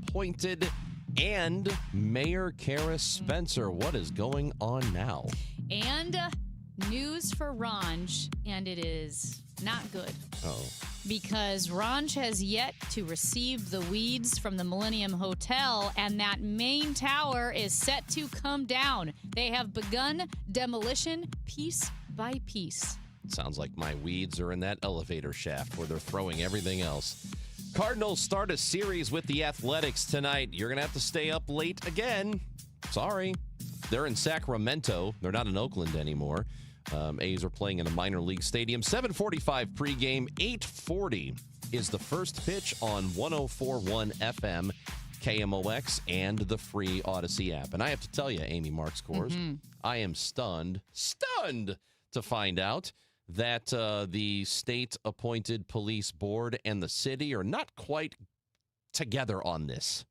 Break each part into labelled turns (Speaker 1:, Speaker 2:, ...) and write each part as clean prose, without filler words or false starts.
Speaker 1: appointed, and Mayor Kara Spencer. What is going on now?
Speaker 2: And news for Ranj, and it is not good.
Speaker 1: Oh.
Speaker 2: Because Ranj has yet to receive the weeds from the Millennium Hotel, and that main tower is set to come down. They have begun demolition piece by piece.
Speaker 1: Sounds like my weeds are in that elevator shaft where they're throwing everything else. Cardinals start a series with the Athletics tonight. You're going to have to stay up late again. Sorry. They're in Sacramento. They're not in Oakland anymore. A's are playing in a minor league stadium. 7:45 pregame. 8:40 is the first pitch on 104.1 FM, KMOX, and the free Odyssey app. And I have to tell you, Amy Mark Scores, I am stunned to find out that the state-appointed police board and the city are not quite together on this.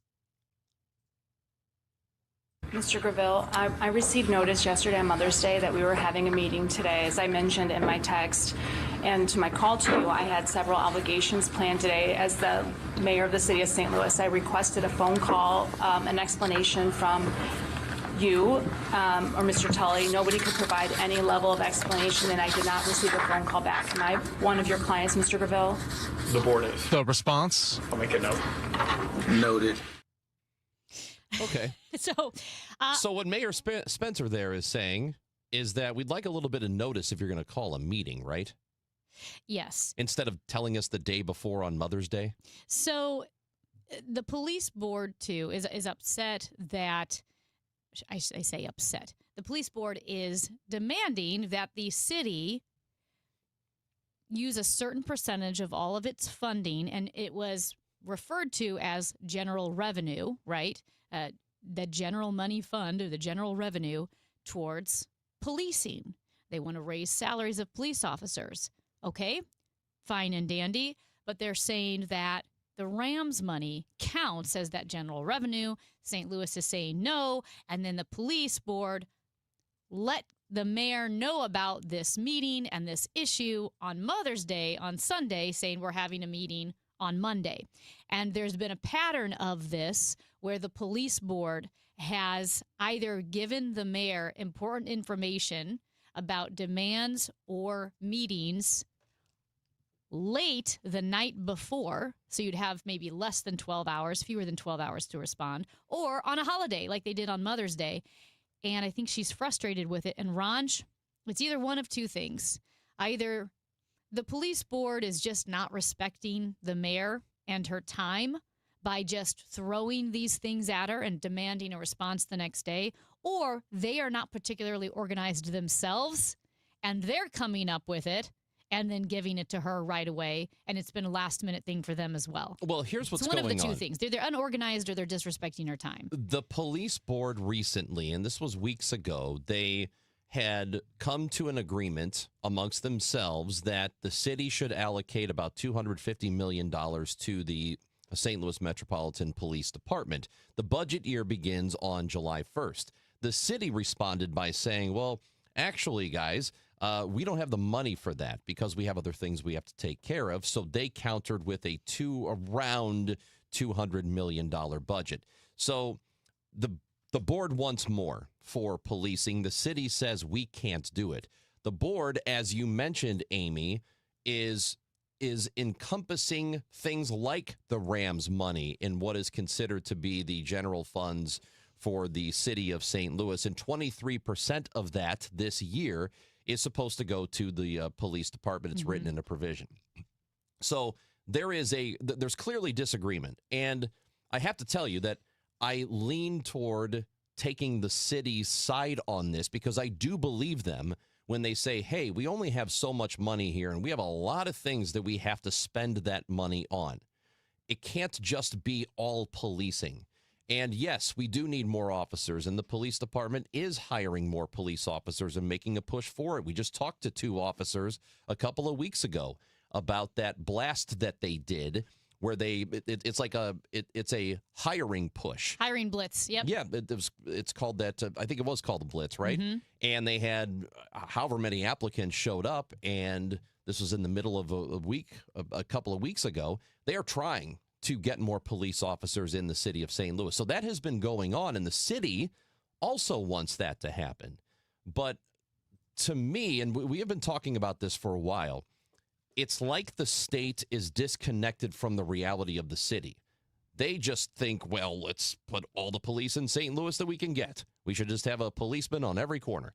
Speaker 3: Mr. Gravel, I received notice yesterday on Mother's Day that we were having a meeting today. As I mentioned in my text and to my call to you, I had several obligations planned today. As the mayor of the city of St. Louis, I requested a phone call, an explanation from you or Mr. Tully. Nobody could provide any level of explanation, and I did not receive a phone call back. Am I one of your clients, Mr. Gravel?
Speaker 4: The board is.
Speaker 5: The response?
Speaker 4: I'll make a note.
Speaker 6: Noted.
Speaker 1: Okay. So what Mayor Spencer there is saying is that we'd like a little bit of notice if you're going to call a meeting, right?
Speaker 2: Yes.
Speaker 1: Instead of telling us the day before on Mother's Day?
Speaker 2: So the police board, too, is upset that, I say upset. The police board is demanding that the city use a certain percentage of all of its funding, and it was referred to as general revenue, right? The general money fund or the general revenue towards policing. They want to raise salaries of police officers. Okay, fine and dandy, but they're saying that the Rams money counts as that general revenue. St. Louis is saying no, and then the police board let the mayor know about this meeting and this issue on Mother's Day on Sunday, saying we're having a meeting on Monday. And there's been a pattern of this where the police board has either given the mayor important information about demands or meetings late the night before, so you'd have maybe less than 12 hours, fewer than 12 hours to respond, or on a holiday like they did on Mother's Day. And I think she's frustrated with it. And Ranj, it's either one of two things. Either the police board is just not respecting the mayor and her time by just throwing these things at her and demanding a response the next day, or they are not particularly organized themselves and they're coming up with it and then giving it to her right away, and it's been a last-minute thing for them as well.
Speaker 1: Well, here's what's going on.
Speaker 2: It's one of the two things. They're unorganized or they're disrespecting her time.
Speaker 1: The police board recently, and this was weeks ago, they had come to an agreement amongst themselves that the city should allocate about $250 million to the St. Louis Metropolitan Police Department. The budget year begins on July 1st. The city responded by saying, well, actually, guys, we don't have the money for that because we have other things we have to take care of. So they countered with around $200 million budget. So the board wants more for policing. The city says we can't do it. The board, as you mentioned, Amy, is encompassing things like the Rams money in what is considered to be the general funds for the city of St. Louis. And 23% of that this year is supposed to go to the police department. It's written in a provision. So there's clearly disagreement. And I have to tell you that I lean toward taking the city's side on this because I do believe them when they say, hey, we only have so much money here and we have a lot of things that we have to spend that money on. It can't just be all policing. And yes, we do need more officers, and the police department is hiring more police officers and making a push for it. We just talked to 2 officers a couple of weeks ago about that blast that they did where it's a hiring push.
Speaker 2: Hiring blitz, yep.
Speaker 1: Yeah, it's called that. I think it was called the blitz, right? Mm-hmm. And they had however many applicants showed up, and this was in the middle of a couple of weeks ago. They are trying to get more police officers in the city of St. Louis. So that has been going on, and the city also wants that to happen. But to me, and we have been talking about this for a while, it's like the state is disconnected from the reality of the city. They just think, well, let's put all the police in St. Louis that we can get. We should just have a policeman on every corner.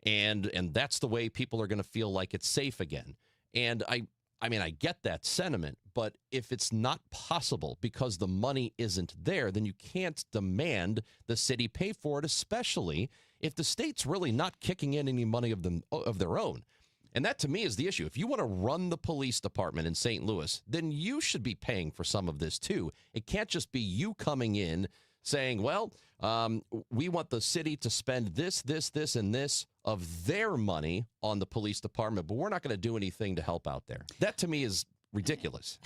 Speaker 1: And that's the way people are going to feel like it's safe again. And I mean, I get that sentiment, but if it's not possible because the money isn't there, then you can't demand the city pay for it, especially if the state's really not kicking in any money of their own. And that, to me, is the issue. If you want to run the police department in St. Louis, then you should be paying for some of this, too. It can't just be you coming in saying, well, we want the city to spend this, and this of their money on the police department, but we're not going to do anything to help out there. That, to me, is ridiculous.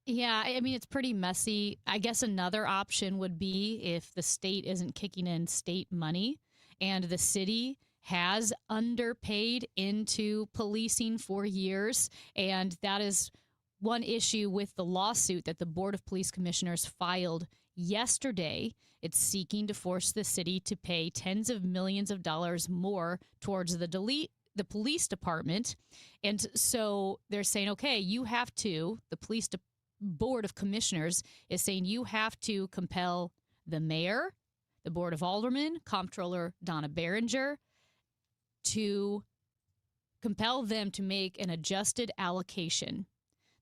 Speaker 2: Yeah, I mean, it's pretty messy. I guess another option would be if the state isn't kicking in state money and the city has underpaid into policing for years. And that is one issue with the lawsuit that the Board of Police Commissioners filed yesterday. It's seeking to force the city to pay tens of millions of dollars more towards the police department. And so they're saying, okay, you have to, the Board of Commissioners is saying you have to compel the mayor, the Board of Aldermen, Comptroller Donna Behringer, to compel them to make an adjusted allocation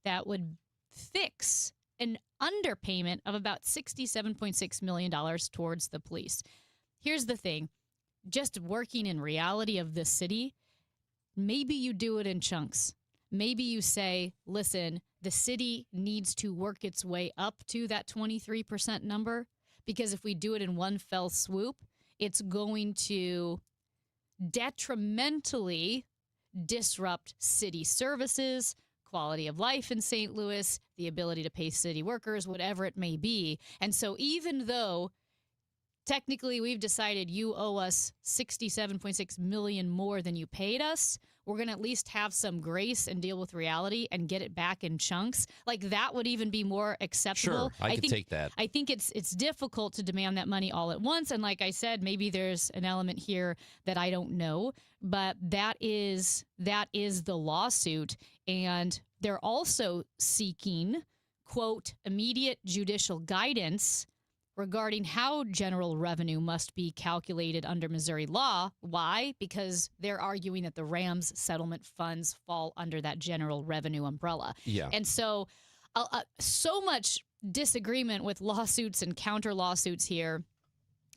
Speaker 2: that would fix an underpayment of about $67.6 million towards the police. Here's the thing. Just working in reality of this city, maybe you do it in chunks. Maybe you say, listen, the city needs to work its way up to that 23% number, because if we do it in one fell swoop, it's going to detrimentally disrupt city services, quality of life in St. Louis, the ability to pay city workers, whatever it may be. And so even though technically we've decided you owe us $67.6 million more than you paid us, we're going to at least have some grace and deal with reality and get it back in chunks. Like, that would even be more acceptable.
Speaker 1: Sure, I could take that.
Speaker 2: I think it's difficult to demand that money all at once. And like I said, maybe there's an element here that I don't know, but that is the lawsuit. And they're also seeking, quote, immediate judicial guidance regarding how general revenue must be calculated under Missouri law. Why? Because they're arguing that the Rams settlement funds fall under that general revenue umbrella.
Speaker 1: Yeah.
Speaker 2: And so so much disagreement with lawsuits and counter lawsuits here.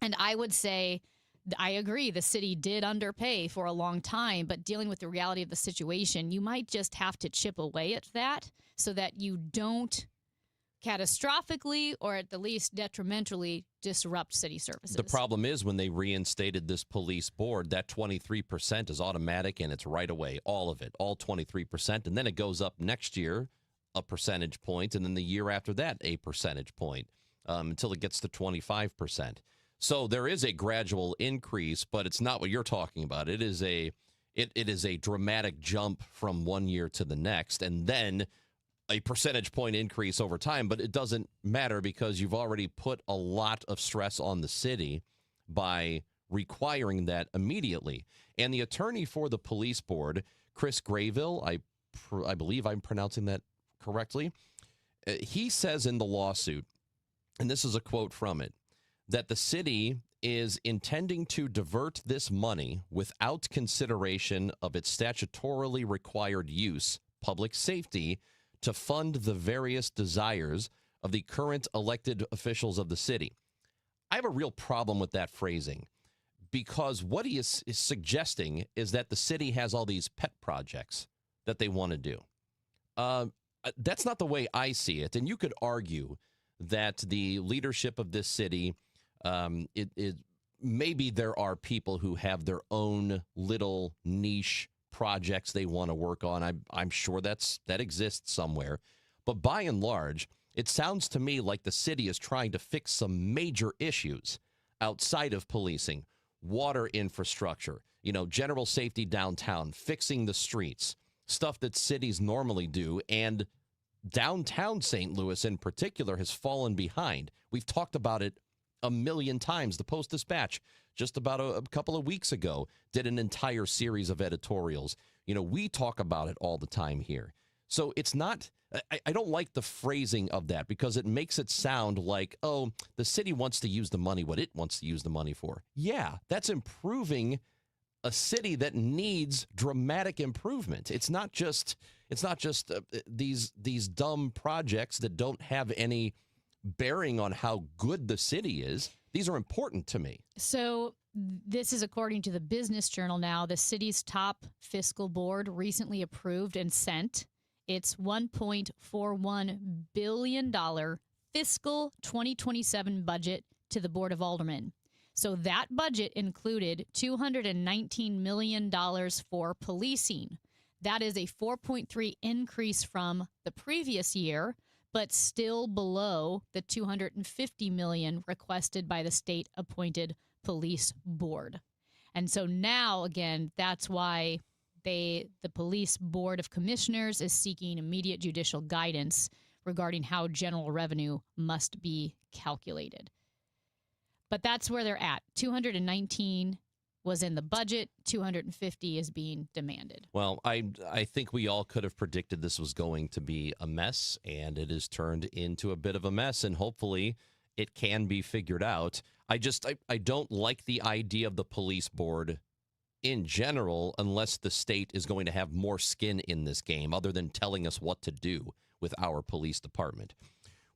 Speaker 2: And I would say, I agree, the city did underpay for a long time, but dealing with the reality of the situation, you might just have to chip away at that so that you don't catastrophically or at the least detrimentally disrupt city services.
Speaker 1: The problem is when they reinstated this police board, that 23% is automatic and it's right away, all of it, all 23%. And then it goes up next year a percentage point, and then the year after that a percentage point until it gets to 25%. So there is a gradual increase, but it's not what you're talking about. It is a dramatic jump from one year to the next, and then a percentage point increase over time. But it doesn't matter because you've already put a lot of stress on the city by requiring that immediately. And the attorney for the police board, Chris Grayville, I believe I'm pronouncing that correctly, he says in the lawsuit, and this is a quote from it, that the city is intending to divert this money without consideration of its statutorily required use, public safety, to fund the various desires of the current elected officials of the city. I have a real problem with that phrasing because what he is suggesting is that the city has all these pet projects that they want to do. That's not the way I see it. And you could argue that the leadership of this city, maybe there are people who have their own little niche projects they want to work on. I'm sure that exists somewhere. But by and large, it sounds to me like the city is trying to fix some major issues outside of policing, water infrastructure, general safety downtown, fixing the streets, stuff that cities normally do. And downtown St. Louis in particular has fallen behind. We've talked about it a million times. The Post-Dispatch, just about a couple of weeks ago, did an entire series of editorials. We talk about it all the time here. So it's not, I don't like the phrasing of that because it makes it sound like, oh, the city wants to use the money, what it wants to use the money for. Yeah, that's improving a city that needs dramatic improvement. It's not just these dumb projects that don't have any bearing on how good the city is. These are important to me.
Speaker 2: So this is according to the Business Journal now. The city's top fiscal board recently approved and sent its $1.41 billion fiscal 2027 budget to the Board of Aldermen. So that budget included $219 million for policing. That is a 4.3 increase from the previous year, but still below the $250 million requested by the state-appointed police board. And so now, again, that's why the Police Board of Commissioners is seeking immediate judicial guidance regarding how general revenue must be calculated. But that's where they're at. 219 was in the budget. 250 is being demanded.
Speaker 1: Well, I think we all could have predicted this was going to be a mess, and it has turned into a bit of a mess, and hopefully it can be figured out. I don't like the idea of the police board in general unless the state is going to have more skin in this game other than telling us what to do with our police department.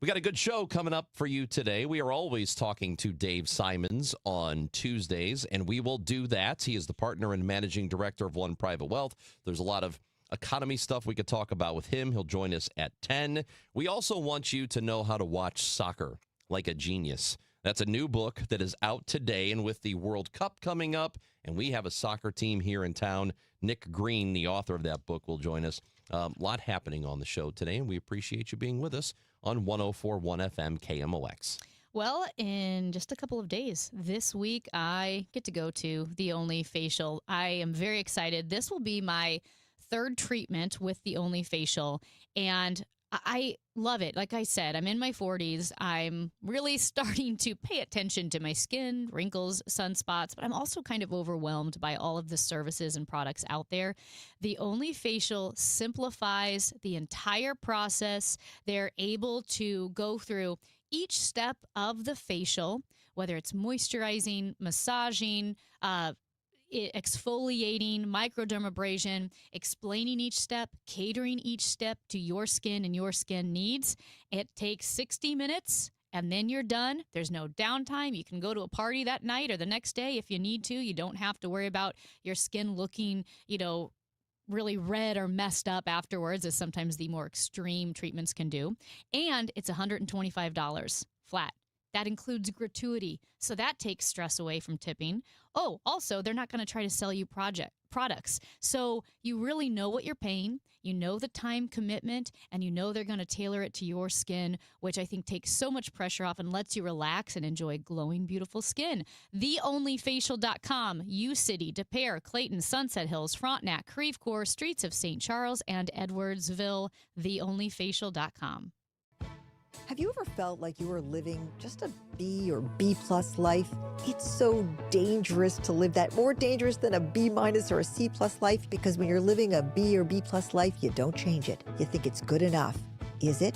Speaker 1: We got a good show coming up for you today. We are always talking to Dave Simons on Tuesdays, and we will do that. He is the partner and managing director of One Private Wealth. There's a lot of economy stuff we could talk about with him. He'll join us at 10. We also want you to know how to watch soccer like a genius. That's a new book that is out today, and with the World Cup coming up, and we have a soccer team here in town, Nick Green, the author of that book, will join us. A lot happening on the show today, and we appreciate you being with us on 104.1 FM KMOX.
Speaker 2: Well, in just a couple of days, this week, I get to go to The Only Facial. I am very excited. This will be my third treatment with The Only Facial, and I love it. Like I said, I'm in my 40s. I'm really starting to pay attention to my skin, wrinkles, sunspots, but I'm also kind of overwhelmed by all of the services and products out there. The Only Facial simplifies the entire process. They're able to go through each step of the facial, whether it's moisturizing, massaging, exfoliating, microdermabrasion, explaining each step, catering each step to your skin and your skin needs. It takes 60 minutes and then you're done. There's no downtime. You can go to a party that night or the next day if you need to. You don't have to worry about your skin looking, really red or messed up afterwards, as sometimes the more extreme treatments can do. And it's $125 flat. That includes gratuity, so that takes stress away from tipping. Oh, also, they're not going to try to sell you products. So you really know what you're paying, you know the time commitment, and you know they're going to tailor it to your skin, which I think takes so much pressure off and lets you relax and enjoy glowing, beautiful skin. TheOnlyFacial.com, U-City, De Pere, Clayton, Sunset Hills, Frontenac, Creve Coeur, Streets of St. Charles, and Edwardsville. TheOnlyFacial.com.
Speaker 4: Have you ever felt like you were living just a B or B+ life? It's so dangerous to live that, more dangerous than a B- or a C+ life, because when you're living a B or B+ life, you don't change it. You think it's good enough. Is it?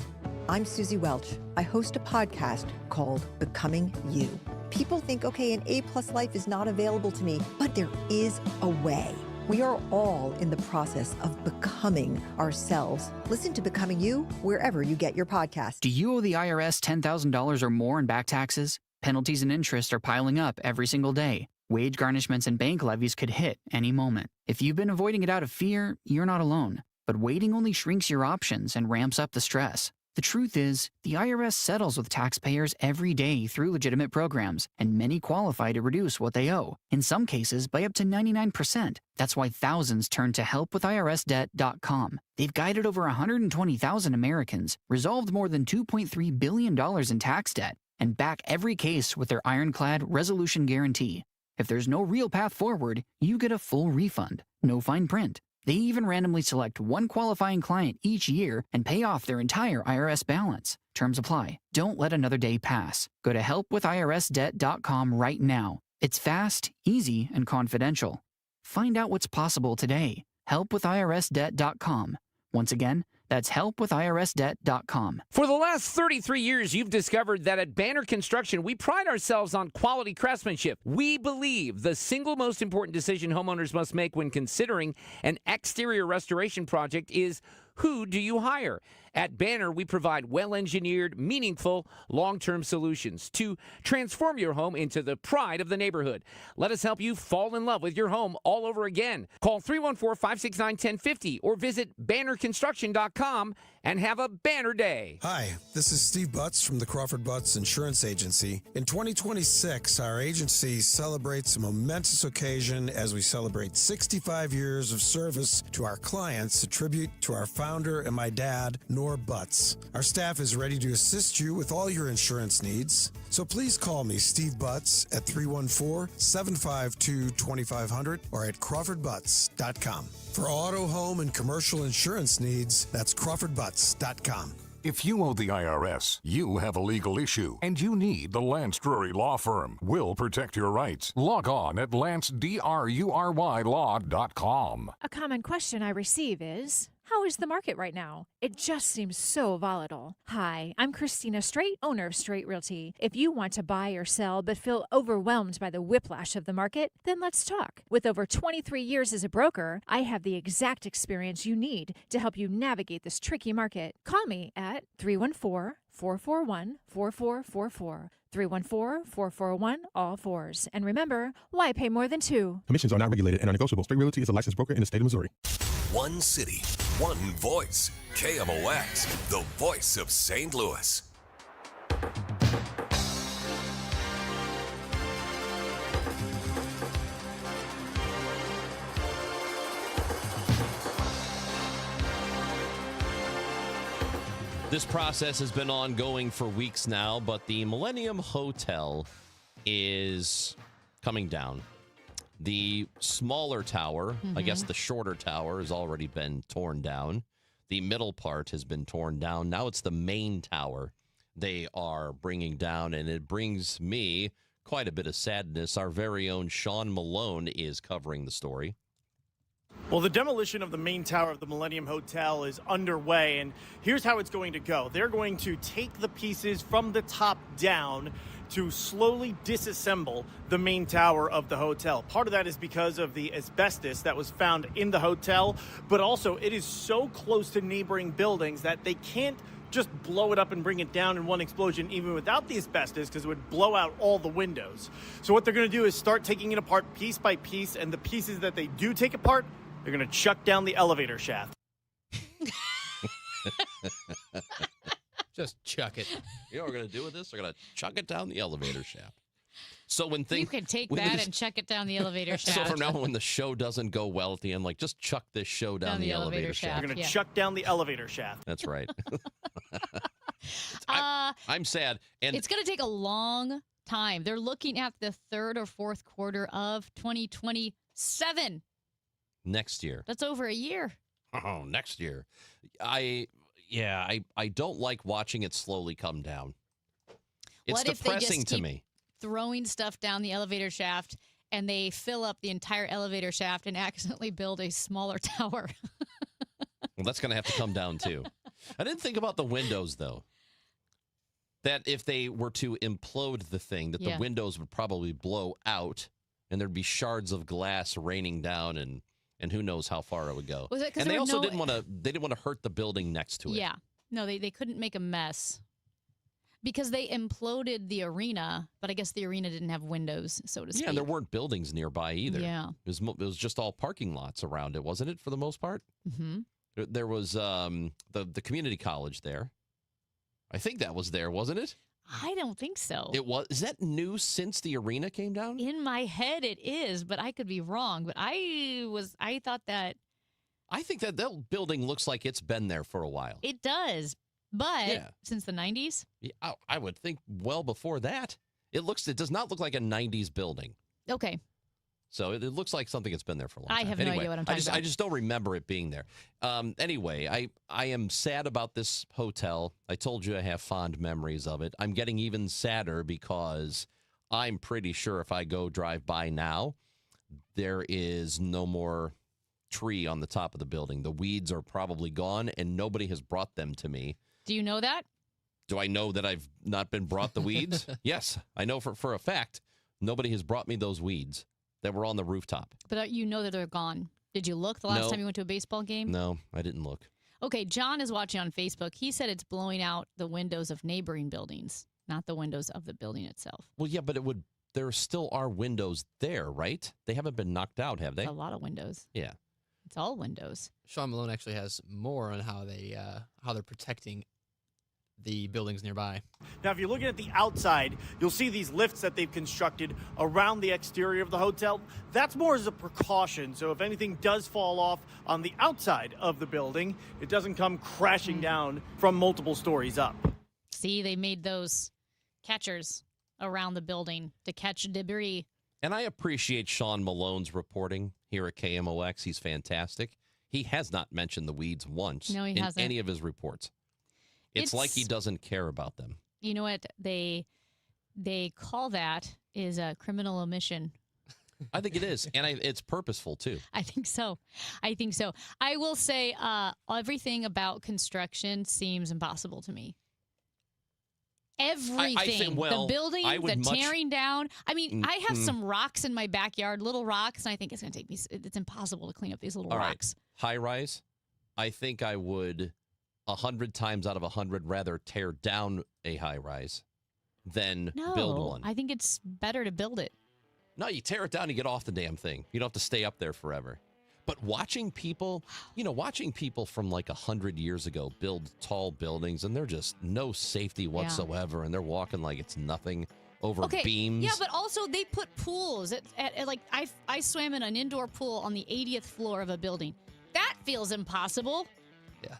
Speaker 4: I'm Susie Welch. I host a podcast called Becoming You. People think, okay, an A+ life is not available to me, but there is a way. We are all in the process of becoming ourselves. Listen to Becoming You wherever you get your podcast.
Speaker 5: Do you owe the IRS $10,000 or more in back taxes? Penalties and interest are piling up every single day. Wage garnishments and bank levies could hit any moment. If you've been avoiding it out of fear, you're not alone. But waiting only shrinks your options and ramps up the stress. The truth is, the IRS settles with taxpayers every day through legitimate programs, and many qualify to reduce what they owe, in some cases by up to 99%. That's why thousands turn to helpwithirsdebt.com. They've guided over 120,000 Americans, resolved more than $2.3 billion in tax debt, and back every case with their ironclad resolution guarantee. If there's no real path forward, you get a full refund, no fine print. They even randomly select one qualifying client each year and pay off their entire IRS balance. Terms apply. Don't let another day pass. Go to helpwithirsdebt.com right now. It's fast, easy, and confidential. Find out what's possible today. Helpwithirsdebt.com. Once again, that's helpwithirsdebt.com.
Speaker 6: For the last 33 years, you've discovered that at Banner Construction, we pride ourselves on quality craftsmanship. We believe the single most important decision homeowners must make when considering an exterior restoration project is, who do you hire? At Banner, we provide well-engineered, meaningful, long-term solutions to transform your home into the pride of the neighborhood. Let us help you fall in love with your home all over again. Call 314-569-1050 or visit bannerconstruction.com and have a banner day.
Speaker 7: Hi, this is Steve Butts from the Crawford Butts Insurance Agency. In 2026, our agency celebrates a momentous occasion as we celebrate 65 years of service to our clients, a tribute to our founder and my dad, Nor Butts. Our staff is ready to assist you with all your insurance needs. So please call me, Steve Butts, at 314-752-2500 or at crawfordbutts.com. For auto, home, and commercial insurance needs, that's crawfordbutts.com.
Speaker 8: If you owe the IRS, you have a legal issue, and you need the Lance Drury Law Firm. We'll protect your rights. Log on at lancedrurylaw.com.
Speaker 9: A common question I receive is, how is the market right now? It just seems so volatile. Hi, I'm Christina Straight, owner of Straight Realty. If you want to buy or sell but feel overwhelmed by the whiplash of the market, then let's talk. With over 23 years as a broker, I have the exact experience you need to help you navigate this tricky market. Call me at 314-441-4444. 314-441-all-4s. And remember, why pay more than two?
Speaker 10: Commissions are not regulated and are negotiable. Straight Realty is a licensed broker in the state of Missouri.
Speaker 11: One city, one voice. KMOX, the voice of St. Louis.
Speaker 1: This process has been ongoing for weeks now, but the Millennium Hotel is coming down. The smaller tower, I guess the shorter tower, has already been torn down. The middle part has been torn down. Now it's the main tower they are bringing down, and it brings me quite a bit of sadness. Our very own Sean Malone is covering the story.
Speaker 12: Well, the demolition of the main tower of the Millennium Hotel is underway, and here's how it's going to go. They're going to take the pieces from the top down to slowly disassemble the main tower of the hotel. Part of that is because of the asbestos that was found in the hotel, but also it is so close to neighboring buildings that they can't just blow it up and bring it down in one explosion, even without the asbestos, because it would blow out all the windows. So what they're going to do is start taking it apart piece by piece, and the pieces that they do take apart, they're going to chuck down the elevator shaft.
Speaker 1: Just chuck it. You know what we're going to do with this? We're going to chuck it down the elevator shaft. So when things...
Speaker 2: You can take that and chuck it down the elevator shaft.
Speaker 1: So from now on, when the show doesn't go well at the end, like, just chuck this show down the elevator shaft.
Speaker 12: We're going to chuck down the elevator shaft.
Speaker 1: That's right. I'm sad. And
Speaker 2: it's going to take a long time. They're looking at the third or fourth quarter of 2027.
Speaker 1: Next year.
Speaker 2: That's over a year.
Speaker 1: Oh, next year. I don't like watching it slowly come down. It's
Speaker 2: what
Speaker 1: depressing
Speaker 2: if they just
Speaker 1: to
Speaker 2: keep
Speaker 1: me.
Speaker 2: Throwing stuff down the elevator shaft and they fill up the entire elevator shaft and accidentally build a smaller tower?
Speaker 1: Well, that's going to have to come down too. I didn't think about the windows though. That if they were to implode the thing, that the windows would probably blow out and there'd be shards of glass raining down and who knows how far it would go.
Speaker 2: Was it 'cause
Speaker 1: and they
Speaker 2: there were
Speaker 1: also
Speaker 2: no-
Speaker 1: didn't want to hurt the building next to it.
Speaker 2: Yeah. No, they couldn't make a mess because they imploded the arena, but I guess the arena didn't have windows, so to speak.
Speaker 1: Yeah, and there weren't buildings nearby either.
Speaker 2: Yeah.
Speaker 1: It was just all parking lots around it, wasn't it, for the most part?
Speaker 2: Mm-hmm.
Speaker 1: There was the community college there. I think that was there, wasn't it?
Speaker 2: I don't think so.
Speaker 1: It was. Is that new since the arena came down?
Speaker 2: In my head it is, but I could be wrong. But I thought that
Speaker 1: I think that building looks like it's been there for a while.
Speaker 2: it does. But since the 90s?
Speaker 1: Yeah, I would think well before that. It does not look like a 90s building.
Speaker 2: Okay.
Speaker 1: So it looks like something that's been there for a long time.
Speaker 2: I have no idea what I'm talking about.
Speaker 1: I just don't remember it being there. Anyway, I am sad about this hotel. I told you I have fond memories of it. I'm getting even sadder because I'm pretty sure if I go drive by now, there is no more tree on the top of the building. The weeds are probably gone, and nobody has brought them to me.
Speaker 2: Do you know that?
Speaker 1: Do I know that I've not been brought the weeds? Yes, I know for a fact. Nobody has brought me those weeds that were on the rooftop.
Speaker 2: But you know that they're gone. Did you look the last time you went to a baseball game?
Speaker 1: No, I didn't look.
Speaker 2: Okay, John is watching on Facebook. He said it's blowing out the windows of neighboring buildings, not the windows of the building itself.
Speaker 1: Well, yeah, but there still are windows there, right? They haven't been knocked out, have they?
Speaker 2: A lot of windows.
Speaker 1: Yeah.
Speaker 2: It's all windows.
Speaker 13: Sean Malone actually has more on how they're protecting the buildings nearby.
Speaker 12: Now, if you're looking at the outside, you'll see these lifts that they've constructed around the exterior of the hotel. That's more as a precaution. So if anything does fall off on the outside of the building, it doesn't come crashing down from multiple stories up.
Speaker 2: See, they made those catchers around the building to catch debris.
Speaker 1: And I appreciate Sean Malone's reporting here at KMOX. He's fantastic. He has not mentioned the weeds once in any of his reports. It's like he doesn't care about them.
Speaker 2: You know what they call that is a criminal omission.
Speaker 1: I think it is, and it's purposeful too.
Speaker 2: I think so. I will say everything about construction seems impossible to me. Everything. The building, the tearing down. I mean, I have some rocks in my backyard, little rocks, and I think it's going to take me, it's impossible to clean up these little rocks.
Speaker 1: High rise, I think I would 100 times out of 100 rather tear down a high rise than build one.
Speaker 2: I think it's better to build it.
Speaker 1: No, you tear it down, you get off the damn thing. You don't have to stay up there forever. But watching people from like 100 years ago build tall buildings, and they're just no safety whatsoever, and they're walking like it's nothing over beams.
Speaker 2: Yeah, but also they put pools at like I swam in an indoor pool on the 80th floor of a building. That feels impossible.
Speaker 1: Yeah.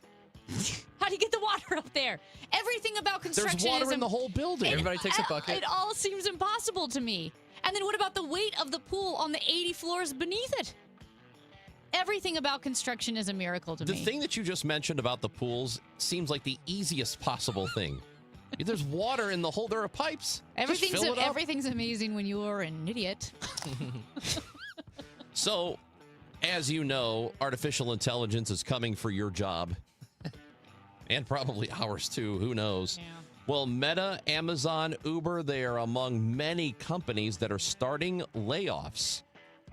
Speaker 2: How do you get the water up there? Everything about construction
Speaker 1: There's water in the whole building.
Speaker 13: Everybody takes a bucket.
Speaker 2: It all seems impossible to me. And then what about the weight of the pool on the 80 floors beneath it? Everything about construction is a miracle to me.
Speaker 1: The thing that you just mentioned about the pools seems like the easiest possible thing. There's water in the hole. There are pipes.
Speaker 2: Everything's amazing when you're an idiot.
Speaker 1: So, as you know, artificial intelligence is coming for your job. And probably ours too. Who knows? Yeah. Well, Meta, Amazon, Uber, they are among many companies that are starting layoffs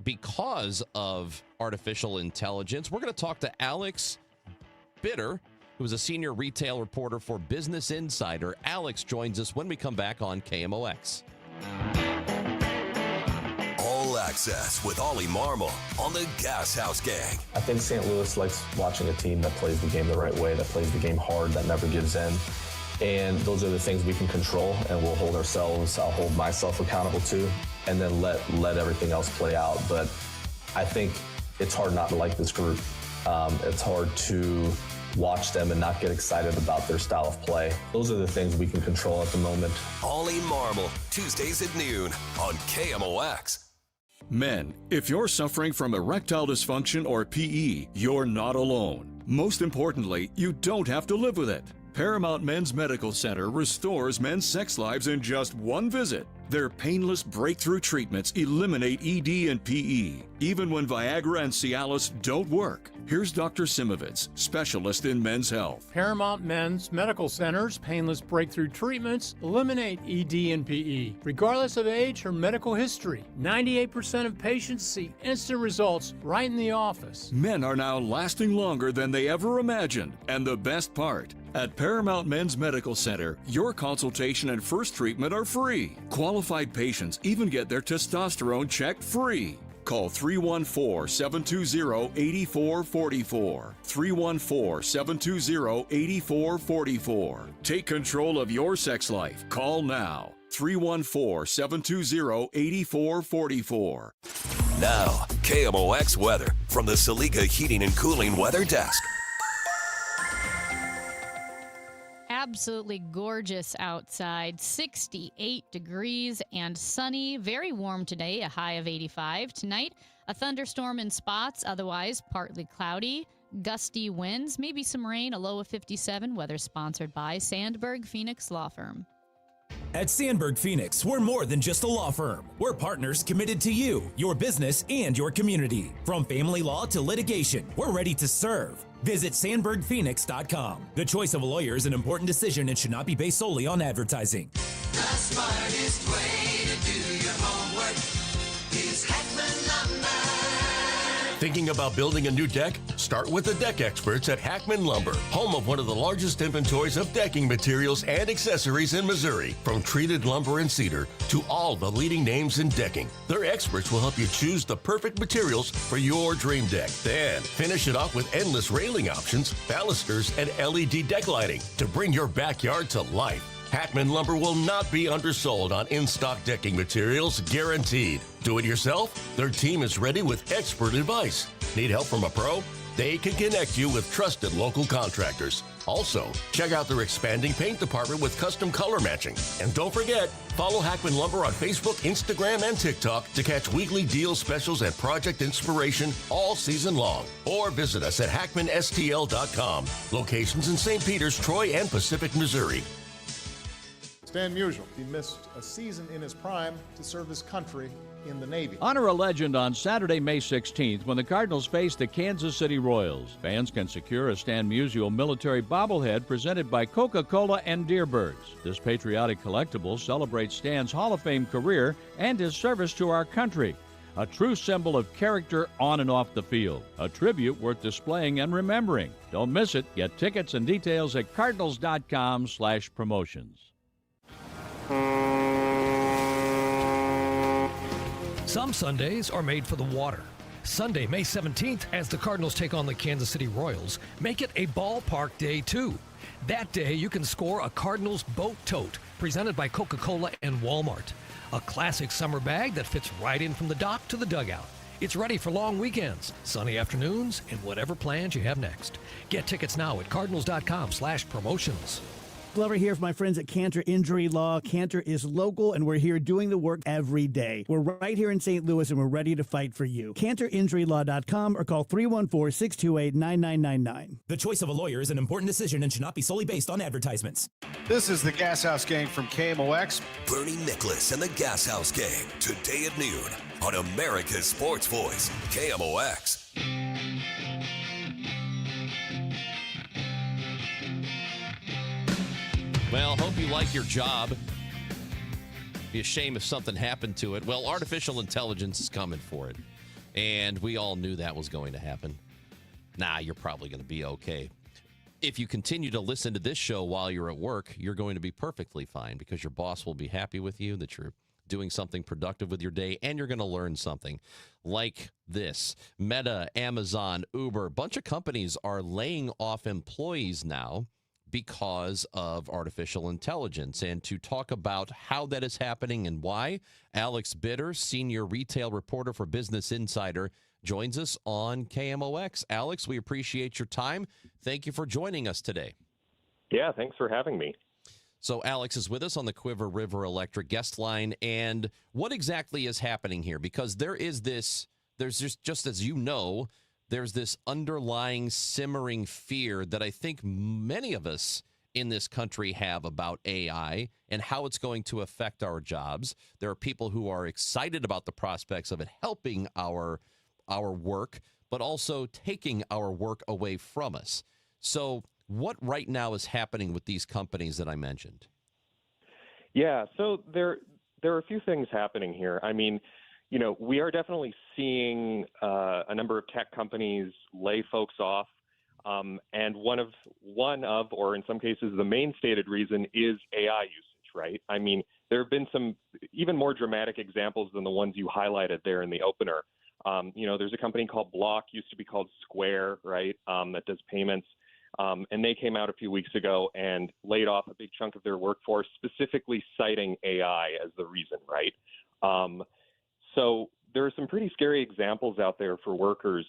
Speaker 1: because of artificial intelligence. We're going to talk to Alex Bitter, who is a senior retail reporter for Business Insider. Alex joins us when we come back on KMOX.
Speaker 11: All Access with Ollie Marmol on the Gas House Gang.
Speaker 14: I think St. Louis likes watching a team that plays the game the right way, that plays the game hard, that never gives in. And those are the things we can control, and we'll hold I'll hold myself accountable to, and then let everything else play out. But I think it's hard not to like this group. It's hard to watch them and not get excited about their style of play. Those are the things we can control at the moment.
Speaker 11: Ollie Marmol, Tuesdays at noon on KMOX.
Speaker 15: Men, if you're suffering from erectile dysfunction or PE, you're not alone. Most importantly, you don't have to live with it. Paramount Men's Medical Center restores men's sex lives in just one visit. Their painless breakthrough treatments eliminate ED and PE, even when Viagra and Cialis don't work. Here's Dr. Simovitz, specialist in men's health.
Speaker 16: Paramount Men's Medical Center's painless breakthrough treatments eliminate ED and PE, regardless of age or medical history. 98% of patients see instant results right in the office.
Speaker 15: Men are now lasting longer than they ever imagined. And the best part, at Paramount Men's Medical Center, your consultation and first treatment are free. Qualified patients even get their testosterone checked free. Call 314-720-8444. 314-720-8444. Take control of your sex life. Call now. 314-720-8444.
Speaker 11: Now, KMOX weather from the Saliga Heating and Cooling Weather Desk.
Speaker 2: absolutely gorgeous outside. 68 degrees and sunny. Very warm today, a high of 85. Tonight, a thunderstorm in spots, otherwise partly cloudy. Gusty winds, maybe some rain, a low of 57. Weather sponsored by Sandberg Phoenix Law Firm.
Speaker 17: At Sandberg Phoenix, we're more than just a law firm. We're partners committed to you, your business, and your community. From family law to litigation, we're ready to serve. Visit sandbergphoenix.com. The choice of a lawyer is an important decision and should not be based solely on advertising.
Speaker 18: The smartest way to do your homework is Hackman Lumber.
Speaker 11: Thinking about building a new deck? Start with the deck experts at Hackman Lumber, home of one of the largest inventories of decking materials and accessories in Missouri. From treated lumber and cedar to all the leading names in decking, their experts will help you choose the perfect materials for your dream deck. Then finish it off with endless railing options, balusters, and LED deck lighting to bring your backyard to life. Hackman Lumber will not be undersold on in-stock decking materials, guaranteed. Do it yourself? Their team is ready with expert advice. Need help from a pro? They can connect you with trusted local contractors. Also, check out their expanding paint department with custom color matching. And don't forget, follow Hackman Lumber on Facebook, Instagram, and TikTok to catch weekly deal specials and project inspiration all season long. Or visit us at hackmanstl.com. Locations in St. Peters, Troy, and Pacific, Missouri.
Speaker 19: Stan Musial, he missed a season in his prime to serve his country in the Navy.
Speaker 20: Honor a legend on Saturday, May 16th when the Cardinals face the Kansas City Royals. Fans can secure a Stan Musial military bobblehead presented by Coca-Cola and Deerbirds. This patriotic collectible celebrates Stan's Hall of Fame career and his service to our country. A true symbol of character on and off the field. A tribute worth displaying and remembering. Don't miss it. Get tickets and details at cardinals.com/promotions.
Speaker 21: Some Sundays are made for the water. Sunday, May 17th, as the Cardinals take on the Kansas City Royals, make it a ballpark day too. That day, you can score a Cardinals boat tote presented by Coca-Cola and Walmart. A classic summer bag that fits right in from the dock to the dugout. It's ready for long weekends, sunny afternoons, and whatever plans you have next. Get tickets now at cardinals.com/promotions.
Speaker 22: Glover here for my friends at Cantor Injury Law. Cantor is local, and we're here doing the work every day. We're right here in St. Louis, and we're ready to fight for you. CantorInjuryLaw.com or call 314-628-9999.
Speaker 17: The choice of a lawyer is an important decision and should not be solely based on advertisements.
Speaker 19: This is the Gas House Gang from KMOX.
Speaker 11: Bernie Nicholas and the Gas House Gang, today at noon on America's Sports Voice, KMOX.
Speaker 1: Well, hope you like your job. Be a shame if something happened to it. Well, artificial intelligence is coming for it. And we all knew that was going to happen. Nah, you're probably going to be okay. If you continue to listen to this show while you're at work, you're going to be perfectly fine because your boss will be happy with you, that you're doing something productive with your day, and you're going to learn something like this. Meta, Amazon, Uber, a bunch of companies are laying off employees now because of artificial intelligence. And to talk about how that is happening and why, Alex Bitter, senior retail reporter for Business Insider, joins us on KMOX. Alex, we appreciate your time. Thank you for joining us today.
Speaker 23: Yeah, thanks for having me.
Speaker 1: So Alex is with us on the Quiver River Electric guest line. And what exactly is happening here? Because there's just as you know, there's this underlying simmering fear that I think many of us in this country have about AI and how it's going to affect our jobs. There are people who are excited about the prospects of it helping our work, but also taking our work away from us. So what right now is happening with these companies that I mentioned?
Speaker 23: Yeah, so there are a few things happening here. I mean, you know, we are definitely seeing a number of tech companies lay folks off, and one of, or in some cases, the main stated reason is AI usage, right? I mean, there have been some even more dramatic examples than the ones you highlighted there in the opener. You know, there's a company called Block, used to be called Square, right, that does payments, and they came out a few weeks ago and laid off a big chunk of their workforce, specifically citing AI as the reason, right? So there are some pretty scary examples out there for workers.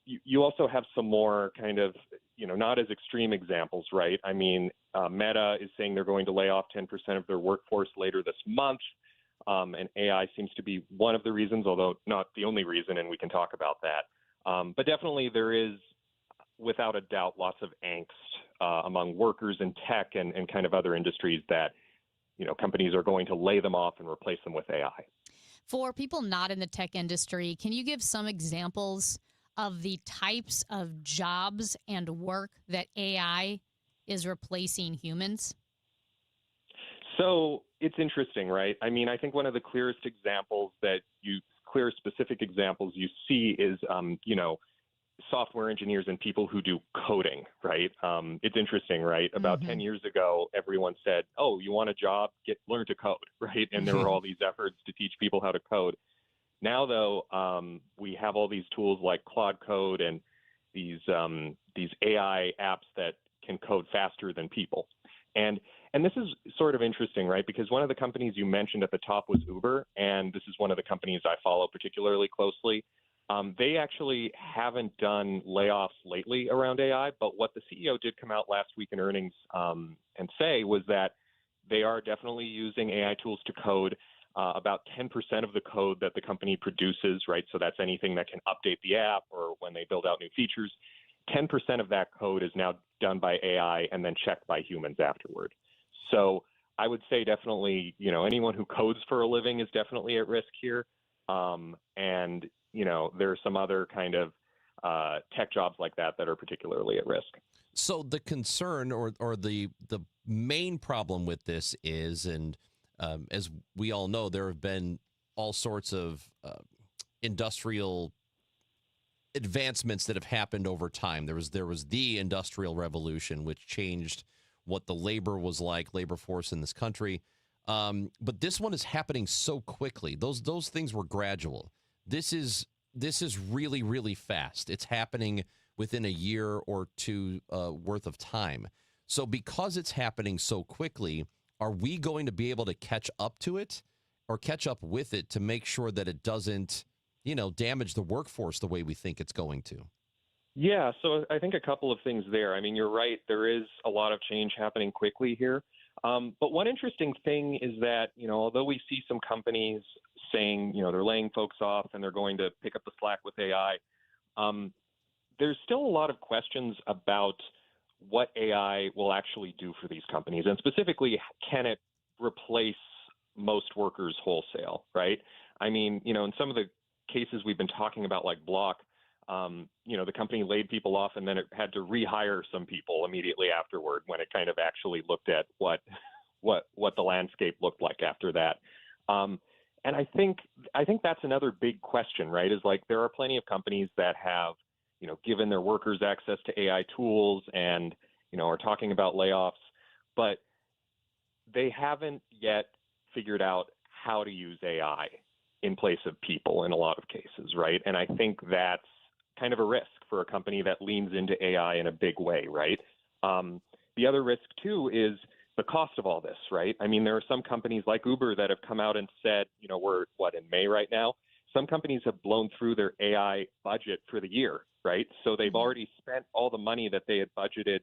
Speaker 23: You also have some more kind of, not as extreme examples, right? I mean, Meta is saying they're going to lay off 10% of their workforce later this month. And AI seems to be one of the reasons, although not the only reason, and we can talk about that. But definitely there is, without a doubt, lots of angst among workers in tech and kind of other industries that, companies are going to lay them off and replace them with AI.
Speaker 2: For people not in the tech industry, can you give some examples of the types of jobs and work that AI is replacing humans?
Speaker 23: So it's interesting, right? I mean, I think one of the clearest specific examples you see is, software engineers and people who do coding, right? It's interesting, right? About 10 years ago, everyone said, oh, you want a job? Learn to code, right? And there were all these efforts to teach people how to code. Now, though, we have all these tools like Claude Code and these AI apps that can code faster than people. And this is sort of interesting, right? Because one of the companies you mentioned at the top was Uber, and this is one of the companies I follow particularly closely. They actually haven't done layoffs lately around AI, but what the CEO did come out last week in earnings and say was that they are definitely using AI tools to code. About 10% of the code that the company produces, right? So that's anything that can update the app or when they build out new features. 10% of that code is now done by AI and then checked by humans afterward. So I would say definitely, anyone who codes for a living is definitely at risk here. And there are some other kind of tech jobs like that are particularly at risk.
Speaker 1: So the concern or the main problem with this is, and as we all know, there have been all sorts of industrial advancements that have happened over time. There was the Industrial Revolution, which changed what the labor force in this country. But this one is happening so quickly. Those things were gradual. This is really, really fast. It's happening within a year or two worth of time. So because it's happening so quickly, are we going to be able to catch up to it or catch up with it to make sure that it doesn't, damage the workforce the way we think it's going to?
Speaker 23: Yeah, so I think a couple of things there. I mean, you're right. There is a lot of change happening quickly here. But one interesting thing is that, although we see some companies saying, they're laying folks off and they're going to pick up the slack with AI, there's still a lot of questions about what AI will actually do for these companies. And specifically, can it replace most workers wholesale, right? I mean, in some of the cases we've been talking about, like Block, the company laid people off and then it had to rehire some people immediately afterward when it kind of actually looked at what the landscape looked like after that. And I think that's another big question, right? Is like there are plenty of companies that have, given their workers access to AI tools and, are talking about layoffs, but they haven't yet figured out how to use AI in place of people in a lot of cases, right? And I think that's kind of a risk for a company that leans into AI in a big way, right? The other risk, too, is the cost of all this, right? I mean, there are some companies like Uber that have come out and said, we're, in May right now? Some companies have blown through their AI budget for the year, right? So they've already spent all the money that they had budgeted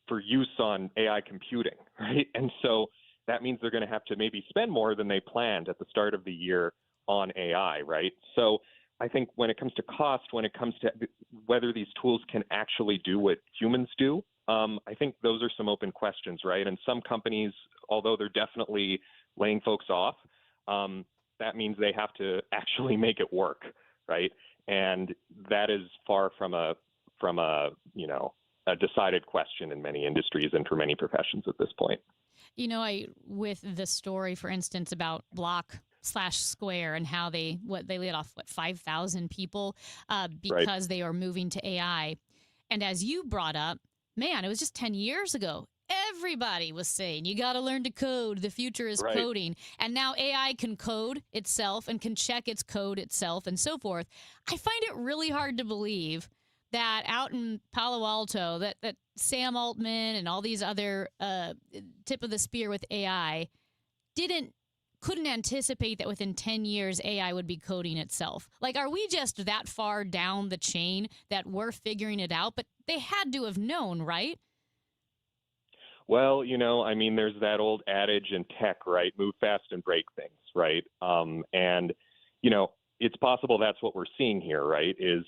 Speaker 23: for use on AI computing, right? And so that means they're going to have to maybe spend more than they planned at the start of the year on AI, right? So I think when it comes to cost, when it comes to whether these tools can actually do what humans do, I think those are some open questions, right? And some companies, although they're definitely laying folks off, that means they have to actually make it work, right? And that is far from a decided question in many industries and for many professions at this point.
Speaker 2: With the story, for instance, about Block/Square and how they laid off 5,000 people because they are moving to AI. And as you brought up, man, it was just 10 years ago. Everybody was saying, you got to learn to code. The future is coding. And now AI can code itself and can check its code itself and so forth. I find it really hard to believe that out in Palo Alto, that Sam Altman and all these other tip of the spear with AI couldn't anticipate that within 10 years AI would be coding itself. Like, are we just that far down the chain that we're figuring it out? But they had to have known, right?
Speaker 23: Well, I mean, there's that old adage in tech, right? Move fast and break things, right? And, it's possible that's what we're seeing here, right? Is,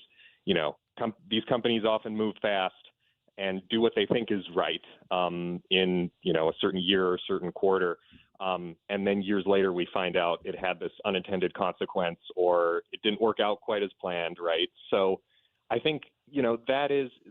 Speaker 23: these companies often move fast and do what they think is right in, a certain year or a certain quarter. And then years later, we find out it had this unintended consequence or it didn't work out quite as planned, right? So I think,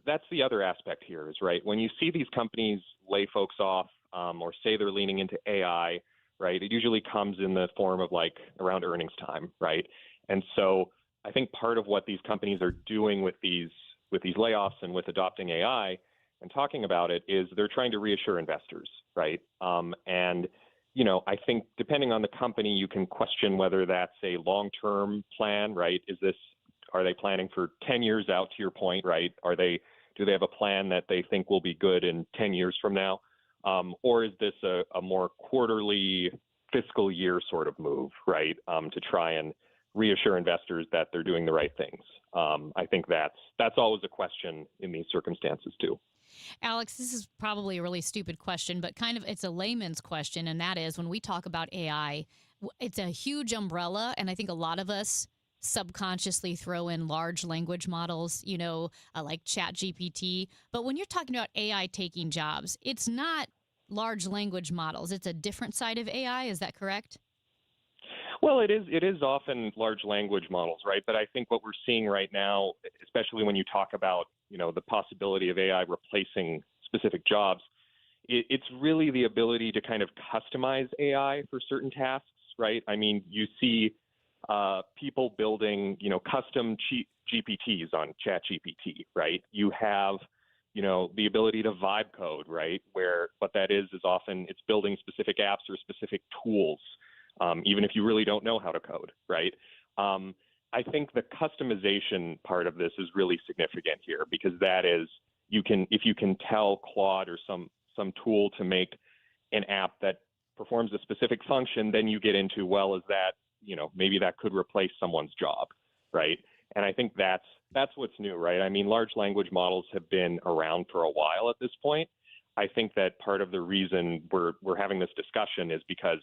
Speaker 23: that's the other aspect here is, right, when you see these companies lay folks off or say they're leaning into AI, right, it usually comes in the form of like around earnings time, right? And so I think part of what these companies are doing with these layoffs and with adopting AI and talking about it is they're trying to reassure investors, right? And I think depending on the company, you can question whether that's a long-term plan, right? Are they planning for 10 years out, to your point, right? Do they have a plan that they think will be good in 10 years from now? Or is this a more quarterly fiscal year sort of move, right? To try and reassure investors that they're doing the right things. I think that's always a question in these circumstances too.
Speaker 2: Alex, this is probably a really stupid question, but kind of it's a layman's question, and that is when we talk about AI, it's a huge umbrella, and I think a lot of us subconsciously throw in large language models, like ChatGPT. But when you're talking about AI taking jobs, it's not large language models. It's a different side of AI. Is that correct?
Speaker 23: Well, it is often large language models, right? But I think what we're seeing right now, especially when you talk about, the possibility of AI replacing specific jobs, it's really the ability to kind of customize AI for certain tasks, right? I mean, you see people building, custom GPTs on ChatGPT, right? You have, the ability to vibe code, right? Where what that is often it's building specific apps or specific tools, even if you really don't know how to code, right? I think the customization part of this is really significant here because that is, if you can tell Claude or some tool to make an app that performs a specific function, then you get into, well, is that, maybe that could replace someone's job, right? And I think that's what's new, right? I mean, large language models have been around for a while at this point. I think that part of the reason we're having this discussion is because,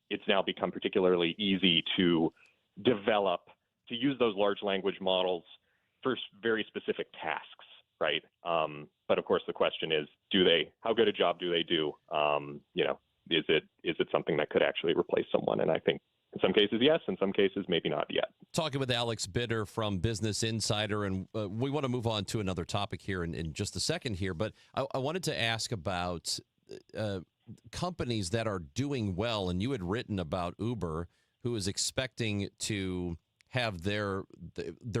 Speaker 23: it's now become particularly easy to use those large language models for very specific tasks, right? But of course, the question is, how good a job do they do? Is it something that could actually replace someone? And I think in some cases, yes. In some cases, maybe not yet.
Speaker 1: Talking with Alex Bitter from Business Insider, and we want to move on to another topic here in just a second here. But I wanted to ask about companies that are doing well. And you had written about Uber, who is expecting to have their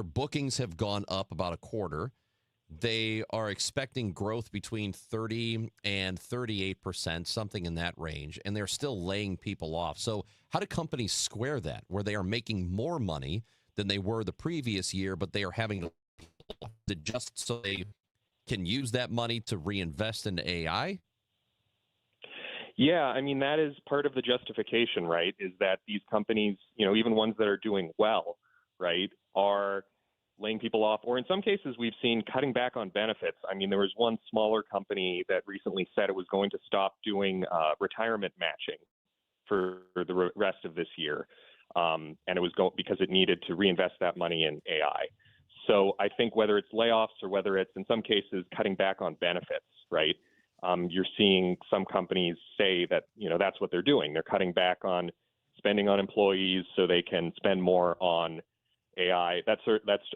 Speaker 1: bookings have gone up about a quarter. They are expecting growth between 30 and 38%, something in that range, and they're still laying people off. So how do companies square that, where they are making more money than they were the previous year, but they are having to adjust so they can use that money to reinvest in AI?
Speaker 23: Yeah, I mean, that is part of the justification, right, is that these companies, even ones that are doing well, right, are laying people off, or in some cases we've seen cutting back on benefits. I mean, there was one smaller company that recently said it was going to stop doing retirement matching for the rest of this year, and it was because it needed to reinvest that money in AI. So I think whether it's layoffs or whether it's in some cases cutting back on benefits, right, you're seeing some companies say that, that's what they're doing. They're cutting back on spending on employees so they can spend more on AI. That's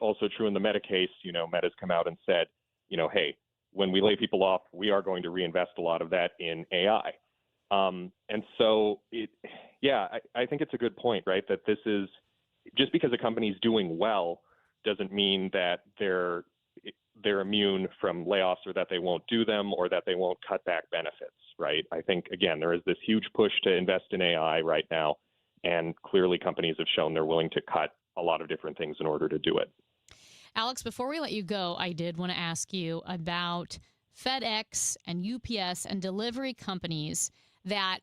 Speaker 23: also true in the Meta case. Meta's come out and said, hey, when we lay people off, we are going to reinvest a lot of that in AI. And so, I think it's a good point, right? That this is just because a company's doing well doesn't mean that they're immune from layoffs or that they won't do them or that they won't cut back benefits, right? I think, again, there is this huge push to invest in AI right now, and clearly companies have shown they're willing to cut a lot of different things in order to do it.
Speaker 2: Alex, before we let you go, I did want to ask you about FedEx and UPS and delivery companies that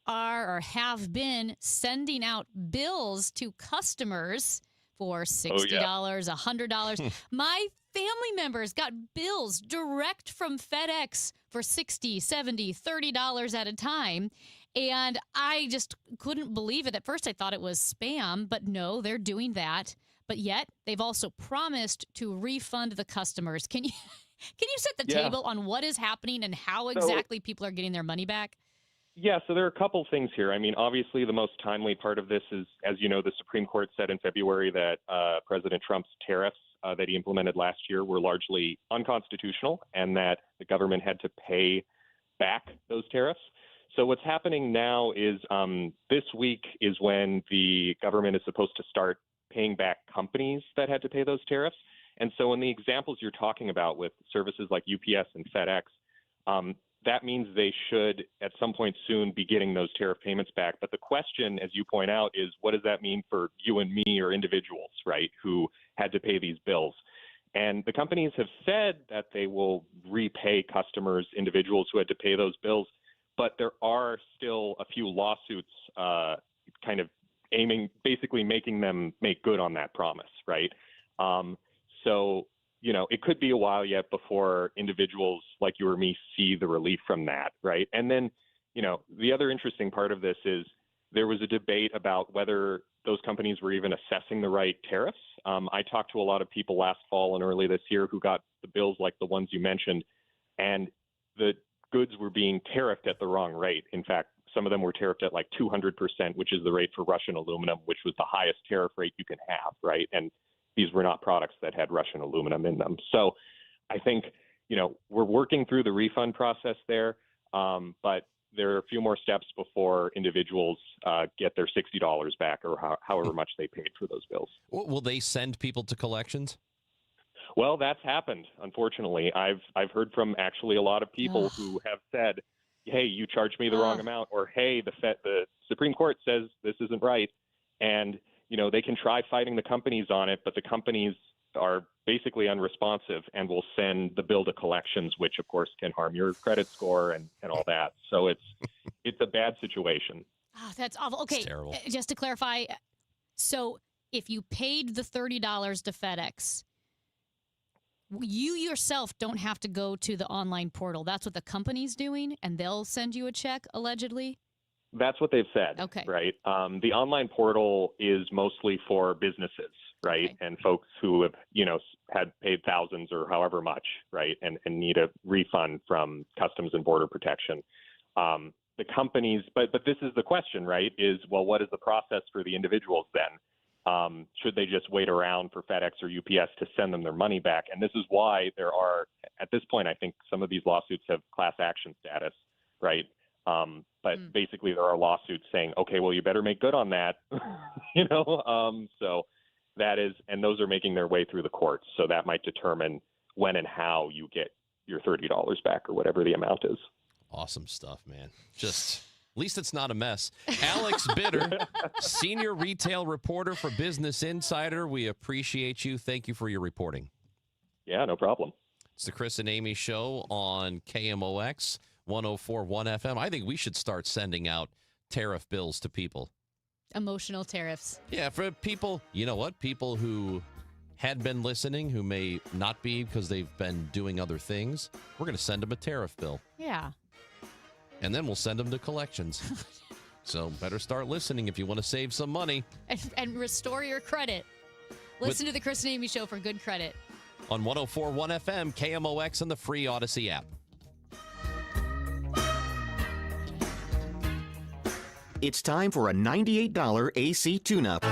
Speaker 2: are or have been sending out bills to customers for $60, $100. My family members got bills direct from FedEx for $60, $70, $30 at a time. And I just couldn't believe it. At first, I thought it was spam, but no, they're doing that. But yet, they've also promised to refund the customers. Can you set the table on what is happening and how exactly people are getting their money back?
Speaker 23: Yeah, so there are a couple things here. I mean, obviously, the most timely part of this is, as you know, the Supreme Court said in February that President Trump's tariffs that he implemented last year were largely unconstitutional and that the government had to pay back those tariffs. So what's happening now is this week is when the government is supposed to start paying back companies that had to pay those tariffs. And so in the examples you're talking about with services like UPS and FedEx, that means they should at some point soon be getting those tariff payments back. But the question, as you point out, is what does that mean for you and me or individuals, right, who had to pay these bills? And the companies have said that they will repay customers, individuals who had to pay those bills. But there are still a few lawsuits kind of basically making them make good on that promise, right? So, you know, it could be a while yet before individuals like you or me see the relief from that, right? And then, you know, the other interesting part of this is there was a debate about whether those companies were even assessing the right tariffs. I talked to a lot of people last fall and early this year who got the bills like the ones you mentioned, and the goods were being tariffed at the wrong rate. In fact, some of them were tariffed at like 200%, which is the rate for Russian aluminum, which was the highest tariff rate you can have, right? And these were not products that had Russian aluminum in them. So I think, you know, we're working through the refund process there, but there are a few more steps before individuals get their $60 back or however much they paid for those bills.
Speaker 1: Will they send people to collections?
Speaker 23: Well, that's happened, unfortunately. I've heard from actually a lot of people who have said, hey, you charged me the wrong amount, or hey, the Supreme Court says this isn't right. And, you know, they can try fighting the companies on it, but the companies are basically unresponsive and will send the bill to collections, which, of course, can harm your credit score and all that. So it's a bad situation.
Speaker 2: Oh, that's awful. Okay, just to clarify, so if you paid the $30 to FedEx, you yourself don't have to go to the online portal. That's what the company's doing, and they'll send you a check, allegedly?
Speaker 23: That's what they've said,
Speaker 2: okay.
Speaker 23: Right? The online portal is mostly for businesses, right? Okay. And folks who have, you know, had paid thousands or however much, right, and need a refund from Customs and Border Protection. The companies, but this is the question, right, is, well, what is the process for the individuals then? Should they just wait around for FedEx or UPS to send them their money back? And this is why there are, at this point, I think some of these lawsuits have class action status, right? But basically there are lawsuits saying, okay, well, you better make good on that, you know? So that is, and those are making their way through the courts. So that might determine when and how you get your $30 back or whatever the amount is.
Speaker 1: Awesome stuff, man. Just... At least it's not a mess. Alex Bitter, senior retail reporter for Business Insider. We appreciate you. Thank you for your reporting.
Speaker 23: Yeah, no problem.
Speaker 1: It's the Chris and Amy Show on KMOX 104.1 FM. I think we should start sending out tariff bills to people.
Speaker 2: Emotional tariffs.
Speaker 1: Yeah, for people, you know what? People who had been listening, who may not be because they've been doing other things, we're going to send them a tariff bill.
Speaker 2: Yeah.
Speaker 1: And then we'll send them to collections. So better start listening if you want to save some money.
Speaker 2: And restore your credit. Listen to the Chris and Amy Show for good credit.
Speaker 1: On 104.1 FM, KMOX, and the free Odyssey app.
Speaker 3: It's time for a $98 AC tune-up.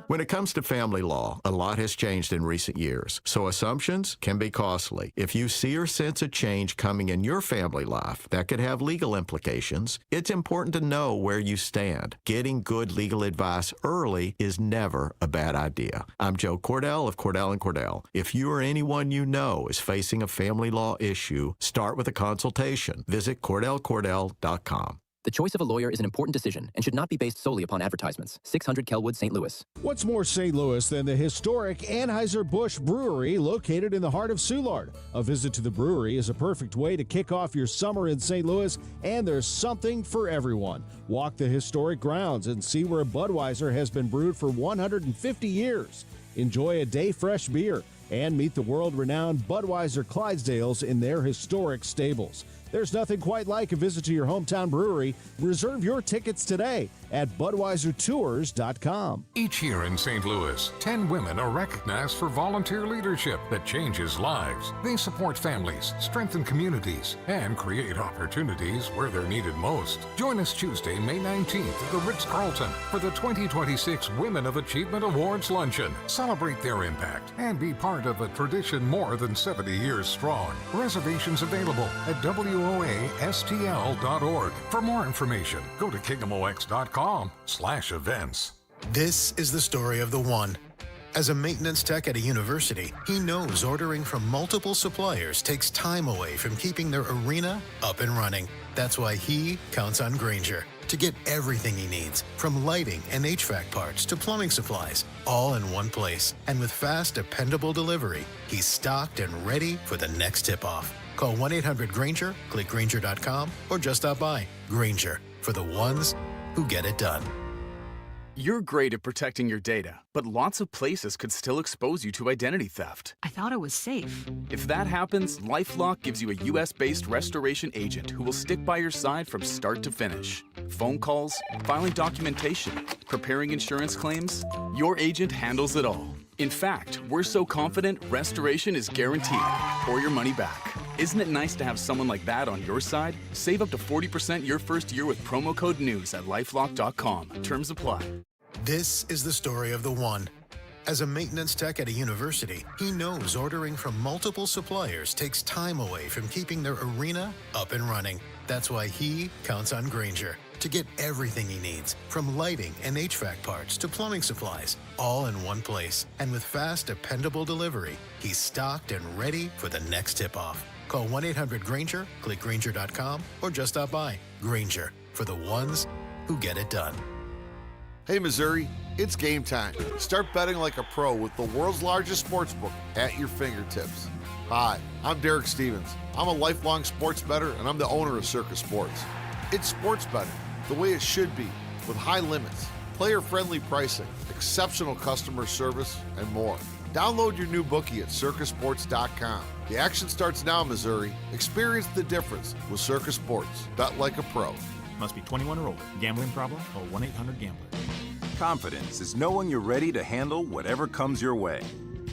Speaker 4: When it comes to family law, a lot has changed in recent years, so assumptions can be costly. If you see or sense a change coming in your family life that could have legal implications, it's important to know where you stand. Getting good legal advice early is never a bad idea. I'm Joe Cordell of Cordell & Cordell. If you or anyone you know is facing a family law issue, start with a consultation. Visit CordellCordell.com.
Speaker 5: The choice of a lawyer is an important decision and should not be based solely upon advertisements. 600 Kelwood, St. Louis.
Speaker 24: What's more St. Louis than the historic Anheuser-Busch Brewery located in the heart of Soulard? A visit to the brewery is a perfect way to kick off your summer in St. Louis, and there's something for everyone. Walk the historic grounds and see where Budweiser has been brewed for 150 years. Enjoy a day fresh beer and meet the world-renowned Budweiser Clydesdales in their historic stables. There's nothing quite like a visit to your hometown brewery. Reserve your tickets today at BudweiserTours.com.
Speaker 6: Each year in St. Louis, 10 women are recognized for volunteer leadership that changes lives. They support families, strengthen communities, and create opportunities where they're needed most. Join us Tuesday, May 19th at the Ritz-Carlton for the 2026 Women of Achievement Awards Luncheon. Celebrate their impact and be part of a tradition more than 70 years strong. Reservations available at WOASTL.org. For more information, go to KingdomOX.com/events.
Speaker 7: This is the story of the one. As a maintenance tech at a university, he knows ordering from multiple suppliers takes time away from keeping their arena up and running. That's why he counts on Grainger to get everything he needs, from lighting and HVAC parts to plumbing supplies, all in one place. And with fast, dependable delivery, he's stocked and ready for the next tip-off. Call 1-800-GRAINGER, click Grainger.com, or just stop by. Grainger, for the ones who get it done.
Speaker 8: You're great at protecting your data, but lots of places could still expose you to identity theft.
Speaker 9: I thought it was safe.
Speaker 8: If that happens, LifeLock gives you a US-based restoration agent who will stick by your side from start to finish. Phone calls, filing documentation, preparing insurance claims, your agent handles it all. In fact, we're so confident restoration is guaranteed or your money back. Isn't it nice to have someone like that on your side? Save up to 40% your first year with promo code NEWS at LifeLock.com. Terms apply.
Speaker 7: This is the story of the one. As a maintenance tech at a university, he knows ordering from multiple suppliers takes time away from keeping their arena up and running. That's why he counts on Grainger to get everything he needs, from lighting and HVAC parts to plumbing supplies, all in one place. And with fast, dependable delivery, he's stocked and ready for the next tip-off. Call 1-800-GRAINGER, click Grainger.com, or just stop by. Grainger, for the ones who get it done.
Speaker 25: Hey Missouri, it's game time. Start betting like a pro with the world's largest sportsbook at your fingertips. Hi, I'm Derek Stevens. I'm a lifelong sports bettor and I'm the owner of Circus Sports. It's sports betting the way it should be, with high limits, player-friendly pricing, exceptional customer service, and more. Download your new bookie at circusports.com. The action starts now, Missouri. Experience the difference with Circus Sports. Bet like a pro.
Speaker 26: Must be 21 or older. Gambling problem? Call 1-800-GAMBLER.
Speaker 27: Confidence is knowing you're ready to handle whatever comes your way.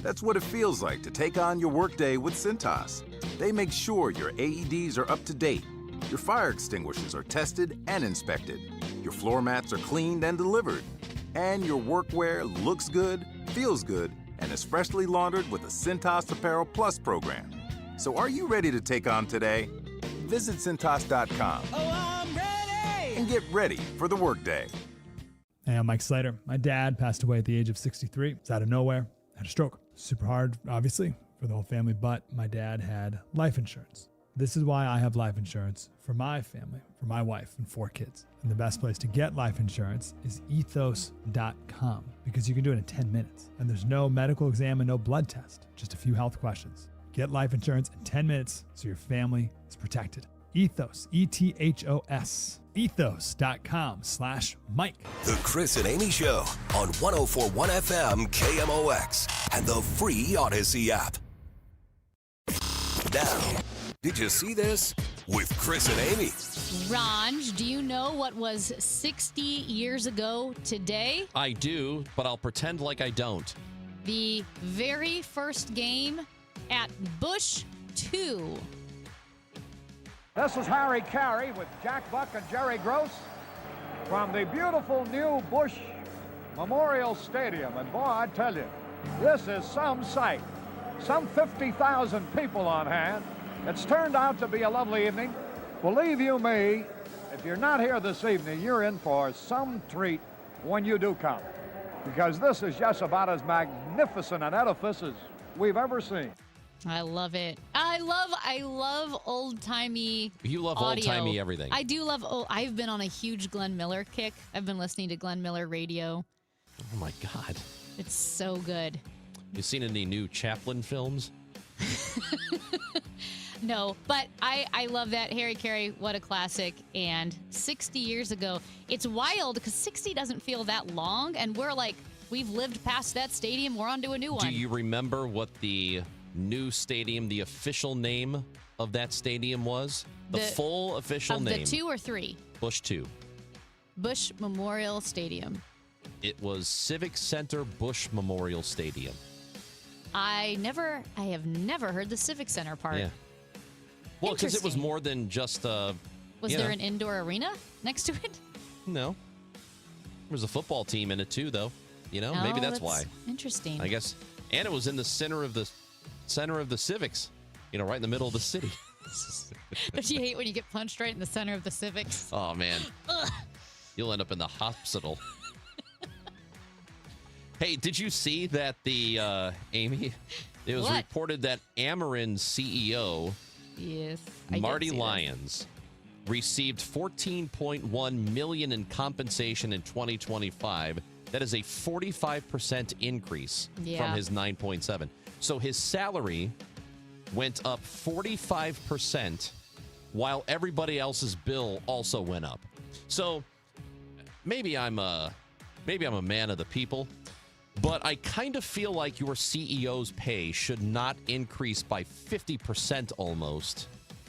Speaker 27: That's what it feels like to take on your workday with Cintas. They make sure your AEDs are up to date, your fire extinguishers are tested and inspected, your floor mats are cleaned and delivered, and your workwear looks good, feels good, and is freshly laundered with the Cintas Apparel Plus program. So are you ready to take on today? Visit Cintas.com and get ready for the workday.
Speaker 28: Hey, I'm Mike Slater. My dad passed away at the age of 63. It's out of nowhere. Had a stroke. Super hard, obviously, for the whole family, but my dad had life insurance. This is why I have life insurance for my family, for my wife and 4 kids. And the best place to get life insurance is ethos.com, because you can do it in 10 minutes. And there's no medical exam and no blood test, just a few health questions. Get life insurance in 10 minutes so your family is protected. Ethos, E-T-H-O-S, ethos.com/Mike.
Speaker 29: The Chris and Amy Show on 104.1 FM KMOX and the free Odyssey app. Now, did you see this? With Chris and Amy.
Speaker 2: Ranj, do you know what was 60 years ago today?
Speaker 1: I do, but I'll pretend like I don't.
Speaker 2: The very first game at Busch 2.
Speaker 30: This is Harry Carey with Jack Buck and Jerry Gross from the beautiful new Busch Memorial Stadium. And boy, I tell you, this is some sight. Some 50,000 people on hand. It's turned out to be a lovely evening. Believe you me, if you're not here this evening, you're in for some treat when you do come. Because this is just about as magnificent an edifice as we've ever seen.
Speaker 2: I love it. I love old-timey
Speaker 1: You love
Speaker 2: audio.
Speaker 1: old-timey everything.
Speaker 2: I do love I've been on a huge Glenn Miller kick. I've been listening to Glenn Miller radio.
Speaker 1: Oh, my God.
Speaker 2: It's so good.
Speaker 1: You seen any new Chaplin films?
Speaker 2: No, but I love that. Harry Carey, what a classic. And 60 years ago, it's wild because 60 doesn't feel that long. And We've lived past that stadium. We're on to a new one.
Speaker 1: Do you remember what the new stadium, the official name of that stadium was? The full official name.
Speaker 2: Of the 2 or 3?
Speaker 1: Bush 2.
Speaker 2: Bush Memorial Stadium.
Speaker 1: It was Civic Center Bush Memorial Stadium.
Speaker 2: I have never heard the Civic Center part.
Speaker 1: Yeah. Well, because it was more than just
Speaker 2: Was there an indoor arena next to it?
Speaker 1: No. There was a football team in it too, though. Maybe that's why.
Speaker 2: Interesting.
Speaker 1: I guess. And it was in the center of the Civics. Right in the middle of the city.
Speaker 2: Don't you hate when you get punched right in the center of the Civics?
Speaker 1: Oh man.
Speaker 2: Ugh.
Speaker 1: You'll end up in the hospital. Hey, did you see that Amy? It was reported that Amarin's CEO,
Speaker 2: yes,
Speaker 1: Marty Lyons, received $14.1 million in compensation in 2025. That is a 45% increase from his 9.7. So his salary went up 45%, while everybody else's bill also went up. So maybe I'm a man of the people. But I kind of feel like your CEO's pay should not increase by 50% almost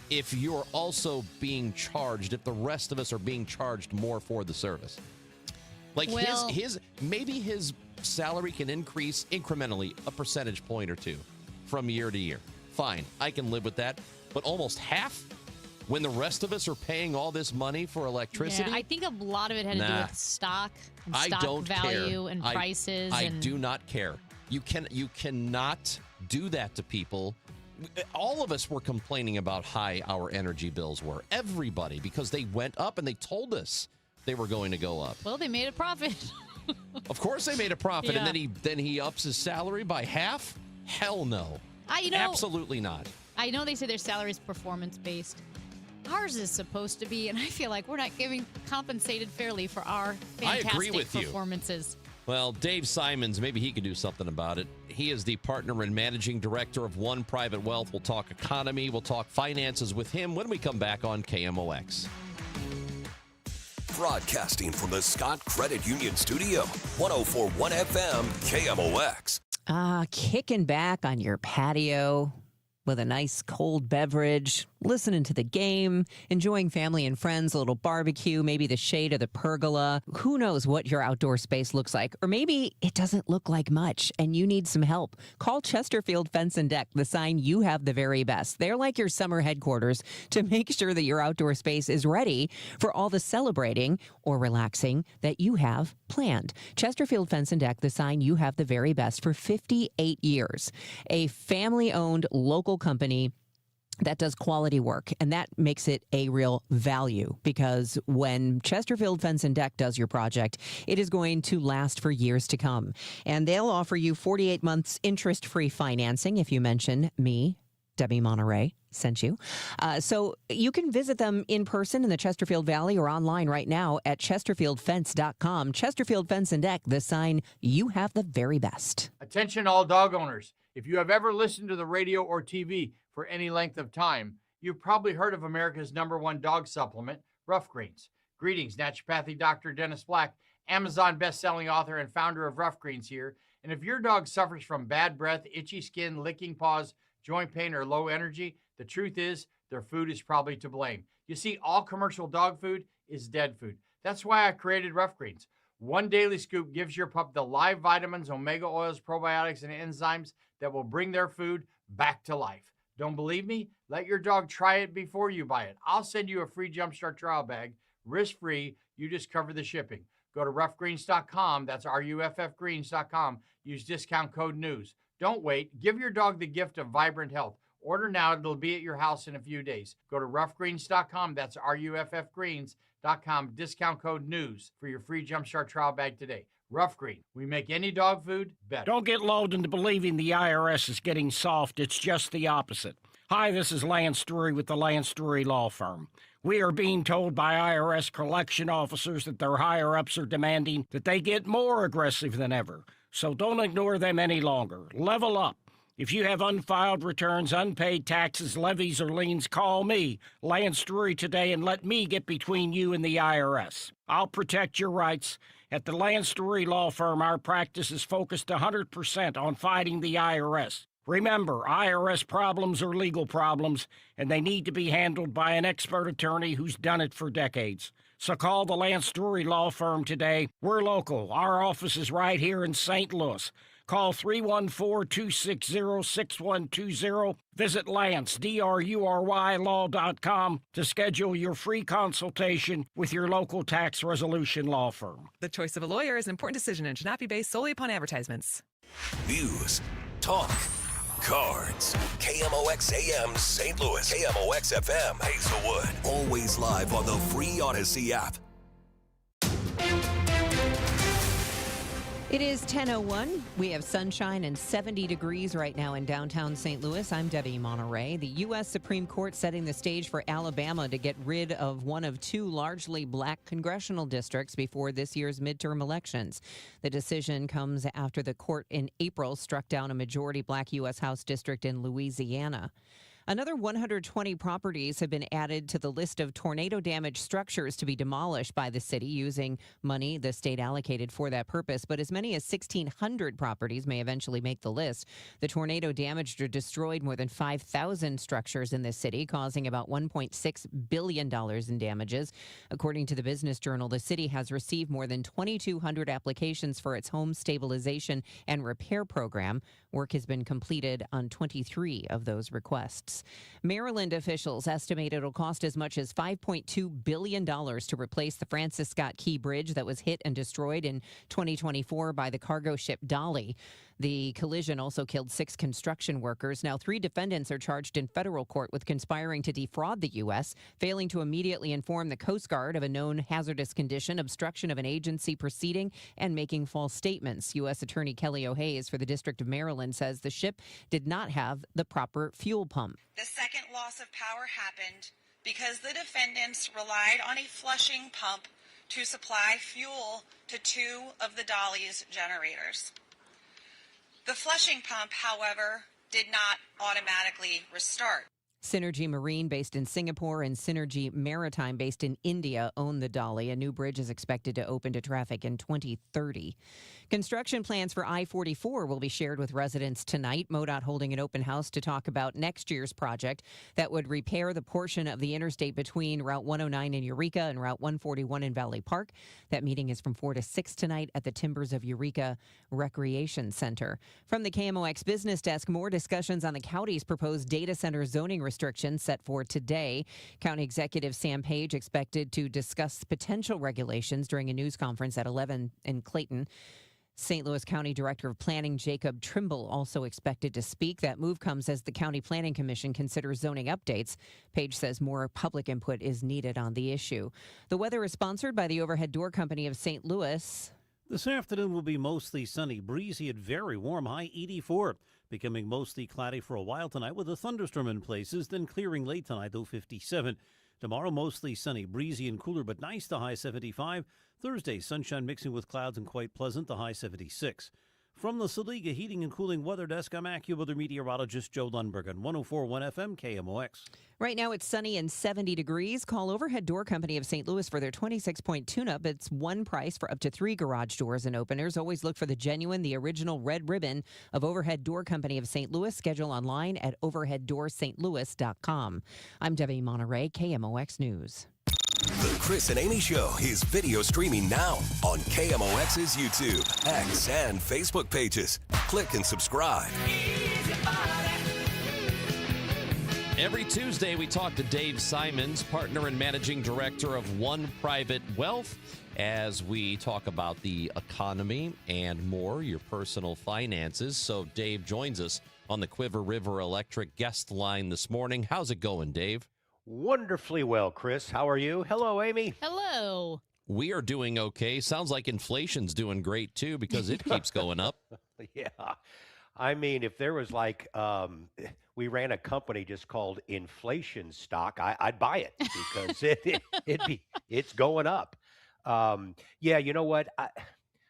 Speaker 1: if you're also being charged, if the rest of us are being charged more for the service. Like maybe his salary can increase incrementally a percentage point or two from year to year. Fine, I can live with that. But almost half? When the rest of us are paying all this money for electricity?
Speaker 2: Yeah, I think a lot of it had to do with stock and stock value and prices.
Speaker 1: I do not care. You cannot do that to people. All of us were complaining about how high our energy bills were. Everybody, because they went up and they told us they were going to go up.
Speaker 2: Well, they made a profit.
Speaker 1: Of course they made a profit,
Speaker 2: Yeah.
Speaker 1: and then he ups his salary by half? Hell no. Absolutely not.
Speaker 2: I know they say their salary is performance-based. Ours is supposed to be, and I feel like we're not getting compensated fairly for our fantastic
Speaker 1: I agree with you.
Speaker 2: performances.
Speaker 1: Well, Dave Simons, maybe he could do something about it. He is the partner and managing director of One Private Wealth. We'll talk economy. We'll talk finances with him when we come back on KMOX.
Speaker 29: Broadcasting from the Scott Credit Union Studio, 104.1 FM KMOX.
Speaker 9: Kicking back on your patio with a nice cold beverage, listening to the game, enjoying family and friends, a little barbecue, maybe the shade of the pergola. Who knows what your outdoor space looks like? Or maybe it doesn't look like much and you need some help. Call Chesterfield Fence and Deck, the sign you have the very best. They're like your summer headquarters to make sure that your outdoor space is ready for all the celebrating or relaxing that you have planned. Chesterfield Fence and Deck, the sign you have the very best for 58 years. A family-owned local company that does quality work, and that makes it a real value, because when Chesterfield Fence and Deck does your project, it is going to last for years to come. And they'll offer you 48 months interest-free financing if you mention me, Debbie Monterey, sent you. So you can visit them in person in the Chesterfield Valley or online right now at chesterfieldfence.com. Chesterfield Fence and Deck, the sign you have the very best.
Speaker 10: Attention all dog owners. If you have ever listened to the radio or TV for any length of time, you've probably heard of America's #1 dog supplement, Rough Greens. Greetings, naturopathy Dr. Dennis Black, Amazon best-selling author and founder of Rough Greens here. And if your dog suffers from bad breath, itchy skin, licking paws, joint pain, or low energy, the truth is their food is probably to blame. You see, all commercial dog food is dead food. That's why I created Rough Greens. One daily scoop gives your pup the live vitamins, omega oils, probiotics, and enzymes that will bring their food back to life. Don't believe me? Let your dog try it before you buy it. I'll send you a free Jumpstart trial bag, risk-free. You just cover the shipping. Go to roughgreens.com. That's RUFFgreens.com. Use discount code NEWS. Don't wait. Give your dog the gift of vibrant health. Order now. It'll be at your house in a few days. Go to roughgreens.com. That's RUFFgreens.com. Discount code NEWS for your free Jumpstart trial bag today. Rough Green. We make any dog food better.
Speaker 12: Don't get lulled into believing the IRS is getting soft. It's just the opposite. Hi, this is Lance Drury with the Lance Drury Law Firm. We are being told by IRS collection officers that their higher-ups are demanding that they get more aggressive than ever. So don't ignore them any longer. Level up. If you have unfiled returns, unpaid taxes, levies, or liens, call me, Lance Drury, today and let me get between you and the IRS. I'll protect your rights, At the Lance Drury Law Firm, our practice is focused 100% on fighting the IRS. Remember, IRS problems are legal problems, and they need to be handled by an expert attorney who's done it for decades. So call the Lance Drury Law Firm today. We're local. Our office is right here in St. Louis. Call 314-260-6120. Visit Lance, D-R-U-R-Y, law.com to schedule your free consultation with your local tax resolution law firm.
Speaker 13: The choice of a lawyer is an important decision and should not be based solely upon advertisements.
Speaker 29: News, talk, cards. KMOX AM St. Louis. KMOX FM Hazelwood. Always live on the free Odyssey app.
Speaker 9: It is 10:01. We have sunshine and 70 degrees right now in downtown St. Louis. I'm Debbie Monterey. The U.S. Supreme Court setting the stage for Alabama to get rid of one of two largely black congressional districts before this year's midterm elections. The decision comes after the court in April struck down a majority black U.S. House district in Louisiana. Another 120 properties have been added to the list of tornado-damaged structures to be demolished by the city using money the state allocated for that purpose. But as many as 1,600 properties may eventually make the list. The tornado damaged or destroyed more than 5,000 structures in the city, causing about $1.6 billion in damages. According to the Business Journal, the city has received more than 2,200 applications for its home stabilization and repair program. Work has been completed on 23 of those requests. Maryland officials estimate it'll cost as much as $5.2 billion to replace the Francis Scott Key Bridge that was hit and destroyed in 2024 by the cargo ship Dolly. The collision also killed 6 construction workers. Now, 3 defendants are charged in federal court with conspiring to defraud the U.S., failing to immediately inform the Coast Guard of a known hazardous condition, obstruction of an agency proceeding, and making false statements. U.S. Attorney Kelly O'Hayes for the District of Maryland says the ship did not have the proper fuel pump.
Speaker 14: The second loss of power happened because the defendants relied on a flushing pump to supply fuel to 2 of the Dolly's generators. The flushing pump, however, did not automatically restart.
Speaker 9: Synergy Marine, based in Singapore, and Synergy Maritime, based in India, own the Dolly. A new bridge is expected to open to traffic in 2030. Construction plans for I-44 will be shared with residents tonight. MoDOT holding an open house to talk about next year's project that would repair the portion of the interstate between Route 109 in Eureka and Route 141 in Valley Park. That meeting is from 4 to 6 tonight at the Timbers of Eureka Recreation Center. From the KMOX Business Desk, more discussions on the county's proposed data center zoning restrictions set for today. County Executive Sam Page expected to discuss potential regulations during a news conference at 11 in Clayton. St. Louis County Director of Planning Jacob Trimble also expected to speak. That move comes as the County Planning Commission considers zoning updates. Page says more public input is needed on the issue. The weather is sponsored by the Overhead Door Company of St. Louis.
Speaker 15: This afternoon will be mostly sunny, breezy and very warm, high 84. Becoming mostly cloudy for a while tonight with a thunderstorm in places, then clearing late tonight, though 57. Tomorrow, mostly sunny, breezy and cooler, but nice, the high 75. Thursday, sunshine mixing with clouds and quite pleasant, the high 76. From the Saliga Heating and Cooling Weather Desk, I'm AccuWeather meteorologist Joe Lundberg on 104.1 FM KMOX.
Speaker 9: Right now it's sunny and 70 degrees. Call Overhead Door Company of St. Louis for their 26-point tune-up. It's one price for up to 3 garage doors and openers. Always look for the genuine, the original red ribbon of Overhead Door Company of St. Louis. Schedule online at overheaddoorsstlouis.com. I'm Debbie Monterey, KMOX News.
Speaker 29: The Chris and Amy Show is video streaming now on KMOX's YouTube, X, and Facebook pages. Click and subscribe.
Speaker 1: Every Tuesday, we talk to Dave Simons, partner and managing director of One Private Wealth, as we talk about the economy and more, your personal finances. So Dave joins us on the Quiver River Electric guest line this morning. How's it going, Dave?
Speaker 16: Wonderfully well, Chris. How are you? Hello, Amy.
Speaker 2: Hello.
Speaker 1: We are doing okay. Sounds like inflation's doing great, too, because it keeps going up.
Speaker 16: Yeah. I mean, if there was like, we ran a company just called Inflation Stock, I'd buy it because it's going up. Yeah, you know what?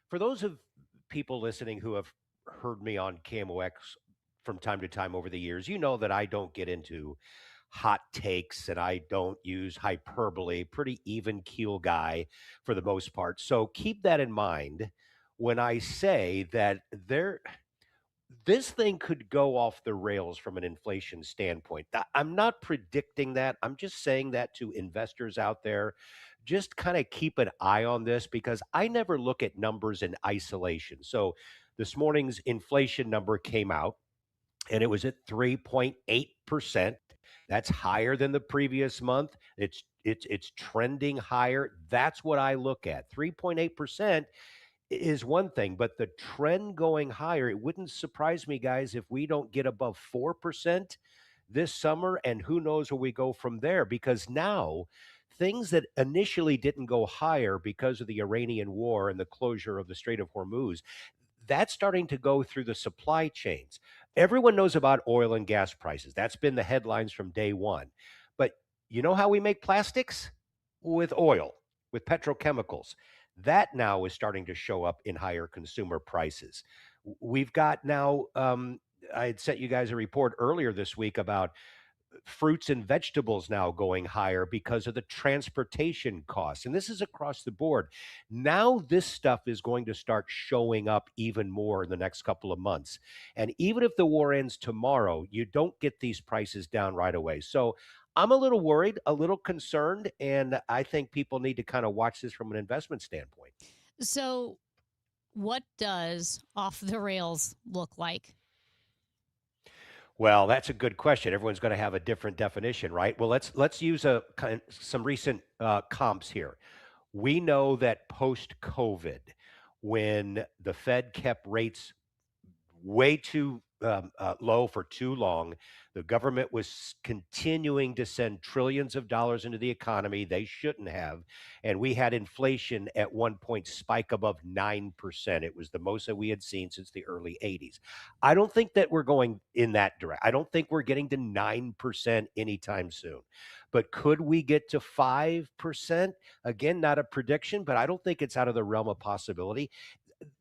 Speaker 16: For those of people listening who have heard me on KMOX from time to time over the years, you know that I don't get into hot takes and I don't use hyperbole, pretty even keel guy for the most part. So keep that in mind when I say that this thing could go off the rails from an inflation standpoint. I'm not predicting that. I'm just saying that to investors out there. Just kind of keep an eye on this because I never look at numbers in isolation. So this morning's inflation number came out and it was at 3.8%. That's higher than the previous month. It's trending higher. That's what I look at. 3.8% is one thing, but the trend going higher, it wouldn't surprise me, guys, if we don't get above 4% this summer, and who knows where we go from there, because now things that initially didn't go higher because of the Iranian war and the closure of the Strait of Hormuz, that's starting to go through the supply chains. Everyone knows about oil and gas prices. That's been the headlines from day one. But you know how we make plastics? With oil, with petrochemicals. That now is starting to show up in higher consumer prices. We've got now, I had sent you guys a report earlier this week about fruits and vegetables now going higher because of the transportation costs. And this is across the board. Now this stuff is going to start showing up even more in the next couple of months. And even if the war ends tomorrow, you don't get these prices down right away. So I'm a little worried, a little concerned, and I think people need to kind of watch this from an investment standpoint.
Speaker 2: So what does off the rails look like?
Speaker 16: Well, that's a good question. Everyone's going to have a different definition, right? Well, let's use some recent comps here. We know that post-COVID, when the Fed kept rates way too low for too long, the government was continuing to send trillions of dollars into the economy they shouldn't have, and we had inflation at one point spike above 9%. It was the most that we had seen since the early 80s. I don't think that we're going in that direction. I don't think we're getting to 9% anytime soon. But could we get to 5%? Again, not a prediction, but I don't think it's out of the realm of possibility.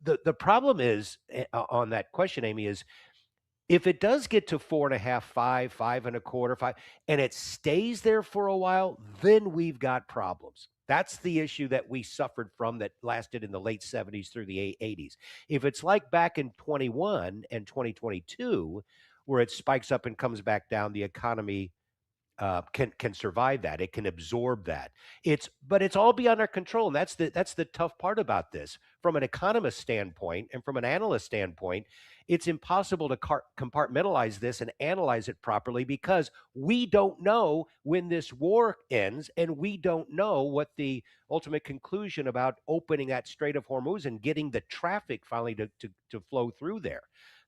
Speaker 16: The problem is on that question, Amy, is if it does get to 4.5, 5, 5.25, 5, and it stays there for a while, then we've got problems. That's the issue that we suffered from that lasted in the late 70s through the 80s. If it's like back in 21 and 2022, where it spikes up and comes back down, the economy can survive that. It can absorb that. But it's all beyond our control, and that's the tough part about this. From an economist standpoint and from an analyst standpoint, it's impossible to compartmentalize this and analyze it properly because we don't know when this war ends, and we don't know what the ultimate conclusion about opening that Strait of Hormuz and getting the traffic finally to flow through there.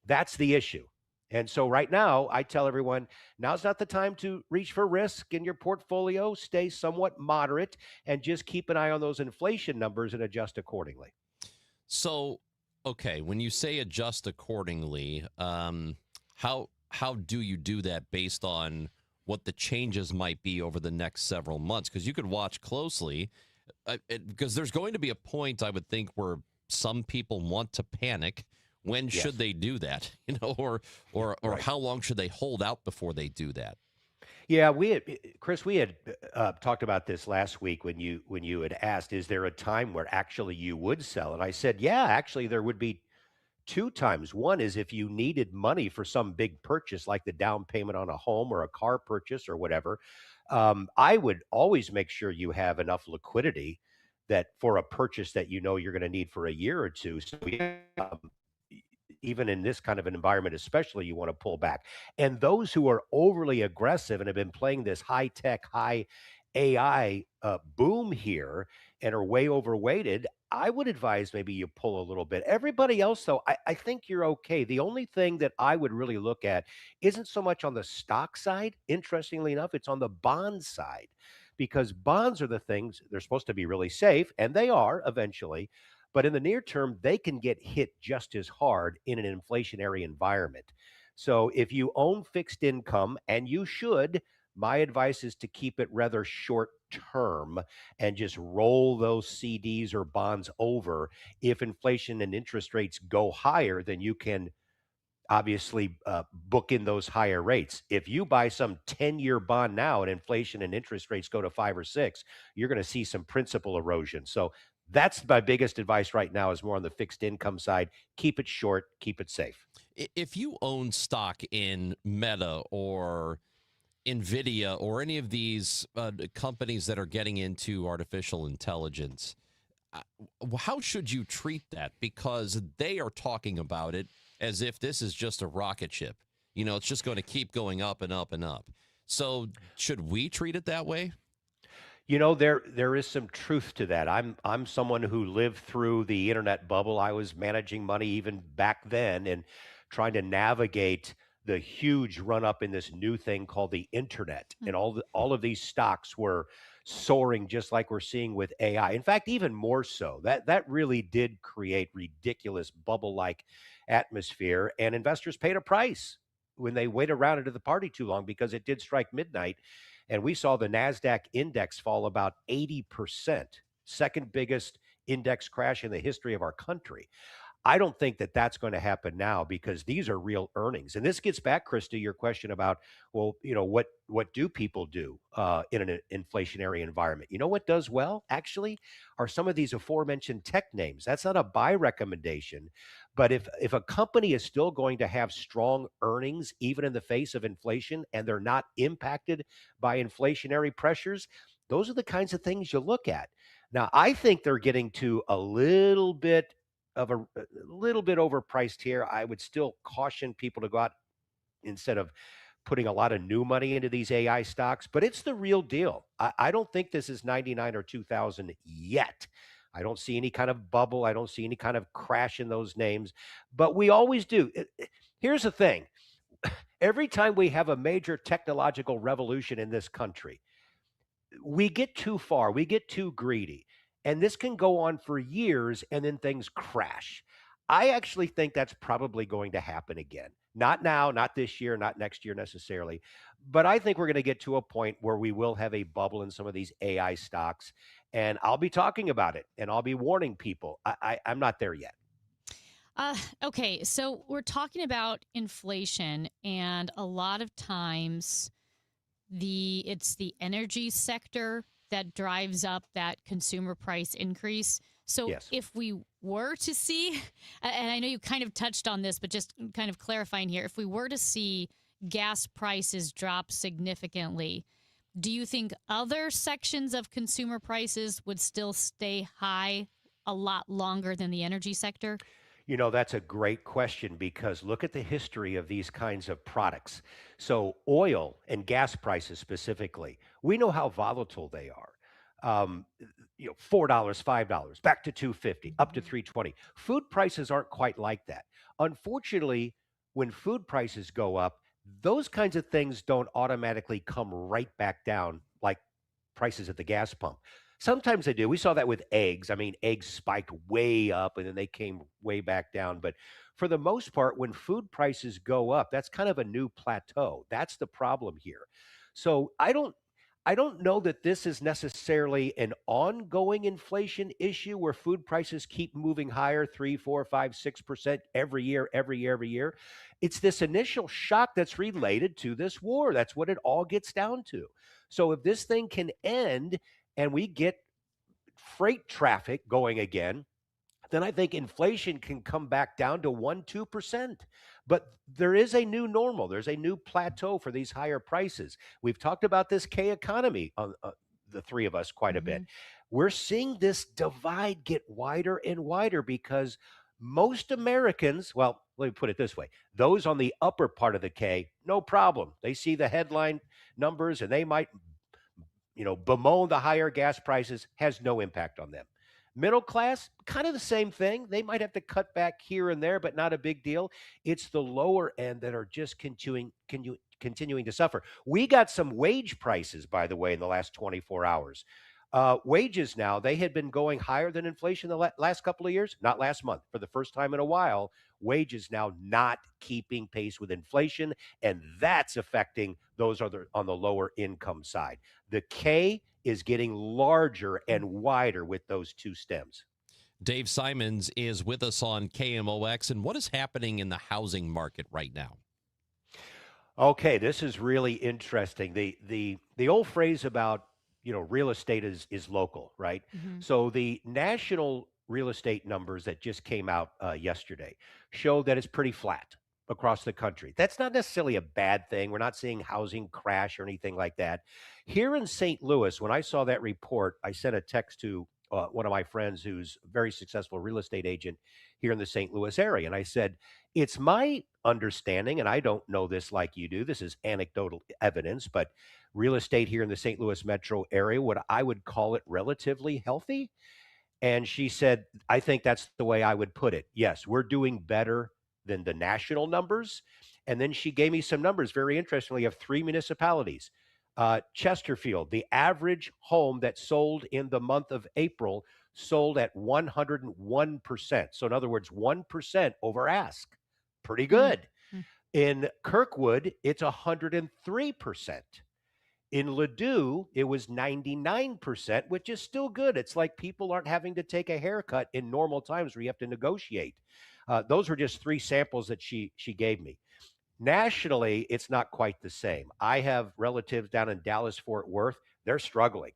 Speaker 16: That's the issue. And so right now, I tell everyone, now's not the time to reach for risk in your portfolio. Stay somewhat moderate and just keep an eye on those inflation numbers and adjust accordingly.
Speaker 1: So, okay, when you say adjust accordingly, how do you do that based on what the changes might be over the next several months? Because you could watch closely, because there's going to be a point, I would think, where some people want to panic. When should they do that? Or right. How long should they hold out before they do that?
Speaker 16: Yeah, Chris, we had talked about this last week when you had asked, is there a time where actually you would sell? And I said, yeah, actually there would be two times. One is if you needed money for some big purchase, like the down payment on a home or a car purchase or whatever. I would always make sure you have enough liquidity that for a purchase that you know you're going to need for a year or two. So even in this kind of an environment, especially, you want to pull back. And those who are overly aggressive and have been playing this high tech, high AI boom here and are way overweighted, I would advise maybe you pull a little bit. Everybody else, though, I think you're okay. The only thing that I would really look at isn't so much on the stock side. Interestingly enough, it's on the bond side, because bonds are the things, they're supposed to be really safe, and they are eventually. But in the near term, they can get hit just as hard in an inflationary environment. So if you own fixed income, and you should, my advice is to keep it rather short term and just roll those CDs or bonds over. If inflation and interest rates go higher, then you can obviously book in those higher rates. If you buy some 10-year bond now and inflation and interest rates go to 5 or 6, you're going to see some principal erosion. So that's my biggest advice right now is more on the fixed income side. Keep it short, keep it safe.
Speaker 1: If you own stock in Meta or NVIDIA or any of these companies that are getting into artificial intelligence, how should you treat that? Because they are talking about it as if this is just a rocket ship. You know, it's just going to keep going up and up and up. So should we treat it that way?
Speaker 16: You know, there is some truth to that. I'm someone who lived through the internet bubble. I was managing money even back then and trying to navigate the huge run up in this new thing called the internet. And all of these stocks were soaring just like we're seeing with AI. In fact, even more so. That really did create ridiculous bubble-like atmosphere, and investors paid a price when they waited around into the party too long because it did strike midnight. And we saw the NASDAQ index fall about 80%, second biggest index crash in the history of our country. I don't think that that's going to happen now because these are real earnings. And this gets back, Chris, to your question about, well, you know, what do people do in an inflationary environment? You know what does well, actually, are some of these aforementioned tech names. That's not a buy recommendation. But if a company is still going to have strong earnings, even in the face of inflation, and they're not impacted by inflationary pressures, those are the kinds of things you look at. Now, I think they're getting to a little bit overpriced here. I would still caution people to go out instead of putting a lot of new money into these AI stocks, but it's the real deal. I don't think this is 99 or 2000 yet. I don't see any kind of bubble. I don't see any kind of crash in those names, but we always do. Here's the thing. Every time we have a major technological revolution in this country, we get too far, we get too greedy, and this can go on for years and then things crash. I actually think that's probably going to happen again. Not now, not this year, not next year necessarily, but I think we're going to get to a point where we will have a bubble in some of these AI stocks, and I'll be talking about it and I'll be warning people. I'm not there yet.
Speaker 2: Okay, so we're talking about inflation, and a lot of times it's the energy sector that drives up that consumer price increase. So
Speaker 16: Yes.
Speaker 2: if we were to see, and I know you kind of touched on this, but just kind of clarifying here, if we were to see gas prices drop significantly, do you think other sections of consumer prices would still stay high a lot longer than the energy sector?
Speaker 16: You know, that's a great question because look at the history of these kinds of products. So, oil and gas prices specifically, we know how volatile they are. You know, $4, $5, back to $2.50, up to $3.20. Food prices aren't quite like that. Unfortunately, when food prices go up, those kinds of things don't automatically come right back down like prices at the gas pump. Sometimes they do. We saw that with eggs. I mean, eggs spiked way up and then they came way back down. But for the most part, when food prices go up, that's kind of a new plateau. That's the problem here. So I don't know that this is necessarily an ongoing inflation issue where food prices keep moving higher 3, 4, 5, 6% every year, every year, every year. It's this initial shock that's related to this war. That's what it all gets down to. So if this thing can end and we get freight traffic going again, then I think inflation can come back down to 1, 2%. But there is a new normal. There's a new plateau for these higher prices. We've talked about this K economy on the three of us quite a bit. We're seeing this divide get wider and wider because most Americans, well, let me put it this way, those on the upper part of the K, no problem. They see the headline numbers and they might, you know, bemoan the higher gas prices, has no impact on them. Middle class, kind of the same thing. They might have to cut back here and there, but not a big deal. It's the lower end that are just continuing to suffer. We got some wage prices, by the way, in the last 24 hours. Wages now, they had been going higher than inflation the last couple of years, not last month. For the first time in a while, wages now not keeping pace with inflation, and that's affecting those on the lower income side. The K is getting larger and wider with those two stems.
Speaker 1: Dave Simons is with us on KMOX. And what is happening in the housing market right now?
Speaker 16: Okay, this is really interesting. The old phrase about, real estate is local, right? So the national real estate numbers that just came out yesterday show that it's pretty flat across the country. That's not necessarily a bad thing. We're not seeing housing crash or anything like that. Here in St. Louis, when I saw that report, I sent a text to one of my friends who's a very successful real estate agent here in the St. Louis area. And I said, it's my understanding, and I don't know this like you do, this is anecdotal evidence, but real estate here in the St. Louis metro area, what I would call it relatively healthy. And she said, I think that's the way I would put it. Yes, we're doing better than the national numbers. And then she gave me some numbers, very interestingly, of 3 municipalities. Chesterfield, the average home that sold in the month of April sold at 101%. So in other words, 1% over ask. Pretty good. In Kirkwood, it's 103%. In Ladue, it was 99%, which is still good. It's like people aren't having to take a haircut in normal times where you have to negotiate. Those were just 3 samples that she gave me. Nationally, it's not quite the same. I have relatives down in Dallas-Fort Worth. They're struggling.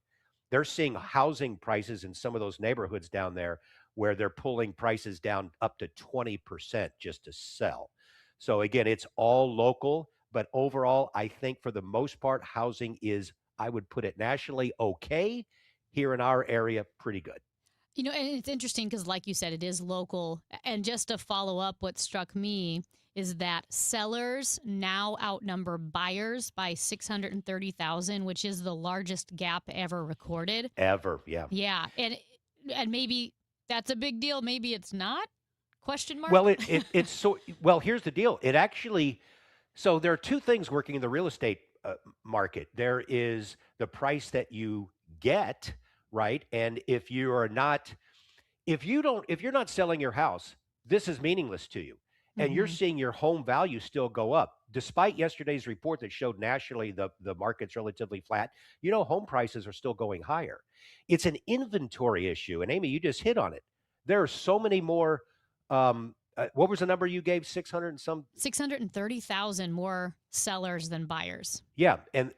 Speaker 16: They're seeing housing prices in some of those neighborhoods down there where they're pulling prices down up to 20% just to sell. So again, it's all local, but overall, I think for the most part, housing is, I would put it nationally, okay. Here in our area, pretty good.
Speaker 2: And it's interesting because, like you said, it is local. And just to follow up, what struck me is that sellers now outnumber buyers by 630,000, which is the largest gap ever recorded.
Speaker 16: Ever, yeah.
Speaker 2: Yeah, and maybe that's a big deal. Maybe it's not? Question mark?
Speaker 16: Well, it's so. Well, here's the deal. It actually. So there are 2 things working in the real estate market. There is the price that you get, right? And if you're not selling your house, this is meaningless to you. And you're seeing your home value still go up. Despite yesterday's report that showed nationally the market's relatively flat, home prices are still going higher. It's an inventory issue. And Amy, you just hit on it. There are so many more. What was the number you gave? 600 and some?
Speaker 2: 630,000 more sellers than buyers.
Speaker 16: Yeah, and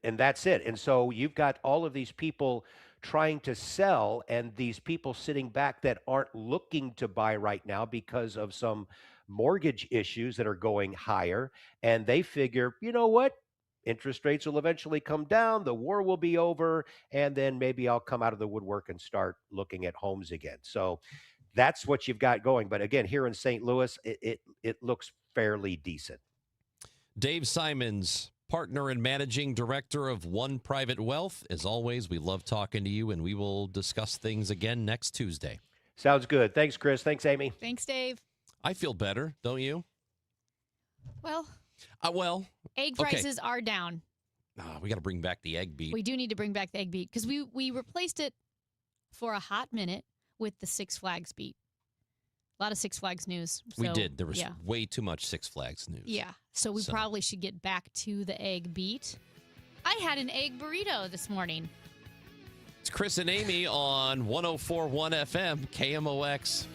Speaker 16: that's it. And so you've got all of these people trying to sell and these people sitting back that aren't looking to buy right now because of some mortgage issues that are going higher. And they figure, you know what? Interest rates will eventually come down. The war will be over. And then maybe I'll come out of the woodwork and start looking at homes again. So that's what you've got going. But again, here in St. Louis, it looks fairly decent.
Speaker 1: Dave Simons, partner and managing director of One Private Wealth. As always, we love talking to you, and we will discuss things again next Tuesday.
Speaker 16: Sounds good. Thanks, Chris. Thanks, Amy.
Speaker 2: Thanks, Dave.
Speaker 1: I feel better, don't you?
Speaker 2: Well, egg prices are down.
Speaker 1: We got to bring back the egg beat.
Speaker 2: We do need to bring back the egg beat because we replaced it for a hot minute with the Six Flags beat. A lot of Six Flags news.
Speaker 1: We did. There was way too much Six Flags news.
Speaker 2: Yeah. So we probably should get back to the egg beat. I had an egg burrito this morning.
Speaker 1: It's Chris and Amy on 104.1 FM, KMOX.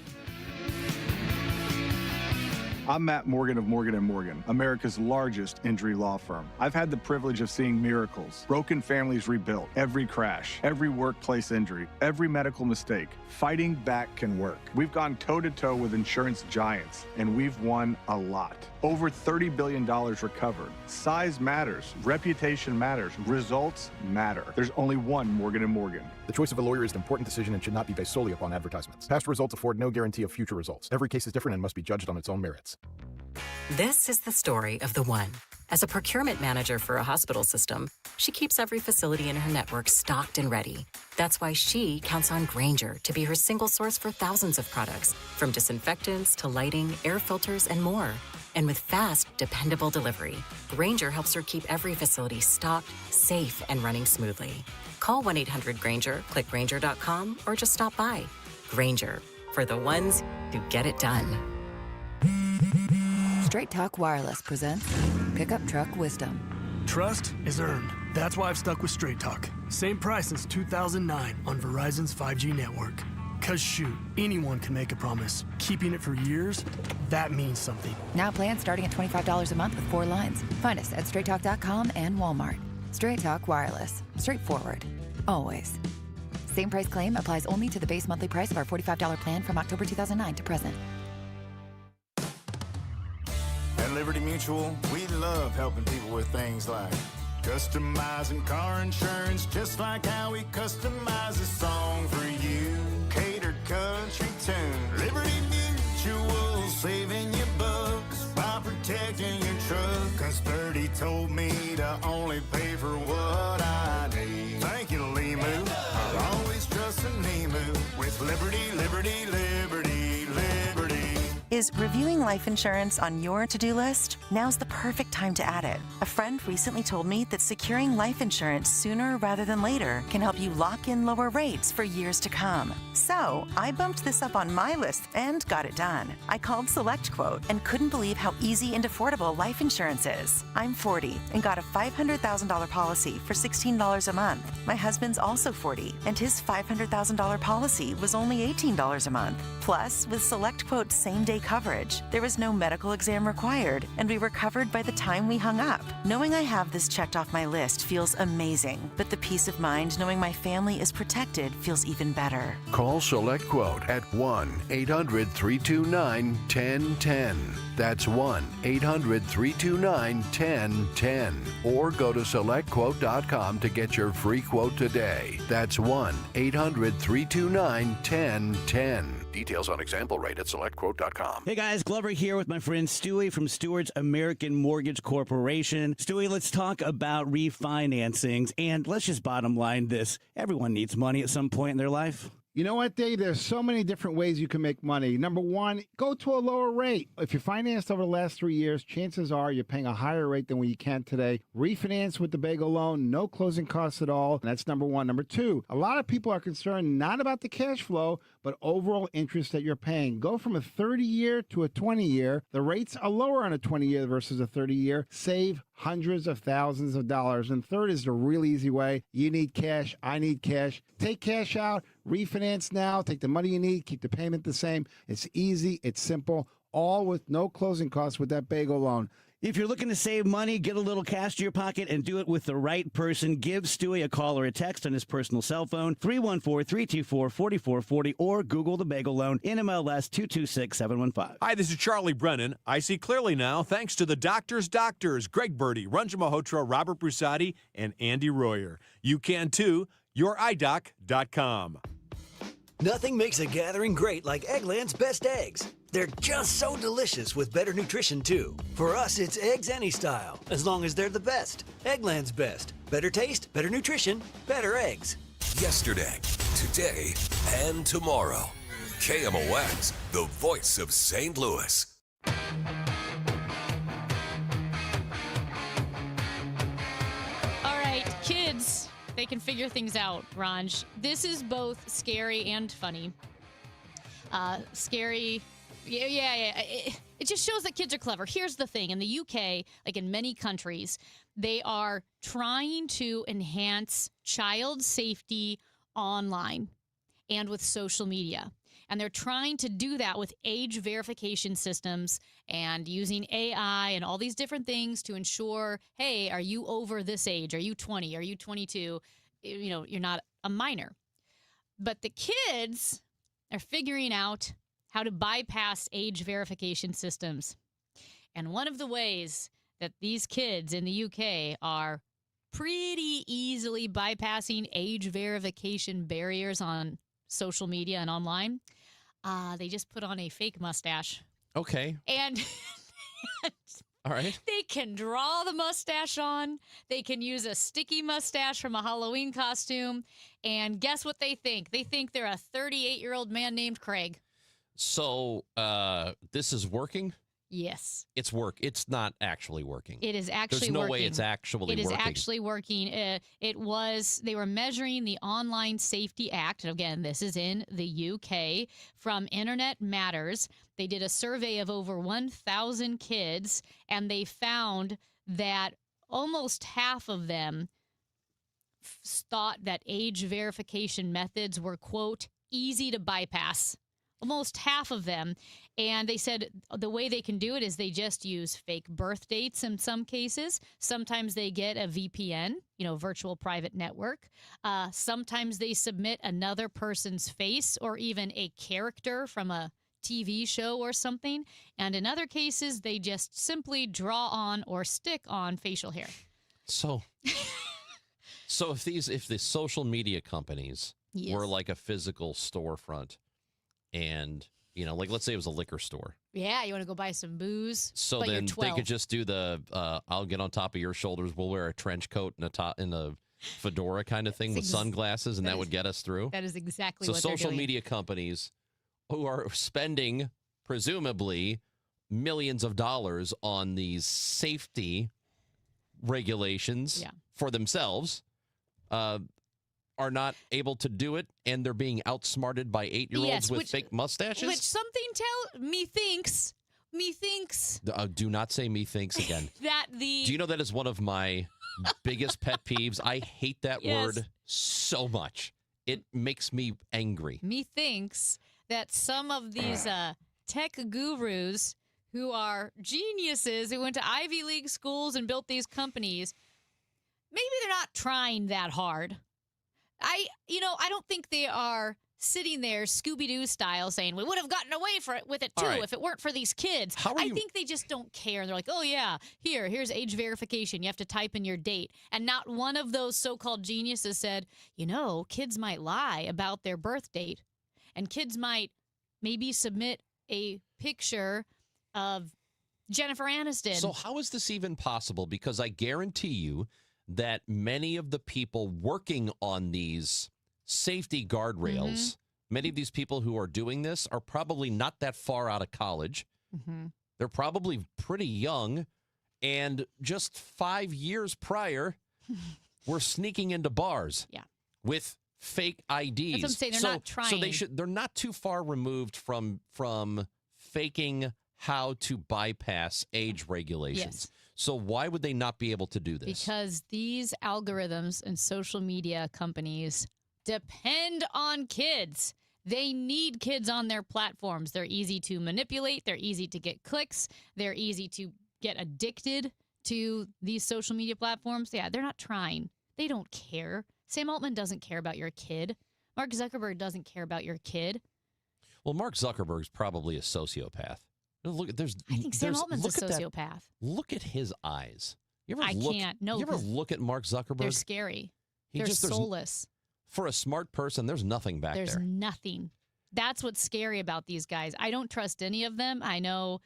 Speaker 3: I'm Matt Morgan of Morgan & Morgan, America's largest injury law firm. I've had the privilege of seeing miracles, broken families rebuilt, every crash, every workplace injury, every medical mistake. Fighting back can work. We've gone toe-to-toe with insurance giants, and we've won a lot. Over $30 billion recovered. Size matters. Reputation matters. Results matter. There's only one Morgan & Morgan.
Speaker 4: The choice of a lawyer is an important decision and should not be based solely upon advertisements. Past results afford no guarantee of future results. Every case is different and must be judged on its own merits.
Speaker 11: This is the story of the one. As a procurement manager for a hospital system, she keeps every facility in her network stocked and ready. That's why she counts on Grainger to be her single source for thousands of products, from disinfectants to lighting, air filters, and more. And with fast, dependable delivery, Grainger helps her keep every facility stocked, safe, and running smoothly. Call 1-800-GRAINGER, click Grainger.com, or just stop by. Grainger, for the ones who get it done.
Speaker 17: Straight Talk Wireless presents Pickup Truck Wisdom.
Speaker 18: Trust is earned. That's why I've stuck with Straight Talk. Same price since 2009 on Verizon's 5G network. Because shoot, anyone can make a promise. Keeping it for years, that means something.
Speaker 17: Now plans starting at $25 a month with 4 lines. Find us at straighttalk.com and Walmart. Straight Talk Wireless. Straightforward. Always. Same price claim applies only to the base monthly price of our $45 plan from October 2009 to present.
Speaker 5: At Liberty Mutual, we love helping people with things like customizing car insurance, just like how we customize a song for you. Catered country tune. Liberty Mutual, saving you bucks by protecting your truck. 'Cause 30 told me to only pay for what I need. Thank you, Limu. I'll always trust in Limu with Liberty, Liberty, Liberty, Liberty.
Speaker 6: Is reviewing life insurance on your to-do list? Now's the perfect time to add it. A friend recently told me that securing life insurance sooner rather than later can help you lock in lower rates for years to come. So I bumped this up on my list and got it done. I called SelectQuote and couldn't believe how easy and affordable life insurance is. I'm 40 and got a $500,000 policy for $16 a month. My husband's also 40 and his $500,000 policy was only $18 a month. Plus, with SelectQuote's same-day coverage, there was no medical exam required, and we were covered by the time we hung up. Knowing I have this checked off my list feels amazing, but the peace of mind knowing my family is protected feels even better.
Speaker 7: Call SelectQuote at 1-800-329-1010. That's 1-800-329-1010. Or go to SelectQuote.com to get your free quote today. That's 1-800-329-1010. Details on example rate at SelectQuote.com.
Speaker 8: Hey guys, Glover here with my friend Stewie from Stewart's American Mortgage Corporation. Stewie, let's talk about refinancings, and let's just bottom line this. Everyone needs money at some point in their life.
Speaker 19: You know what, Dave? There's so many different ways you can make money. Number one, go to a lower rate. If you financed over the last 3 years, chances are you're paying a higher rate than what you can today. Refinance with the Bagel loan, no closing costs at all. That's number one. Number two, a lot of people are concerned not about the cash flow, but overall interest that you're paying. Go from a 30-year to a 20-year. The rates are lower on a 20-year versus a 30-year. Save hundreds of thousands of dollars. And third is the really easy way. You need cash. I need cash. Take cash out. Refinance now. Take the money you need. Keep the payment the same. It's easy. It's simple. All with no closing costs with that Bagel loan.
Speaker 8: If you're looking to save money, get a little cash to your pocket, and do it with the right person, give Stewie a call or a text on his personal cell phone, 314-324-4440, or Google the Bagel Loan, NMLS 226715.
Speaker 7: Hi, this is Charlie Brennan. I see clearly now thanks to the doctors, Greg Birdie, Ranjan Malhotra, Robert Brusati, and Andy Royer. You can too. YourIDoc.com.
Speaker 20: Nothing makes a gathering great like Eggland's Best Eggs. They're just so delicious with better nutrition, too. For us, it's eggs any style, as long as they're the best. Eggland's Best. Better taste, better nutrition, better eggs.
Speaker 29: Yesterday, today, and tomorrow. KMOX, the voice of St. Louis.
Speaker 2: All right, kids, they can figure things out, Ranj. This is both scary and funny. Scary... Yeah. It just shows that kids are clever. Here's the thing. In the UK, like in many countries, they are trying to enhance child safety online and with social media. And they're trying to do that with age verification systems and using AI and all these different things to ensure, hey, are you over this age? Are you 20? Are you 22? You know, you're not a minor. But the kids are figuring out how to bypass age verification systems. And one of the ways that these kids in the UK are pretty easily bypassing age verification barriers on social media and online, they just put on a fake mustache.
Speaker 1: Okay.
Speaker 2: And
Speaker 1: all right.
Speaker 2: They can draw the mustache on. They can use a sticky mustache from a Halloween costume. And guess what they think? They think they're a 38-year-old man named Craig.
Speaker 1: So this is working?
Speaker 2: Yes.
Speaker 1: It's not actually working.
Speaker 2: It is actually
Speaker 1: There's no
Speaker 2: working.
Speaker 1: way it's actually working.
Speaker 2: It is actually working. They were measuring the Online Safety Act. And again, this is in the UK from Internet Matters. They did a survey of over 1,000 kids, and they found that almost half of them thought that age verification methods were, quote, easy to bypass. Almost half of them. And they said the way they can do it is they just use fake birth dates in some cases. Sometimes they get a VPN, virtual private network. Sometimes they submit another person's face or even a character from a TV show or something. And in other cases, they just simply draw on or stick on facial hair.
Speaker 1: So if the social media companies were like a physical storefront, and like let's say it was a liquor store.
Speaker 2: Yeah, you want to go buy some booze.
Speaker 1: So
Speaker 2: but
Speaker 1: then
Speaker 2: you're 12.
Speaker 1: they could just do the I'll get on top of your shoulders. We'll wear a trench coat and a fedora kind of thing with sunglasses, and that would get us through.
Speaker 2: That is exactly
Speaker 1: so
Speaker 2: what they're doing.
Speaker 1: social media companies who are spending presumably millions of dollars on these safety regulations for themselves are not able to do it, and they're being outsmarted by 8-year-olds with fake mustaches?
Speaker 2: Which something thinks
Speaker 1: do not say methinks again.
Speaker 2: that
Speaker 1: Do you know that is one of my biggest pet peeves? I hate that word so much. It makes me angry.
Speaker 2: Methinks that some of these tech gurus who are geniuses who went to Ivy League schools and built these companies, maybe they're not trying that hard. I don't think they are sitting there Scooby-Doo style saying, we would have gotten away with it too if it weren't for these kids. I think they just don't care. They're like, oh yeah, here's age verification. You have to type in your date. And not one of those so-called geniuses said, kids might lie about their birth date. And kids might maybe submit a picture of Jennifer Aniston.
Speaker 1: So how is this even possible? Because I guarantee you that many of the people working on these safety guardrails, many of these people who are doing this are probably not that far out of college. They're probably pretty young. And just 5 years prior, were sneaking into bars with fake IDs.
Speaker 2: That's what I'm saying. They're not trying.
Speaker 1: So they're not too far removed from faking how to bypass age regulations.
Speaker 2: Yes.
Speaker 1: So why would they not be able to do this?
Speaker 2: Because these algorithms and social media companies depend on kids. They need kids on their platforms. They're easy to manipulate. They're easy to get clicks. They're easy to get addicted to these social media platforms. Yeah, they're not trying. They don't care. Sam Altman doesn't care about your kid. Mark Zuckerberg doesn't care about your kid.
Speaker 1: Well, Mark Zuckerberg's probably a sociopath. Look,
Speaker 2: I think Sam Altman's a sociopath.
Speaker 1: Look at his eyes. You ever
Speaker 2: can't. No,
Speaker 1: you ever look at Mark Zuckerberg?
Speaker 2: They're scary. They're soulless.
Speaker 1: For a smart person, there's nothing back there.
Speaker 2: There's nothing. That's what's scary about these guys. I don't trust any of them. I know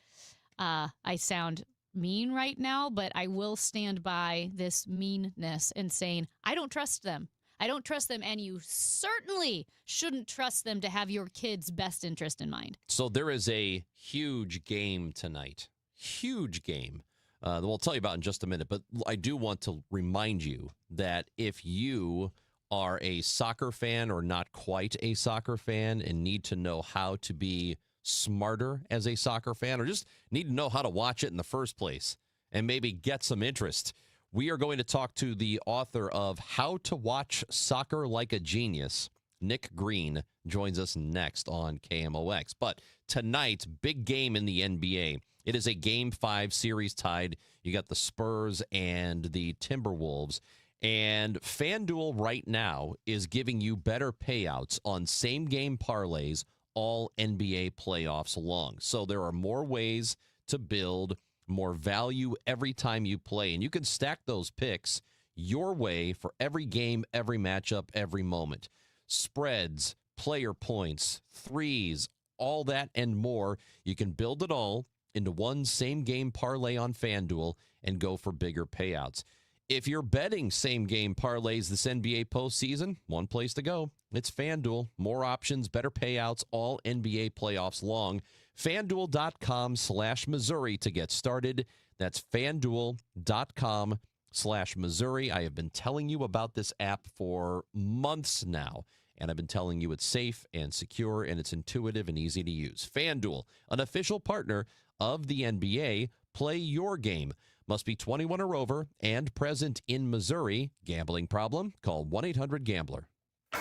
Speaker 2: I sound mean right now, but I will stand by this meanness and saying I don't trust them. I don't trust them, and you certainly shouldn't trust them to have your kid's best interest in mind.
Speaker 1: So there is a huge game tonight. Huge game. That we'll tell you about in just a minute, but I do want to remind you that if you are a soccer fan or not quite a soccer fan and need to know how to be smarter as a soccer fan, or just need to know how to watch it in the first place and maybe get some interest, we are going to talk to the author of How to Watch Soccer Like a Genius. Nick Green joins us next on KMOX. But tonight, big game in the NBA. It is a Game 5 series tied. You got the Spurs and the Timberwolves. And FanDuel right now is giving you better payouts on same-game parlays all NBA playoffs long. So there are more ways to build more value every time you play. And you can stack those picks your way for every game, every matchup, every moment. Spreads, player points, threes, all that and more. You can build it all into one same-game parlay on FanDuel and go for bigger payouts. If you're betting same-game parlays this NBA postseason, one place to go. It's FanDuel. More options, better payouts, all NBA playoffs long. FanDuel.com/Missouri to get started. That's FanDuel.com/Missouri. I have been telling you about this app for months now, and I've been telling you it's safe and secure, and it's intuitive and easy to use. FanDuel, an official partner of the NBA. Play your game. Must be 21 or over and present in Missouri. Gambling problem? Call 1-800-GAMBLER.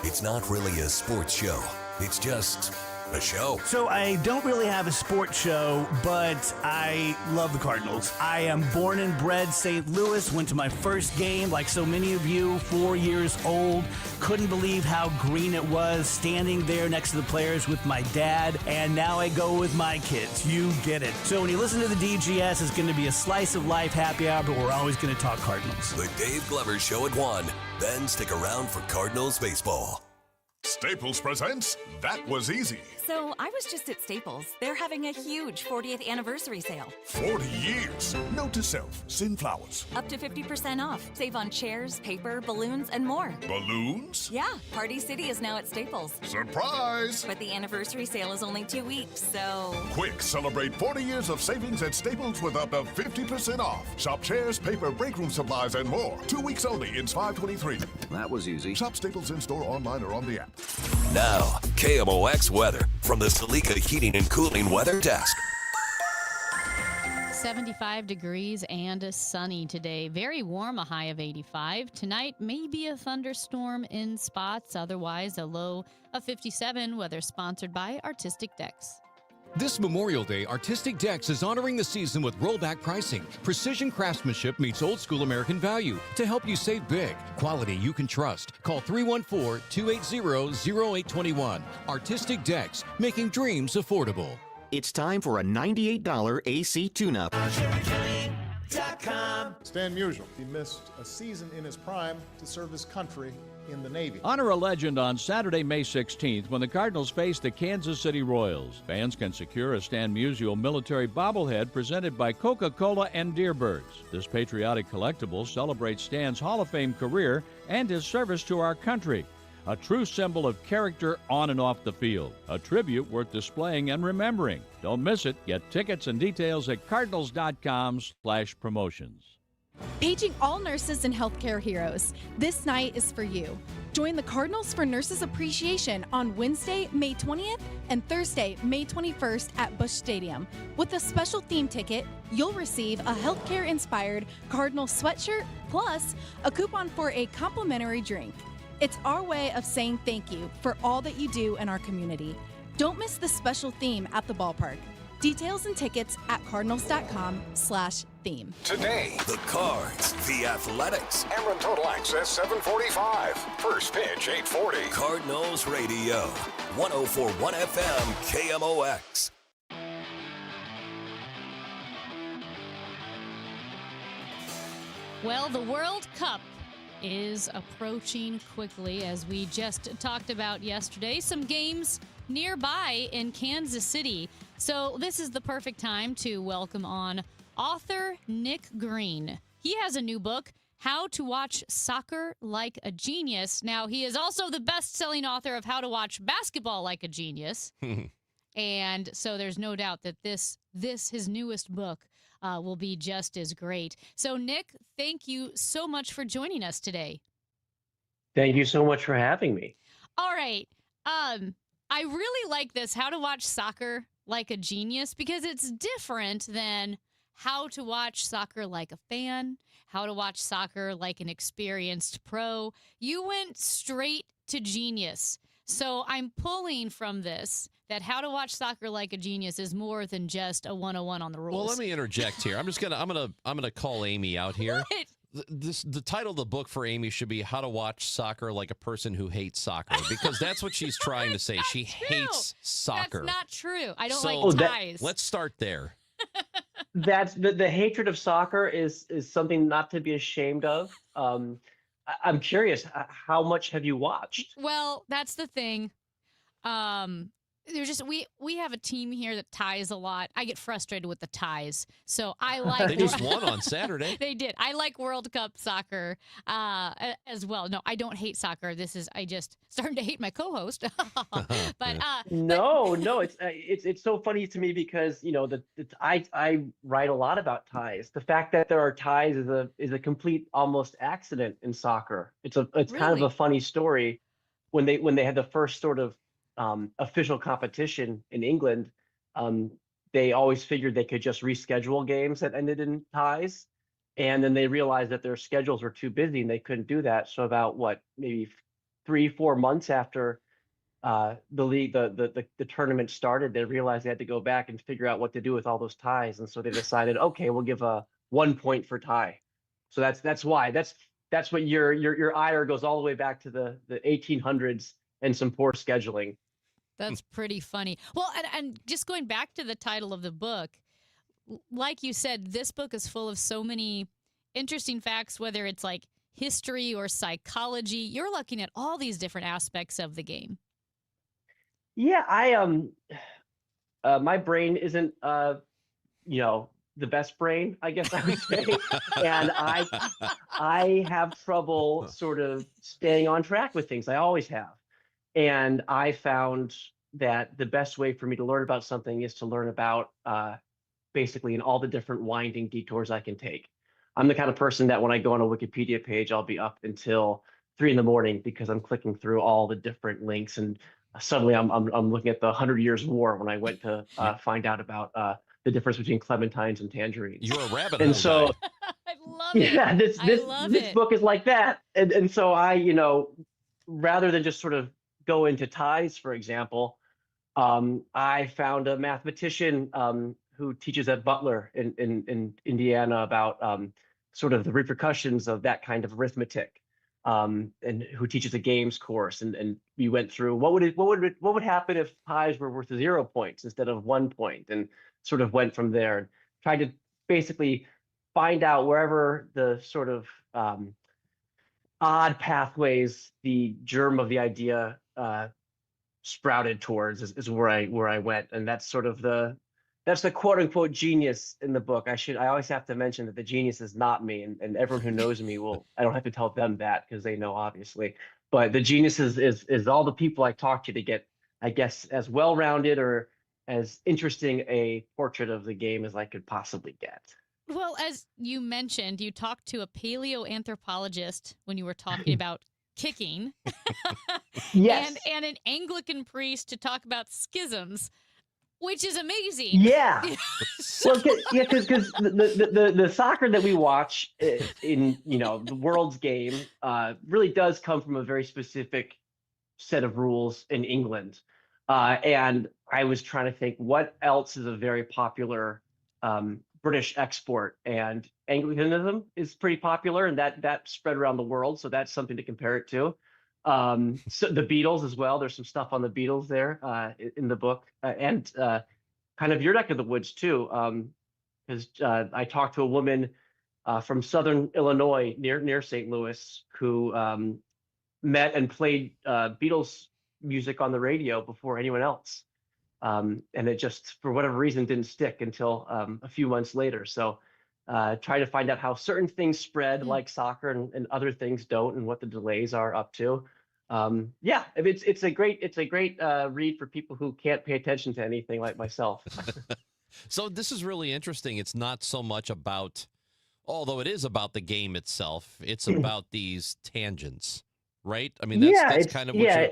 Speaker 29: It's not really a sports show. It's just a show.
Speaker 8: So I don't really have a sports show, but I love the Cardinals. I am born and bred St. Louis, went to my first game like so many of you, 4 years old. Couldn't believe how green it was standing there next to the players with my dad, and now I go with my kids. You get it. So when you listen to the DGS, it's going to be a slice of life happy hour, but we're always going to talk Cardinals.
Speaker 29: The Dave Glover Show at 1. Then stick around for Cardinals baseball.
Speaker 10: Staples presents That Was Easy.
Speaker 21: So I was just at Staples. They're having a huge 40th anniversary sale.
Speaker 10: 40 years. Note to self, send flowers.
Speaker 21: Up to 50% off. Save on chairs, paper, balloons, and more.
Speaker 10: Balloons?
Speaker 21: Yeah, Party City is now at Staples.
Speaker 10: Surprise!
Speaker 21: But the anniversary sale is only 2 weeks, so...
Speaker 10: Quick, celebrate 40 years of savings at Staples with up to 50% off. Shop chairs, paper, break room supplies, and more. 2 weeks only in 523.
Speaker 29: That was easy.
Speaker 10: Shop Staples in-store, online, or on the app.
Speaker 29: Now, KMOX weather from the Salika Heating and Cooling Weather Desk.
Speaker 2: 75 degrees and sunny today. Very warm, a high of 85. Tonight, maybe a thunderstorm in spots. Otherwise, a low of 57. Weather sponsored by Artistic Decks.
Speaker 22: This Memorial Day, Artistic Decks is honoring the season with rollback pricing. Precision craftsmanship meets old school American value to help you save big. Quality you can trust. Call 314-280-0821. Artistic Decks, making dreams affordable.
Speaker 23: It's time for a $98 AC tune-up.
Speaker 24: Stan Musial. He missed a season in his prime to serve his country in the Navy.
Speaker 25: Honor a legend on Saturday, May 16th when the Cardinals face the Kansas City Royals. Fans can secure a Stan Musial military bobblehead presented by Coca-Cola and Deerbirds. This patriotic collectible celebrates Stan's Hall of Fame career and his service to our country. A true symbol of character on and off the field. A tribute worth displaying and remembering. Don't miss it. Get tickets and details at cardinals.com/promotions.
Speaker 26: Paging all nurses and healthcare heroes. This night is for you. Join the Cardinals for Nurses Appreciation on Wednesday, May 20th and Thursday, May 21st at Busch Stadium. With a special theme ticket, you'll receive a healthcare-inspired Cardinal sweatshirt plus a coupon for a complimentary drink. It's our way of saying thank you for all that you do in our community. Don't miss the special theme at the ballpark. Details and tickets at cardinals.com/theme.
Speaker 29: Today, the Cards, the Athletics.
Speaker 10: Ameren Total Access 745. First pitch 840.
Speaker 29: Cardinals Radio. 104.1 FM KMOX.
Speaker 2: Well, the World Cup is approaching quickly, as we just talked about yesterday. Some games nearby in Kansas City. So this is the perfect time to welcome on author Nick Green. He has a new book, How to Watch Soccer Like a Genius. Now, he is also the best-selling author of How to Watch Basketball Like a Genius. And so there's no doubt that this his newest book, will be just as great. So, Nick, thank you so much for joining us today.
Speaker 27: Thank you so much for having me.
Speaker 2: All right. I really like this, How to Watch Soccer Like a Genius, because it's different than How to Watch Soccer Like a Fan, How to Watch Soccer Like an Experienced Pro. You went straight to genius. So I'm pulling from this that How to Watch Soccer Like a Genius is more than just a 101 on the rules.
Speaker 1: Well, let me interject here. I'm gonna call Amy out here.
Speaker 2: What?
Speaker 1: The title of the book for Amy should be How to Watch Soccer Like a Person Who Hates Soccer, because that's what she's trying to say. She hates soccer.
Speaker 2: That's not true. I don't
Speaker 1: So,
Speaker 2: like ties.
Speaker 1: Let's start there.
Speaker 27: That's the hatred of soccer is something not to be ashamed of. I'm curious, how much have you watched?
Speaker 2: Well, that's the thing. There's just we have a team here that ties a lot. I get frustrated with the ties, so I like.
Speaker 1: They just won on Saturday.
Speaker 2: They did. I like World Cup soccer as well. No, I don't hate soccer. I just starting to hate my co-host. but
Speaker 27: No, it's so funny to me because I write a lot about ties. The fact that there are ties is a complete almost accident in soccer. It's kind of a funny story. When they had the first sort of official competition in England, they always figured they could just reschedule games that ended in ties. And then they realized that their schedules were too busy and they couldn't do that. So about maybe 3-4 months after the league, the tournament started, they realized they had to go back and figure out what to do with all those ties, and so they decided, okay, we'll give a 1 point for tie. So that's why that's what your ire goes all the way back to the 1800s and some poor scheduling.
Speaker 2: That's pretty funny. Well, and just going back to the title of the book, like you said, this book is full of so many interesting facts, whether it's like history or psychology. You're looking at all these different aspects of the game.
Speaker 27: Yeah, my brain isn't the best brain, I guess I would say. And I have trouble sort of staying on track with things. I always have. And I found that the best way for me to learn about something is to learn about basically in all the different winding detours I can take. I'm the kind of person that when I go on a Wikipedia page, I'll be up until 3 a.m. because I'm clicking through all the different links, and suddenly I'm looking at the 100 Years' War when I went to find out about the difference between clementines and tangerines.
Speaker 1: You're a rabbit
Speaker 27: and
Speaker 1: hole
Speaker 27: so
Speaker 1: guy.
Speaker 2: I love it.
Speaker 27: yeah, this book is like that. And so I, rather than just sort of go into ties, for example, I found a mathematician who teaches at Butler in Indiana about sort of the repercussions of that kind of arithmetic, and who teaches a games course. And we went through what would happen if ties were worth 0 points instead of 1 point, and sort of went from there and tried to basically find out wherever the sort of odd pathways the germ of the idea sprouted towards is where I went. And that's sort of the quote unquote genius in the book. I always have to mention that the genius is not me, and everyone who knows me I don't have to tell them that because they know, obviously. But the genius is all the people I talk to get, I guess, as well-rounded or as interesting a portrait of the game as I could possibly get.
Speaker 2: Well, as you mentioned, you talked to a paleoanthropologist when you were talking about kicking.
Speaker 27: Yes.
Speaker 2: And an Anglican priest to talk about schisms, which is amazing.
Speaker 27: Yeah. Well, because the soccer that we watch in the world's game really does come from a very specific set of rules in England. And I was trying to think what else is a very popular British export, and Anglicanism is pretty popular, and that spread around the world. So that's something to compare it to. So the Beatles as well. There's some stuff on the Beatles there in the book, and kind of your neck of the woods too. Because I talked to a woman from Southern Illinois near St. Louis who met and played Beatles music on the radio before anyone else. And it just, for whatever reason, didn't stick until a few months later. So try to find out how certain things spread, like soccer, and other things don't, and what the delays are up to. Yeah, it's a great read for people who can't pay attention to anything like myself.
Speaker 1: So this is really interesting. It's not so much about, although it is about the game itself, it's about these tangents, right? I mean, that's kind of what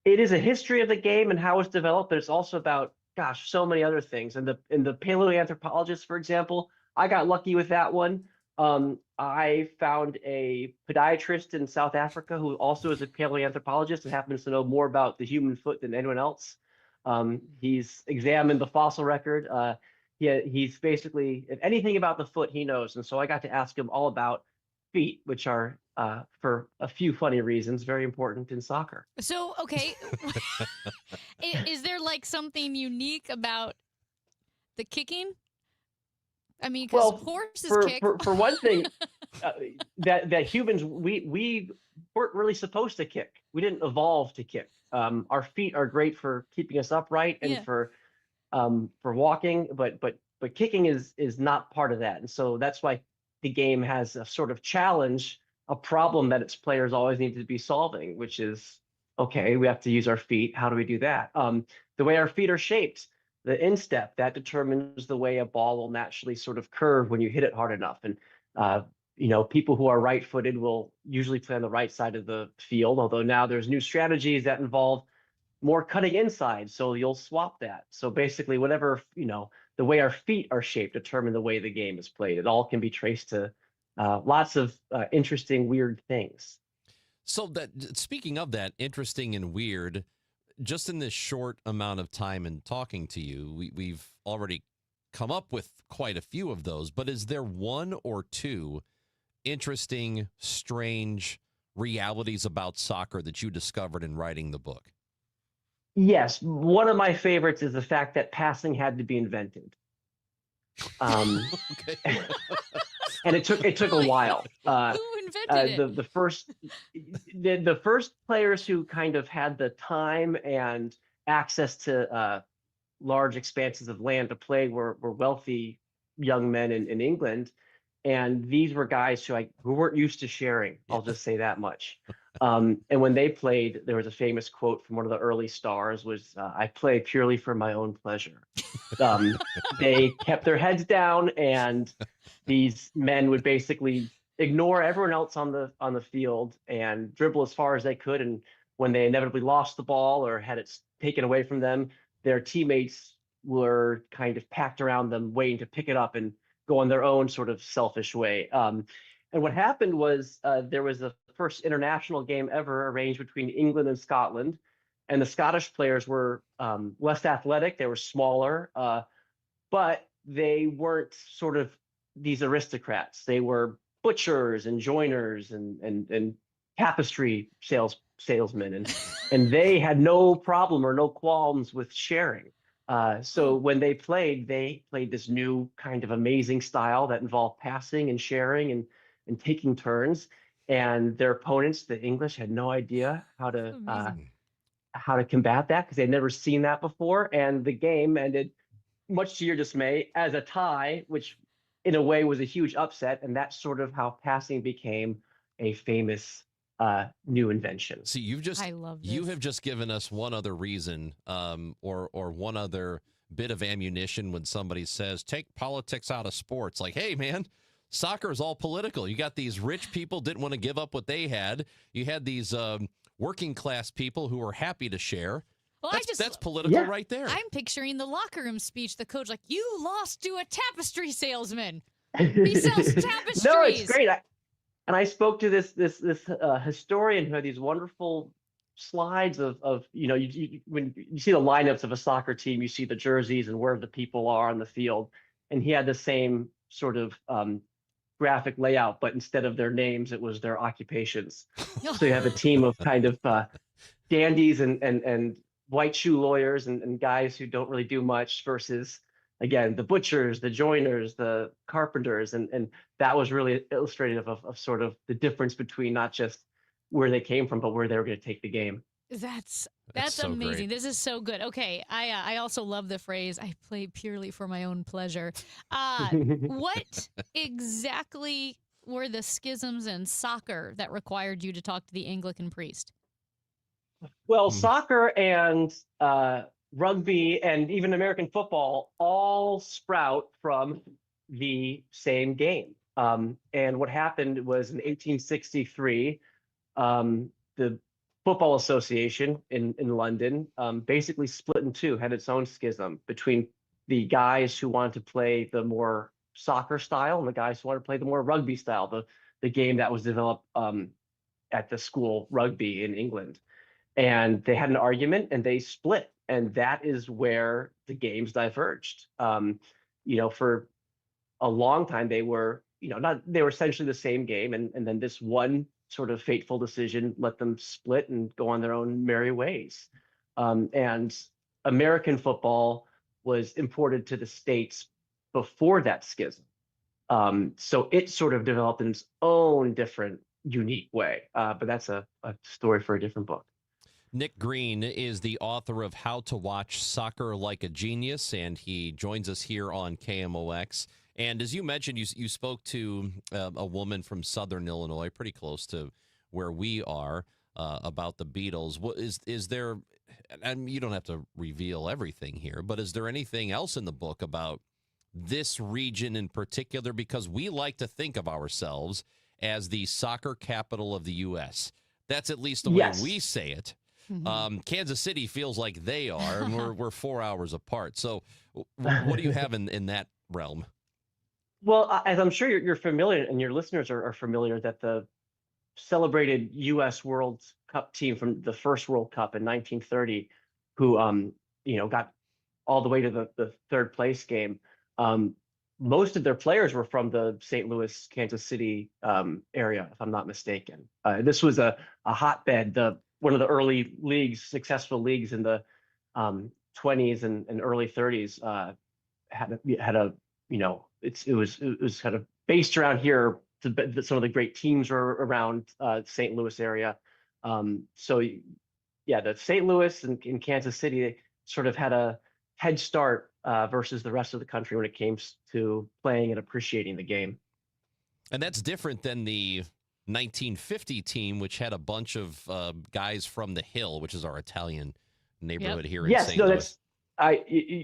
Speaker 27: it is a history of the game and how it's developed, but it's also about, gosh, so many other things. And the paleoanthropologist, for example, I got lucky with that one. I found a podiatrist in South Africa who also is a paleoanthropologist and happens to know more about the human foot than anyone else. He's examined the fossil record. He's basically, if anything about the foot, he knows. And so I got to ask him all about feet, which are, for a few funny reasons, very important in soccer.
Speaker 2: So, okay, is there like something unique about the kicking? I mean, because horses kick.
Speaker 27: For one thing, that humans, we weren't really supposed to kick. We didn't evolve to kick. Our feet are great for keeping us upright and for walking, but kicking is not part of that. And so that's why the game has a sort of challenge, a problem that its players always need to be solving, which is, okay, we have to use our feet. How do we do that? The way our feet are shaped, the instep, that determines the way a ball will naturally sort of curve when you hit it hard enough. And, people who are right-footed will usually play on the right side of the field, although now there's new strategies that involve more cutting inside, so you'll swap that. So basically, whatever, the way our feet are shaped determine the way the game is played. It all can be traced to lots of interesting, weird things.
Speaker 1: So that speaking of that, interesting and weird, just in this short amount of time and talking to you, we've already come up with quite a few of those. But is there one or two interesting, strange realities about soccer that you discovered in writing the book?
Speaker 27: Yes, one of my favorites is the fact that passing had to be invented.
Speaker 1: Okay.
Speaker 27: And it took a while.
Speaker 2: Who invented it?
Speaker 27: The first players who kind of had the time and access to large expanses of land to play were wealthy young men in England, and these were guys who weren't used to sharing. I'll just say that much. And when they played, there was a famous quote from one of the early stars was, "I play purely for my own pleasure." They kept their heads down, and these men would basically ignore everyone else on the field and dribble as far as they could. And when they inevitably lost the ball or had it taken away from them, their teammates were kind of packed around them, waiting to pick it up and go on their own sort of selfish way. And what happened was there was the first international game ever arranged between England and Scotland. And the Scottish players were less athletic. They were smaller, but they weren't sort of these aristocrats. They were butchers and joiners and tapestry salesmen. And they had no problem or no qualms with sharing. So when they played this new kind of amazing style that involved passing and sharing and taking turns. And their opponents, the English, had no idea how to combat that because they'd never seen that before. And the game ended, much to your dismay, as a tie, which in a way was a huge upset. And that's sort of how passing became a famous new invention.
Speaker 1: See, you have just given us one other reason, or one other bit of ammunition when somebody says take politics out of sports. Like, hey, man, soccer is all political. You got these rich people didn't want to give up what they had. You had these working class people who were happy to share.
Speaker 2: Well,
Speaker 1: that's political right there.
Speaker 2: I'm picturing the locker room speech. The coach like, "You lost to a tapestry salesman. He sells tapestries."
Speaker 27: No, it's great. I spoke to this historian who had these wonderful slides of when you see the lineups of a soccer team, you see the jerseys and where the people are on the field, and he had the same sort of graphic layout, but instead of their names, it was their occupations. So you have a team of kind of dandies and white shoe lawyers and guys who don't really do much versus, again, the butchers, the joiners, the carpenters. And that was really illustrative of sort of the difference between not just where they came from, but where they were going to take the game.
Speaker 2: That's
Speaker 1: so
Speaker 2: amazing.
Speaker 1: great.
Speaker 2: This is so good. Okay, I also love the phrase, "I play purely for my own pleasure." What exactly were the schisms in soccer that required you to talk to the Anglican priest?
Speaker 27: Well, soccer and rugby and even American football all sprout from the same game. And what happened was in 1863, the Football Association in London basically split in two, had its own schism between the guys who wanted to play the more soccer style and the guys who wanted to play the more rugby style, the game that was developed at the school rugby in England. And they had an argument and they split. And that is where the games diverged. For a long time, they were essentially the same game. And then this one sort of fateful decision let them split and go on their own merry ways. And American football was imported to the States before that schism. So it sort of developed in its own different, unique way. But that's a story for a different book.
Speaker 1: Nick Green is the author of How to Watch Soccer Like a Genius, and he joins us here on KMOX. And as you mentioned, you spoke to a woman from Southern Illinois, pretty close to where we are, about the Beatles. What is there, and you don't have to reveal everything here, but is there anything else in the book about this region in particular? Because we like to think of ourselves as the soccer capital of the U.S. That's at least the way we say it. Kansas City feels like they are, and we're 4 hours apart. So what do you have in that realm?
Speaker 27: Well, as I'm sure you're familiar, and your listeners are familiar, that the celebrated U.S. World Cup team from the first World Cup in 1930, who got all the way to the third place game. Most of their players were from the St. Louis, Kansas City area, if I'm not mistaken. This was a hotbed, one of the early leagues, successful leagues in the 20s and early 30s. It was kind of based around here. Some of the great teams were around St. Louis area. The St. Louis and Kansas City, they sort of had a head start versus the rest of the country when it came to playing and appreciating the game.
Speaker 1: And that's different than the 1950 team, which had a bunch of guys from the Hill, which is our Italian neighborhood here in St. Louis.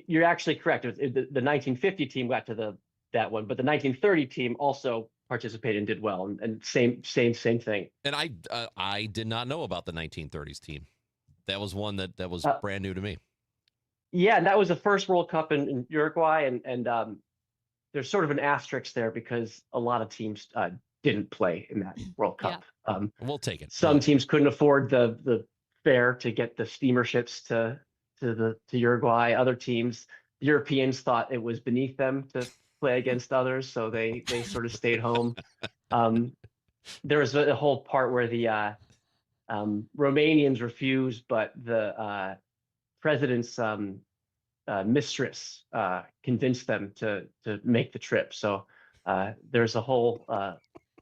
Speaker 27: You're actually correct. The 1950 team got to that one, but the 1930 team also participated and did well, and same thing.
Speaker 1: And I did not know about the 1930s team. That was one that was brand new to me.
Speaker 27: Yeah, and that was the first World Cup in Uruguay, and there's sort of an asterisk there because a lot of teams didn't play in that World Cup.
Speaker 1: Yeah. We'll take it.
Speaker 27: Some teams couldn't afford the fare to get the steamer ships to Uruguay. Other teams, Europeans, thought it was beneath them to play against others, so they sort of stayed home. There was a whole part where the Romanians refused, but the president's mistress convinced them to make the trip. So there's a whole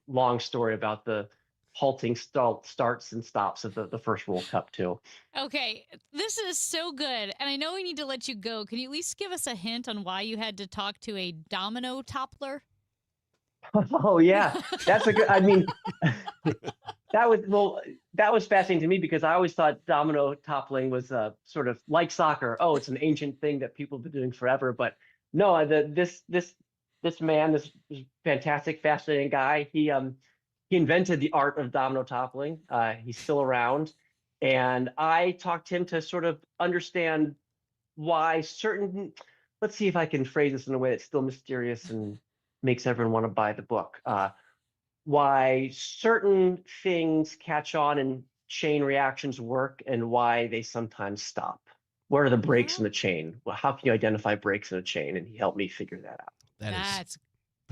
Speaker 27: long story about the halting starts and stops of the first World Cup too.
Speaker 2: Okay, this is so good, and I know we need to let you go. Can you at least give us a hint on why you had to talk to a domino toppler?
Speaker 27: Oh yeah, that's a good. I mean, that was fascinating to me because I always thought domino toppling was sort of like soccer. Oh, it's an ancient thing that people have been doing forever. But no, this man, this fantastic, fascinating guy, he invented the art of domino toppling. He's still around, and I talked to him to sort of understand why certain. Let's see if I can phrase this in a way that's still mysterious and makes everyone want to buy the book. Why certain things catch on and chain reactions work and why they sometimes stop. What are the breaks in the chain? Well, how can you identify breaks in a chain? And he helped me figure that out.
Speaker 2: That's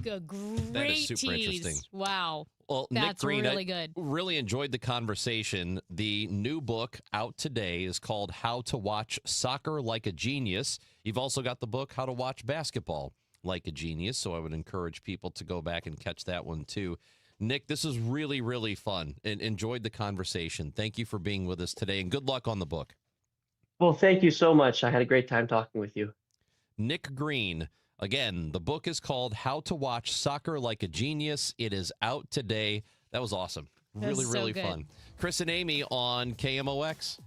Speaker 2: a great
Speaker 1: that is super
Speaker 2: tease.
Speaker 1: interesting.
Speaker 2: Wow.
Speaker 1: Well,
Speaker 2: that's
Speaker 1: Nick Green,
Speaker 2: really good.
Speaker 1: Really enjoyed the conversation. The new book out today is called How to Watch Soccer Like a Genius. You've also got the book How to Watch Basketball Like a Genius, so I would encourage people to go back and catch that one too. Nick, this is really, really fun and enjoyed the conversation. Thank you for being with us today, and good luck on the book.
Speaker 27: Well, thank you so much. I had a great time talking with you.
Speaker 1: Nick Green. Again, the book is called How to Watch Soccer Like a Genius. It is out today. That was awesome. Really,
Speaker 2: so
Speaker 1: really
Speaker 2: good.
Speaker 1: fun. Chris and Amy on KMOX.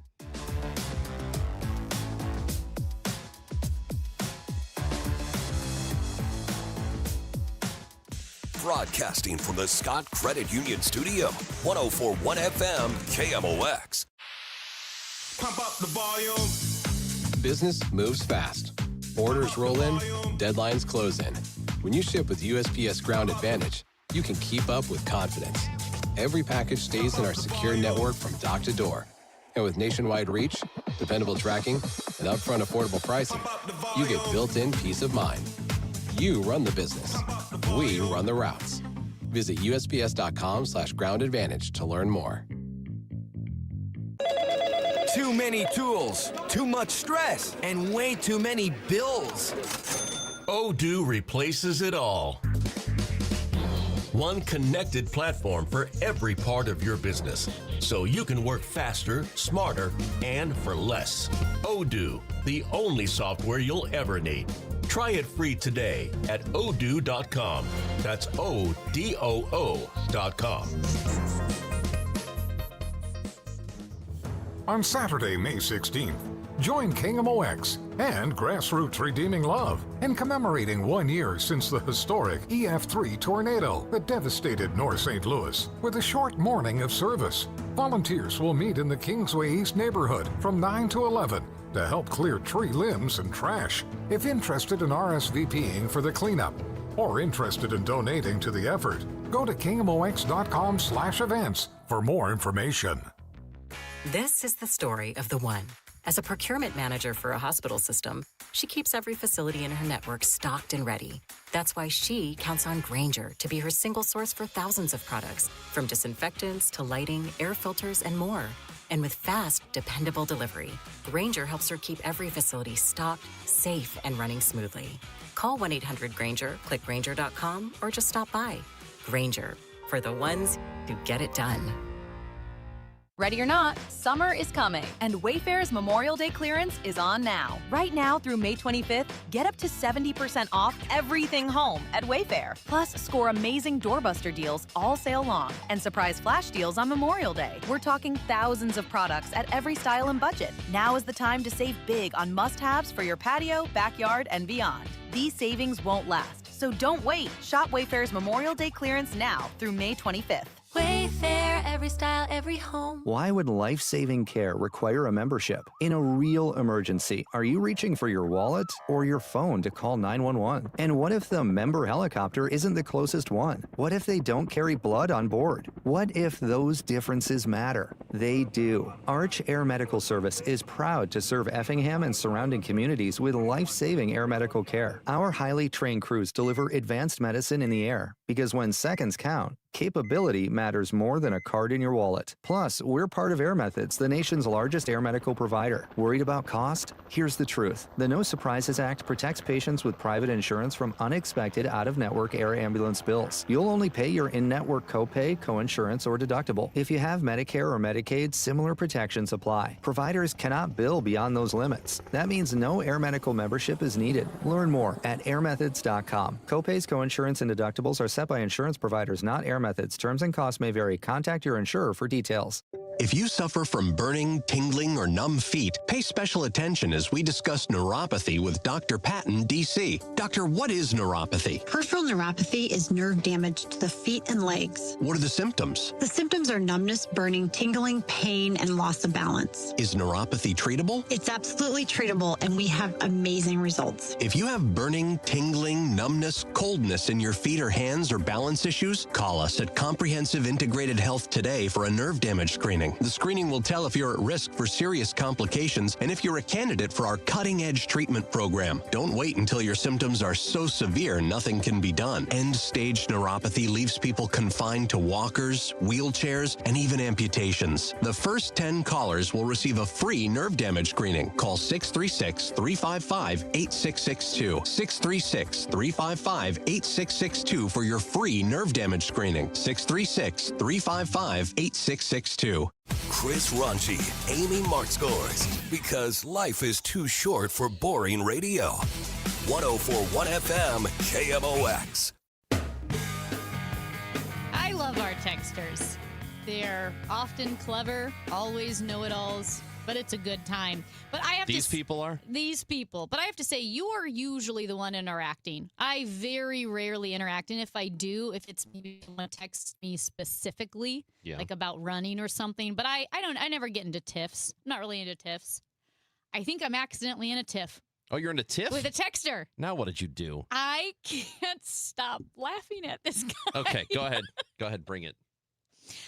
Speaker 29: Broadcasting from the Scott Credit Union Studio, 104.1 FM, KMOX.
Speaker 10: Pump up the volume.
Speaker 3: Business moves fast. Orders roll in, deadlines close in. When you ship with USPS Ground Advantage, you can keep up with confidence. Every package stays in our secure network from dock to door. And with nationwide reach, dependable tracking, and upfront affordable pricing, you get built-in peace of mind. You run the business. We run the routes. Visit USPS.com/Ground Advantage to learn more.
Speaker 4: Too many tools, too much stress, and way too many bills.
Speaker 29: Odoo replaces it all. One connected platform for every part of your business, so you can work faster, smarter, and for less. Odoo, the only software you'll ever need. Try it free today at odoo.com. That's ODOO.com.
Speaker 10: On Saturday, May 16th, join KMOX and Grassroots Redeeming Love in commemorating 1 year since the historic EF3 tornado that devastated North St. Louis with a short morning of service. Volunteers will meet in the Kingsway East neighborhood from 9 to 11 to help clear tree limbs and trash. If interested in RSVPing for the cleanup, or interested in donating to the effort, go to kmox.com/events for more information.
Speaker 9: This is the story of the one. As a procurement manager for a hospital system, she keeps every facility in her network stocked and ready. That's why she counts on Grainger to be her single source for thousands of products, from disinfectants to lighting, air filters, and more. And with fast, dependable delivery, Grainger helps her keep every facility stocked, safe, and running smoothly. Call 1-800-GRAINGER, click Grainger.com, or just stop by. Grainger, for the ones who get it done.
Speaker 11: Ready or not, summer is coming, and Wayfair's Memorial Day clearance is on now. Right now through May 25th, get up to 70% off everything home at Wayfair. Plus, score amazing doorbuster deals all sale long and surprise flash deals on Memorial Day. We're talking thousands of products at every style and budget. Now is the time to save big on must-haves for your patio, backyard, and beyond. These savings won't last, so don't wait. Shop Wayfair's Memorial Day clearance now through May 25th.
Speaker 12: Wayfair, every style, every home.
Speaker 13: Why would life-saving care require a membership? In a real emergency, are you reaching for your wallet or your phone to call 911? And what if the member helicopter isn't the closest one? What if they don't carry blood on board? What if those differences matter? They do. Arch Air Medical Service is proud to serve Effingham and surrounding communities with life-saving air medical care. Our highly trained crews deliver advanced medicine in the air because when seconds count, capability matters more than a card in your wallet. Plus, we're part of Air Methods, the nation's largest air medical provider. Worried about cost? Here's the truth. The No Surprises Act protects patients with private insurance from unexpected out-of-network air ambulance bills. You'll only pay your in-network copay, coinsurance, or deductible. If you have Medicare or Medicaid, similar protections apply. Providers cannot bill beyond those limits. That means no air medical membership is needed. Learn more at airmethods.com. Copays, coinsurance, and deductibles are set by insurance providers, not Air Methods. Terms and costs may vary. Contact your insurer for details.
Speaker 14: If you suffer from burning, tingling, or numb feet, pay special attention as we discuss neuropathy with Dr. Patton, D.C. Doctor, what is neuropathy?
Speaker 15: Peripheral neuropathy is nerve damage to the feet and legs.
Speaker 14: What are the symptoms?
Speaker 15: The symptoms are numbness, burning, tingling, pain, and loss of balance.
Speaker 14: Is neuropathy treatable?
Speaker 15: It's absolutely treatable, and we have amazing results.
Speaker 14: If you have burning, tingling, numbness, coldness in your feet or hands or balance issues, call us at Comprehensive Integrated Health today for a nerve damage screening. The screening will tell if you're at risk for serious complications and if you're a candidate for our cutting-edge treatment program. Don't wait until your symptoms are so severe nothing can be done. End-stage neuropathy leaves people confined to walkers, wheelchairs, and even amputations. The first 10 callers will receive a free nerve damage screening. Call 636-355-8662. 636-355-8662 for your free nerve damage screening. 636-355-8662.
Speaker 16: Chris Raunchy, Amy Markscores, because life is too short for boring radio. 104.1 FM, KMOX.
Speaker 2: I love our texters. They're often clever, always know-it-alls, but it's a good time. But I have
Speaker 1: These people are?
Speaker 2: These people. But I have to say, you are usually the one interacting. I very rarely interact, and if I do, if it's maybe someone texts me specifically, like about running or something, but I never get into tiffs. I'm not really into tiffs. I think I'm accidentally in a tiff.
Speaker 1: Oh, you're in a tiff?
Speaker 2: With a texter.
Speaker 1: Now what did you do?
Speaker 2: I can't stop laughing at this guy.
Speaker 1: Okay, go ahead. Go ahead, bring it.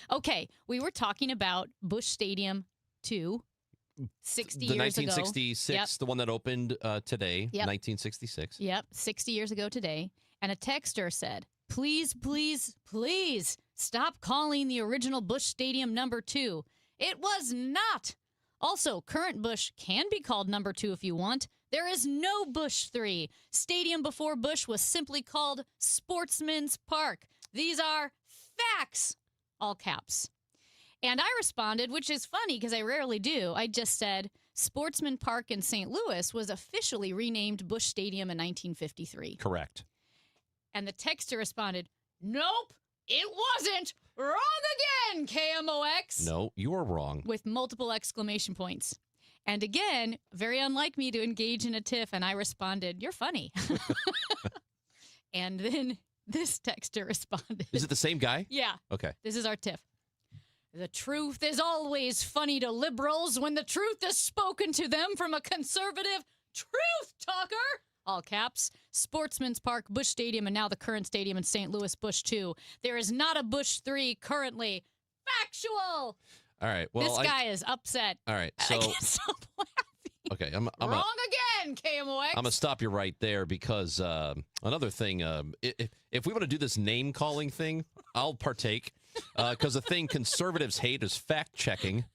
Speaker 2: Okay, we were talking about Busch Stadium 2. 60
Speaker 1: the
Speaker 2: years ago.
Speaker 1: 1966,
Speaker 2: Yep.
Speaker 1: the one that opened today,
Speaker 2: Yep.
Speaker 1: 1966.
Speaker 2: Yep, 60 years ago today. And a texter said, please, please, please stop calling the original Busch Stadium number 2. It was not. Also, current Busch can be called number 2 if you want. There is no Busch 3. Stadium before Busch was simply called Sportsman's Park. These are facts. All caps. And I responded, which is funny because I rarely do. I just said, Sportsman Park in St. Louis was officially renamed Busch Stadium in 1953.
Speaker 1: Correct.
Speaker 2: And the texter responded, nope, it wasn't. Wrong again, KMOX.
Speaker 1: No, you are wrong.
Speaker 2: With multiple exclamation points. And again, very unlike me to engage in a tiff, and I responded, you're funny. And then this texter responded.
Speaker 1: Is it the same guy?
Speaker 2: Yeah.
Speaker 1: Okay.
Speaker 2: This is our tiff. The truth is always funny to liberals when the truth is spoken to them from a conservative truth talker all caps, Sportsman's Park, Busch Stadium, and now the current stadium in St. Louis, Busch 2. There is not a Busch 3 currently. Factual!
Speaker 1: All right. Well,
Speaker 2: this guy is upset.
Speaker 1: All right.
Speaker 2: I
Speaker 1: So,
Speaker 2: can't stop laughing.
Speaker 1: okay.
Speaker 2: Wrong again, KMOX.
Speaker 1: I'm going to stop you right there because another thing, if we want to do this name calling thing, I'll partake because the thing conservatives hate is fact checking,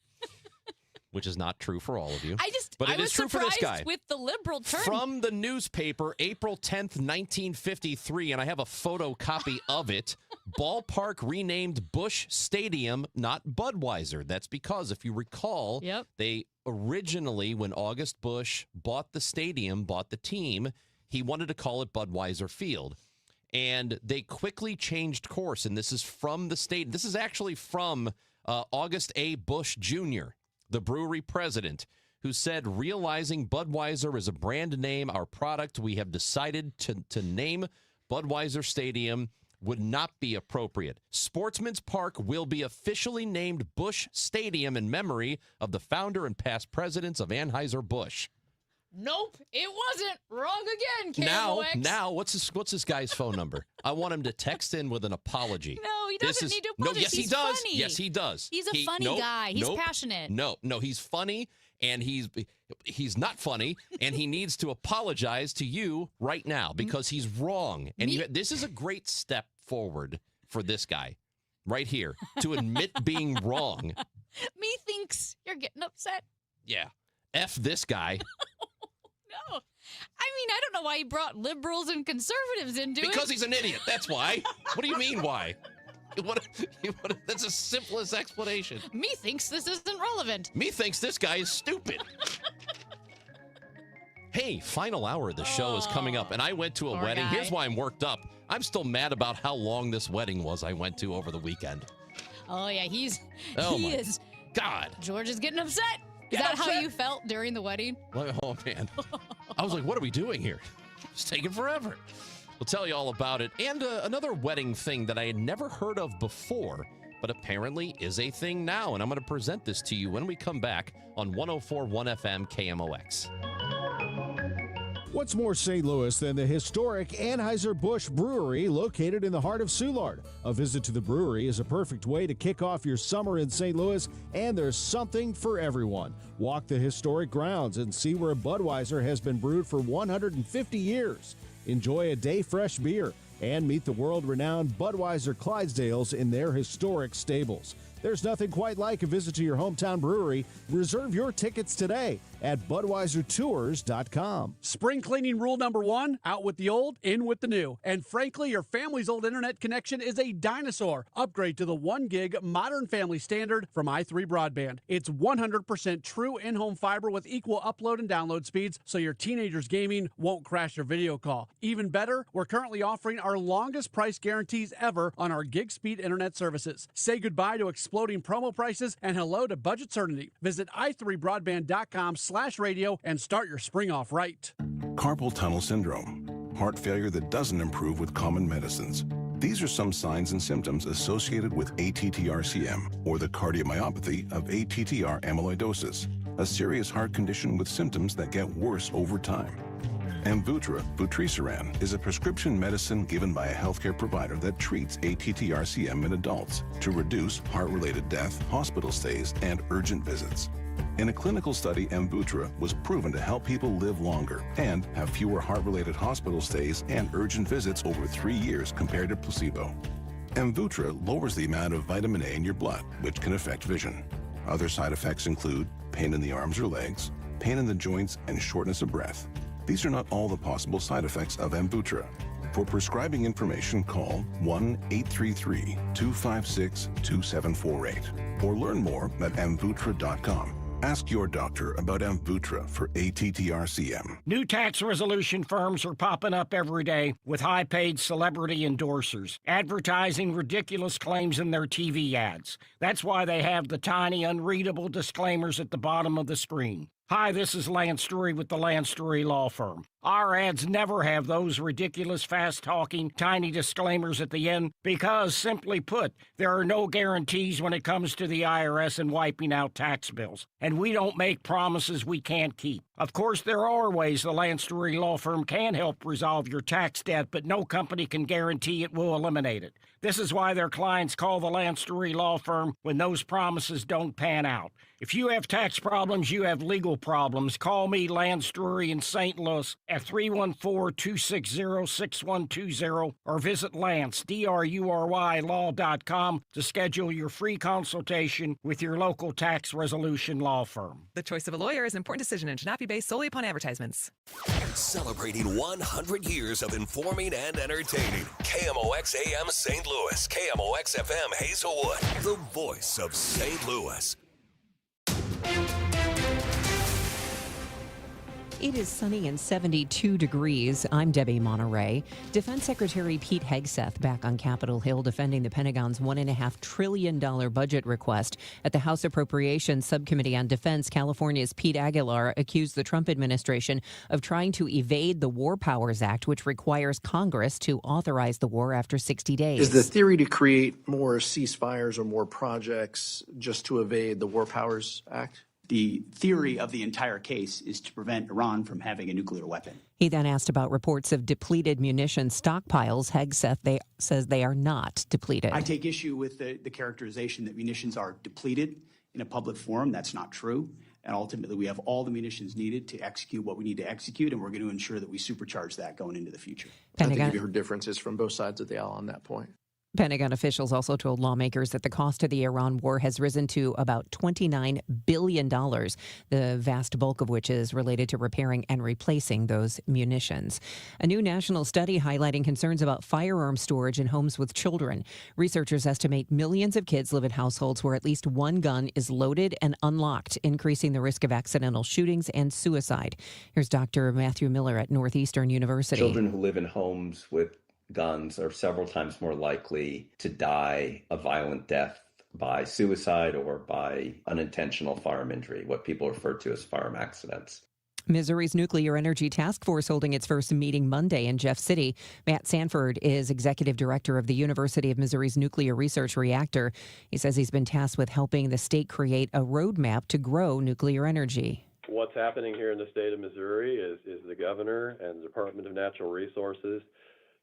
Speaker 1: which is not true for all of you. But it is true for this guy.
Speaker 2: With the liberal turn.
Speaker 1: From the newspaper, April 10th, 1953, and I have a photocopy of it. Ballpark renamed Busch Stadium, not Budweiser. That's because, if you recall, they originally, when August Busch bought the stadium, bought the team, he wanted to call it Budweiser Field. And they quickly changed course, and this is from the state. This is actually from August A. Busch Jr., the brewery president, who said, realizing Budweiser is a brand name, our product, we have decided to name Budweiser Stadium would not be appropriate. Sportsman's Park will be officially named Busch Stadium in memory of the founder and past presidents of Anheuser-Busch.
Speaker 2: Nope, it wasn't. Wrong again, KMOX.
Speaker 1: Now, what's this guy's phone number? I want him to text in with an apology.
Speaker 2: No, he doesn't need to apologize.
Speaker 1: No, yes,
Speaker 2: he's
Speaker 1: he does.
Speaker 2: funny.
Speaker 1: Yes, he does.
Speaker 2: He's a funny guy. He's passionate.
Speaker 1: No, he's funny, and he's not funny, and he needs to apologize to you right now because he's wrong. And this is a great step forward for this guy right here to admit being wrong.
Speaker 2: Methinks you're getting upset.
Speaker 1: Yeah. F this guy.
Speaker 2: No. I mean, I don't know why he brought liberals and conservatives into it.
Speaker 1: Because he's an idiot. That's why. What do you mean, why? That's the simplest explanation.
Speaker 2: Methinks this isn't relevant.
Speaker 1: Methinks this guy is stupid. Hey, final hour of the show is coming up, and I went to a wedding.
Speaker 2: Guy.
Speaker 1: Here's why I'm worked up. I'm still mad about how long this wedding was I went to over the weekend.
Speaker 2: Oh, yeah, he is.
Speaker 1: God.
Speaker 2: George is getting upset. Is
Speaker 1: Get
Speaker 2: that
Speaker 1: upset?
Speaker 2: how you felt during the wedding?
Speaker 1: Oh, man. I was like, what are we doing here? It's taking forever. We'll tell you all about it. And another wedding thing that I had never heard of before, but apparently is a thing now. And I'm going to present this to you when we come back on 104.1 FM KMOX.
Speaker 5: What's more St. Louis than the historic Anheuser-Busch Brewery located in the heart of Soulard? A visit to the brewery is a perfect way to kick off your summer in St. Louis, and there's something for everyone. Walk the historic grounds and see where Budweiser has been brewed for 150 years. Enjoy a day fresh beer and meet the world-renowned Budweiser Clydesdales in their historic stables. There's nothing quite like a visit to your hometown brewery. Reserve your tickets today at BudweiserTours.com.
Speaker 6: Spring cleaning rule number 1, out with the old, in with the new. And frankly, your family's old internet connection is a dinosaur. Upgrade to the 1 gig modern family standard from i3 Broadband. It's 100% true in-home fiber with equal upload and download speeds, so your teenager's gaming won't crash your video call. Even better, we're currently offering our longest price guarantees ever on our gig speed internet services. Say goodbye to exploding promo prices and hello to budget certainty. Visit i3broadband.com/radio and start your spring off right.
Speaker 7: Carpal tunnel syndrome, heart failure that doesn't improve with common medicines. These are some signs and symptoms associated with ATTR-CM, or the cardiomyopathy of ATTR amyloidosis, a serious heart condition with symptoms that get worse over time. Amvuttra, vutrisiran, is a prescription medicine given by a healthcare provider that treats ATTR-CM in adults to reduce heart-related death, hospital stays, and urgent visits. In a clinical study, Amvuttra was proven to help people live longer and have fewer heart-related hospital stays and urgent visits over 3 years compared to placebo. Amvuttra lowers the amount of vitamin A in your blood, which can affect vision. Other side effects include pain in the arms or legs, pain in the joints, and shortness of breath. These are not all the possible side effects of Amvuttra. For prescribing information, call 1-833-256-2748 or learn more at amvuttra.com. Ask your doctor about Amvuttra for ATTR-CM.
Speaker 8: New tax resolution firms are popping up every day with high-paid celebrity endorsers, advertising ridiculous claims in their TV ads. That's why they have the tiny, unreadable disclaimers at the bottom of the screen. Hi, this is Lance Drury with the Lance Drury Law Firm. Our ads never have those ridiculous, fast-talking, tiny disclaimers at the end because, simply put, there are no guarantees when it comes to the IRS and wiping out tax bills. And we don't make promises we can't keep. Of course, there are ways the Lance Drury Law Firm can help resolve your tax debt, but no company can guarantee it will eliminate it. This is why their clients call the Lance Drury Law Firm when those promises don't pan out. If you have tax problems, you have legal problems. Call me, Lance Drury in St. Louis, at 314-260-6120 or visit Lance, D-R-U-R-Y, law.com to schedule your free consultation with your local tax resolution law firm.
Speaker 17: The choice of a lawyer is an important decision and should not be based solely upon advertisements.
Speaker 16: Celebrating 100 years of informing and entertaining. KMOX AM St. Louis, KMOX FM Hazelwood, the voice of St. Louis.
Speaker 18: It is sunny and 72 degrees. I'm Debbie Monterey. Defense Secretary Pete Hegseth back on Capitol Hill defending the Pentagon's $1.5 trillion budget request. At the House Appropriations Subcommittee on Defense, California's Pete Aguilar accused the Trump administration of trying to evade the War Powers Act, which requires Congress to authorize the war after 60 days.
Speaker 19: Is the theory to create more ceasefires or more projects just to evade the War Powers Act?
Speaker 20: The theory of the entire case is to prevent Iran from having a nuclear weapon.
Speaker 18: He then asked about reports of depleted munitions stockpiles. Hegseth says they are not depleted.
Speaker 20: I take issue with the characterization that munitions are depleted in a public forum. That's not true. And ultimately, we have all the munitions needed to execute what we need to execute, and we're going to ensure that we supercharge that going into the future.
Speaker 19: I think you've heard differences from both sides of the aisle on that point.
Speaker 18: Pentagon officials also told lawmakers that the cost of the Iran war has risen to about $29 billion, the vast bulk of which is related to repairing and replacing those munitions. A new national study highlighting concerns about firearm storage in homes with children. Researchers estimate millions of kids live in households where at least one gun is loaded and unlocked, increasing the risk of accidental shootings and suicide. Here's Dr. Matthew Miller at Northeastern University.
Speaker 21: Children who live in homes with guns are several times more likely to die a violent death by suicide or by unintentional firearm injury, what people refer to as firearm accidents.
Speaker 18: Missouri's Nuclear Energy Task Force holding its first meeting Monday in Jeff City. Matt Sanford is executive director of the University of Missouri's Nuclear Research Reactor. He says he's been tasked with helping the state create a roadmap to grow nuclear energy.
Speaker 22: What's happening here in the state of Missouri is the governor and the Department of Natural Resources.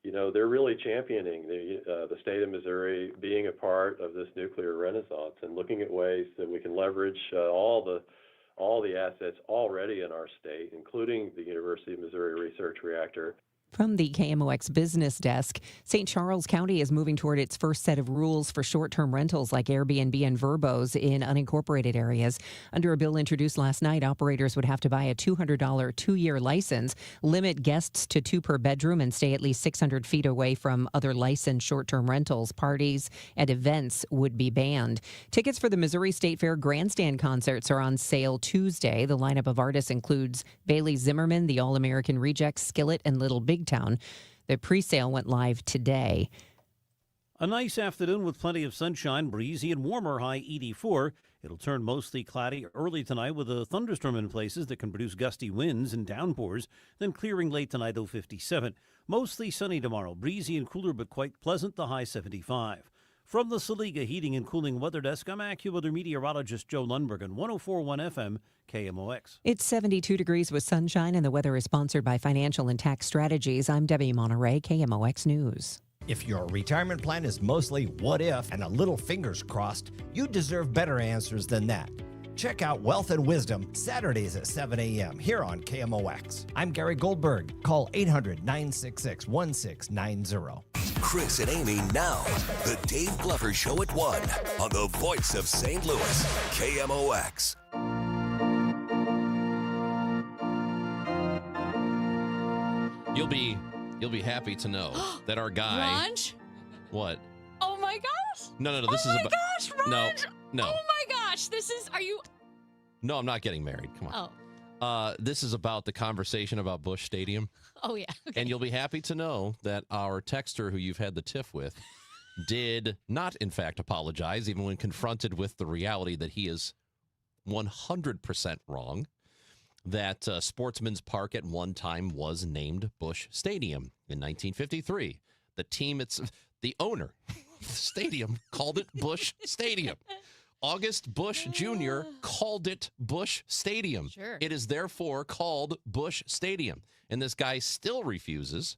Speaker 22: You know, they're really championing the state of Missouri being a part of this nuclear renaissance and looking at ways that we can leverage all the assets already in our state, including the University of Missouri Research Reactor.
Speaker 18: From the KMOX Business Desk, St. Charles County is moving toward its first set of rules for short-term rentals like Airbnb and Vrbo's in unincorporated areas. Under a bill introduced last night, operators would have to buy a $200 two-year license, limit guests to 2 per bedroom, and stay at least 600 feet away from other licensed short-term rentals. Parties and events would be banned. Tickets for the Missouri State Fair Grandstand concerts are on sale Tuesday. The lineup of artists includes Bailey Zimmerman, the All-American Rejects, Skillet, and Little Big Town. The pre-sale went live today.
Speaker 23: A nice afternoon with plenty of sunshine, breezy and warmer, high 84. It'll turn mostly cloudy early tonight with a thunderstorm in places that can produce gusty winds and downpours, then clearing late tonight, 57. Mostly sunny tomorrow, breezy and cooler but quite pleasant, the high 75. From the Saliga Heating and Cooling Weather Desk, I'm AccuWeather meteorologist Joe Lundberg on 104.1 FM KMOX.
Speaker 18: It's 72 degrees with sunshine, and the weather is sponsored by Financial and Tax Strategies. I'm Debbie Monterey, KMOX News.
Speaker 24: If your retirement plan is mostly what if and a little fingers crossed, you deserve better answers than that. Check out Wealth and Wisdom Saturdays at 7 a.m. here on KMOX. I'm Gary Goldberg. Call 800-966-1690.
Speaker 16: Chris and Amy now. The Dave Glover Show at 1 on the voice of St. Louis, KMOX.
Speaker 1: You'll be happy to know that our guy.
Speaker 2: Raj?
Speaker 1: What?
Speaker 2: Oh my gosh!
Speaker 1: No. This is about.
Speaker 2: Gosh, Raj!
Speaker 1: No.
Speaker 2: Oh my gosh! Are you?
Speaker 1: No, I'm not getting married. Come on.
Speaker 2: Oh.
Speaker 1: This is about the conversation about Busch Stadium.
Speaker 2: Oh yeah. Okay.
Speaker 1: And you'll be happy to know that our texter, who you've had the tiff with, did not, in fact, apologize, even when confronted with the reality that he is 100% wrong. that Sportsman's Park at one time was named Busch Stadium in 1953. The owner of the stadium called it Busch Stadium. August Busch Jr. called it Busch Stadium.
Speaker 2: Sure.
Speaker 1: It is therefore called Busch Stadium. And this guy still refuses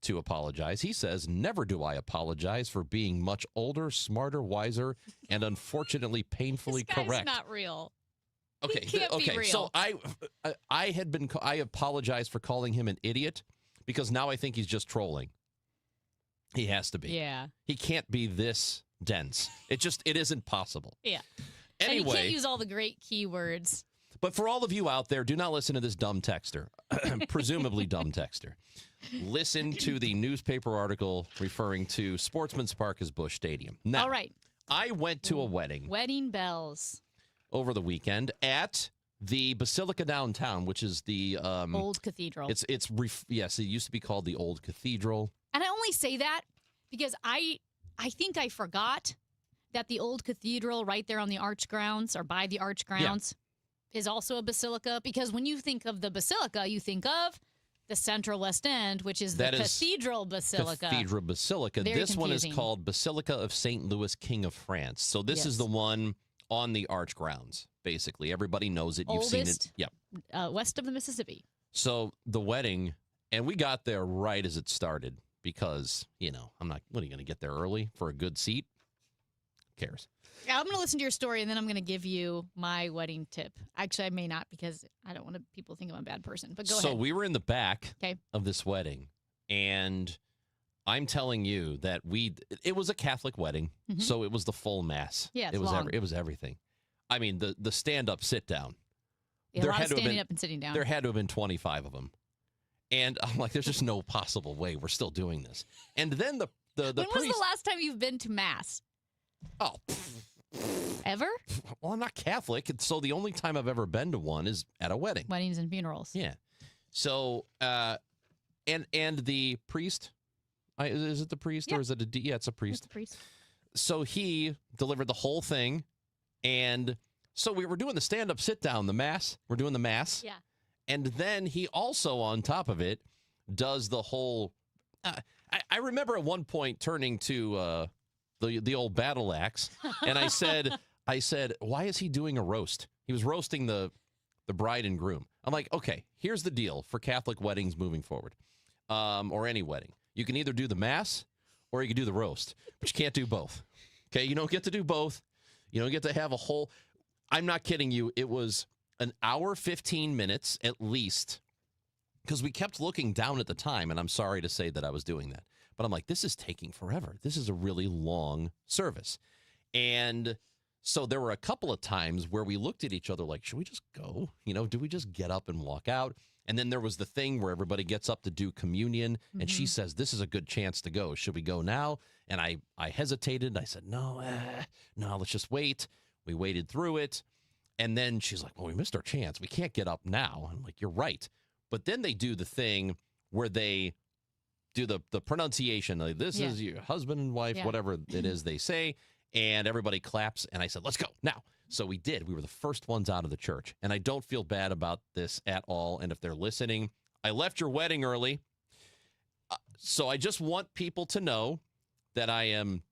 Speaker 1: to apologize. He says, "Never do I apologize for being much older, smarter, wiser, and unfortunately painfully
Speaker 2: This guy's
Speaker 1: correct."
Speaker 2: not real.
Speaker 1: Okay,
Speaker 2: He can't be real.
Speaker 1: So I apologize for calling him an idiot because now I think he's just trolling. He has to be.
Speaker 2: Yeah.
Speaker 1: He can't be this dense. It isn't possible.
Speaker 2: Yeah. And
Speaker 1: Anyway,
Speaker 2: you can't use all the great keywords.
Speaker 1: but for all of you out there, do not listen to this dumb texter, presumably dumb texter. Listen to the newspaper article referring to Sportsman's Park as Busch Stadium. Now,
Speaker 2: All right.
Speaker 1: I went to a wedding
Speaker 2: Wedding bells.
Speaker 1: over the weekend at the Basilica downtown, which is the
Speaker 2: Old Cathedral.
Speaker 1: Yes, it used to be called the Old Cathedral.
Speaker 2: And I only say that because I think I forgot that the Old Cathedral right there on the arch grounds or by the arch grounds is also a basilica. Because when you think of the basilica, you think of the Central West End, which is
Speaker 1: That
Speaker 2: the
Speaker 1: is
Speaker 2: Cathedral Basilica.
Speaker 1: Cathedral Basilica.
Speaker 2: Very
Speaker 1: This one is
Speaker 2: confusing.
Speaker 1: called Basilica of St. Louis, King of France. So this is
Speaker 2: Yes.
Speaker 1: the one on the arch grounds, basically. Everybody knows it. You've seen it.
Speaker 2: Oldest.
Speaker 1: Yep.
Speaker 2: West of the Mississippi.
Speaker 1: So the wedding, and we got there right as it started because, what are you going to get there early for a good seat? Who cares?
Speaker 2: Yeah, I'm going to listen to your story, and then I'm going to give you my wedding tip. Actually, I may not because I don't want people to think I'm a bad person. But go
Speaker 1: So
Speaker 2: ahead.
Speaker 1: we were in the back
Speaker 2: Okay.
Speaker 1: of this wedding, and I'm telling you that it was a Catholic wedding, so it was the full mass.
Speaker 2: Yeah, it's
Speaker 1: it was
Speaker 2: long.
Speaker 1: it was everything. I mean, the stand up, sit down.
Speaker 2: Yeah, a lot of standing up and sitting down.
Speaker 1: There had to have been 25 of them, and I'm like, there's just no possible way we're still doing this. And then the
Speaker 2: when was
Speaker 1: priest.
Speaker 2: the last time you've been to Mass?
Speaker 1: Oh,
Speaker 2: Ever?
Speaker 1: well, I'm not Catholic, and so the only time I've ever been to one is at a wedding.
Speaker 2: Weddings and funerals.
Speaker 1: Yeah. So, and the priest, is it the priest or is it yeah, it's a priest.
Speaker 2: It's the priest.
Speaker 1: So he delivered the whole thing, and so we were doing the stand-up, sit-down, the mass. We're doing the mass.
Speaker 2: Yeah.
Speaker 1: And then he also, on top of it, does the whole. I remember at one point turning to the old battle axe, and I said, why is he doing a roast? He was roasting the bride and groom. I'm like, okay, here's the deal for Catholic weddings moving forward, or any wedding. You can either do the mass or you can do the roast, but you can't do both. Okay, you don't get to do both. You don't get to have a whole. I'm not kidding you. It was an hour, 15 minutes at least, because we kept looking down at the time, and I'm sorry to say that I was doing that. But I'm like, this is taking forever. This is a really long service. And so there were a couple of times where we looked at each other like, should we just go? Do we just get up and walk out? And then there was the thing where everybody gets up to do communion, and she says, this is a good chance to go. Should we go now? And I hesitated. I said, no, let's just wait. We waited through it. And then she's like, well, we missed our chance. We can't get up now. I'm like, you're right. But then they do the thing where they do the pronunciation. Like, this is your husband and wife, whatever it is they say. And everybody claps. And I said, let's go now. So we did. We were the first ones out of the church. And I don't feel bad about this at all. And if they're listening, I left your wedding early. So I just want people to know that I am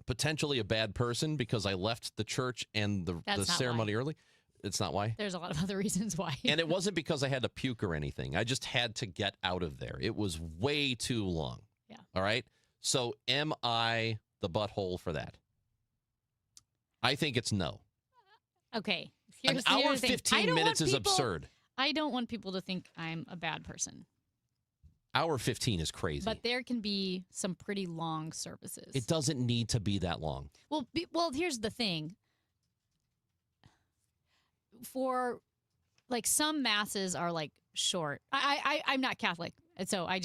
Speaker 1: potentially a bad person because I left the church and the
Speaker 2: That's not
Speaker 1: ceremony early. It's not why.
Speaker 2: There's a lot of other reasons why.
Speaker 1: And it wasn't because I had to puke or anything. I just had to get out of there. It was way too long.
Speaker 2: Yeah.
Speaker 1: All right. So am I the butthole for that? I think it's no.
Speaker 2: Okay.
Speaker 1: An hour
Speaker 2: here's the thing.
Speaker 1: 15 minutes is absurd.
Speaker 2: I don't want people to think I'm a bad person.
Speaker 1: Hour 15 is crazy.
Speaker 2: But there can be some pretty long services.
Speaker 1: It doesn't need to be that long.
Speaker 2: Well, here's the thing. For some masses are short. I'm not Catholic, and so I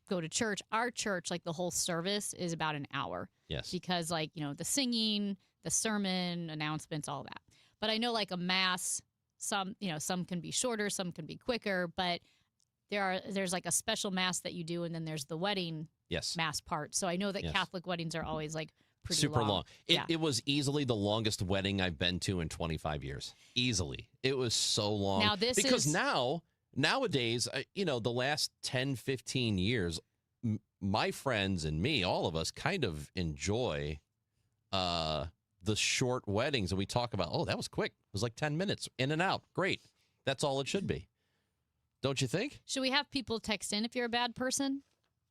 Speaker 2: go to church. Our church, the whole service is about an hour.
Speaker 1: Yes.
Speaker 2: Because the singing, the sermon, announcements, all that. But I know a mass, some can be shorter, some can be quicker, but there's a special mass that you do, and then there's the wedding
Speaker 1: yes.
Speaker 2: mass part. So I know that
Speaker 1: Yes.
Speaker 2: Catholic weddings are always pretty
Speaker 1: super long.
Speaker 2: Yeah.
Speaker 1: It was easily the longest wedding I've been to in 25 years. Easily. It was so long.
Speaker 2: Now this
Speaker 1: because
Speaker 2: is-
Speaker 1: nowadays, the last 10, 15 years, my friends and me, all of us kind of enjoy the short weddings. And we talk about, oh, that was quick. It was like 10 minutes in and out. Great. That's all it should be. Don't you think?
Speaker 2: Should we have people text in if you're a bad person?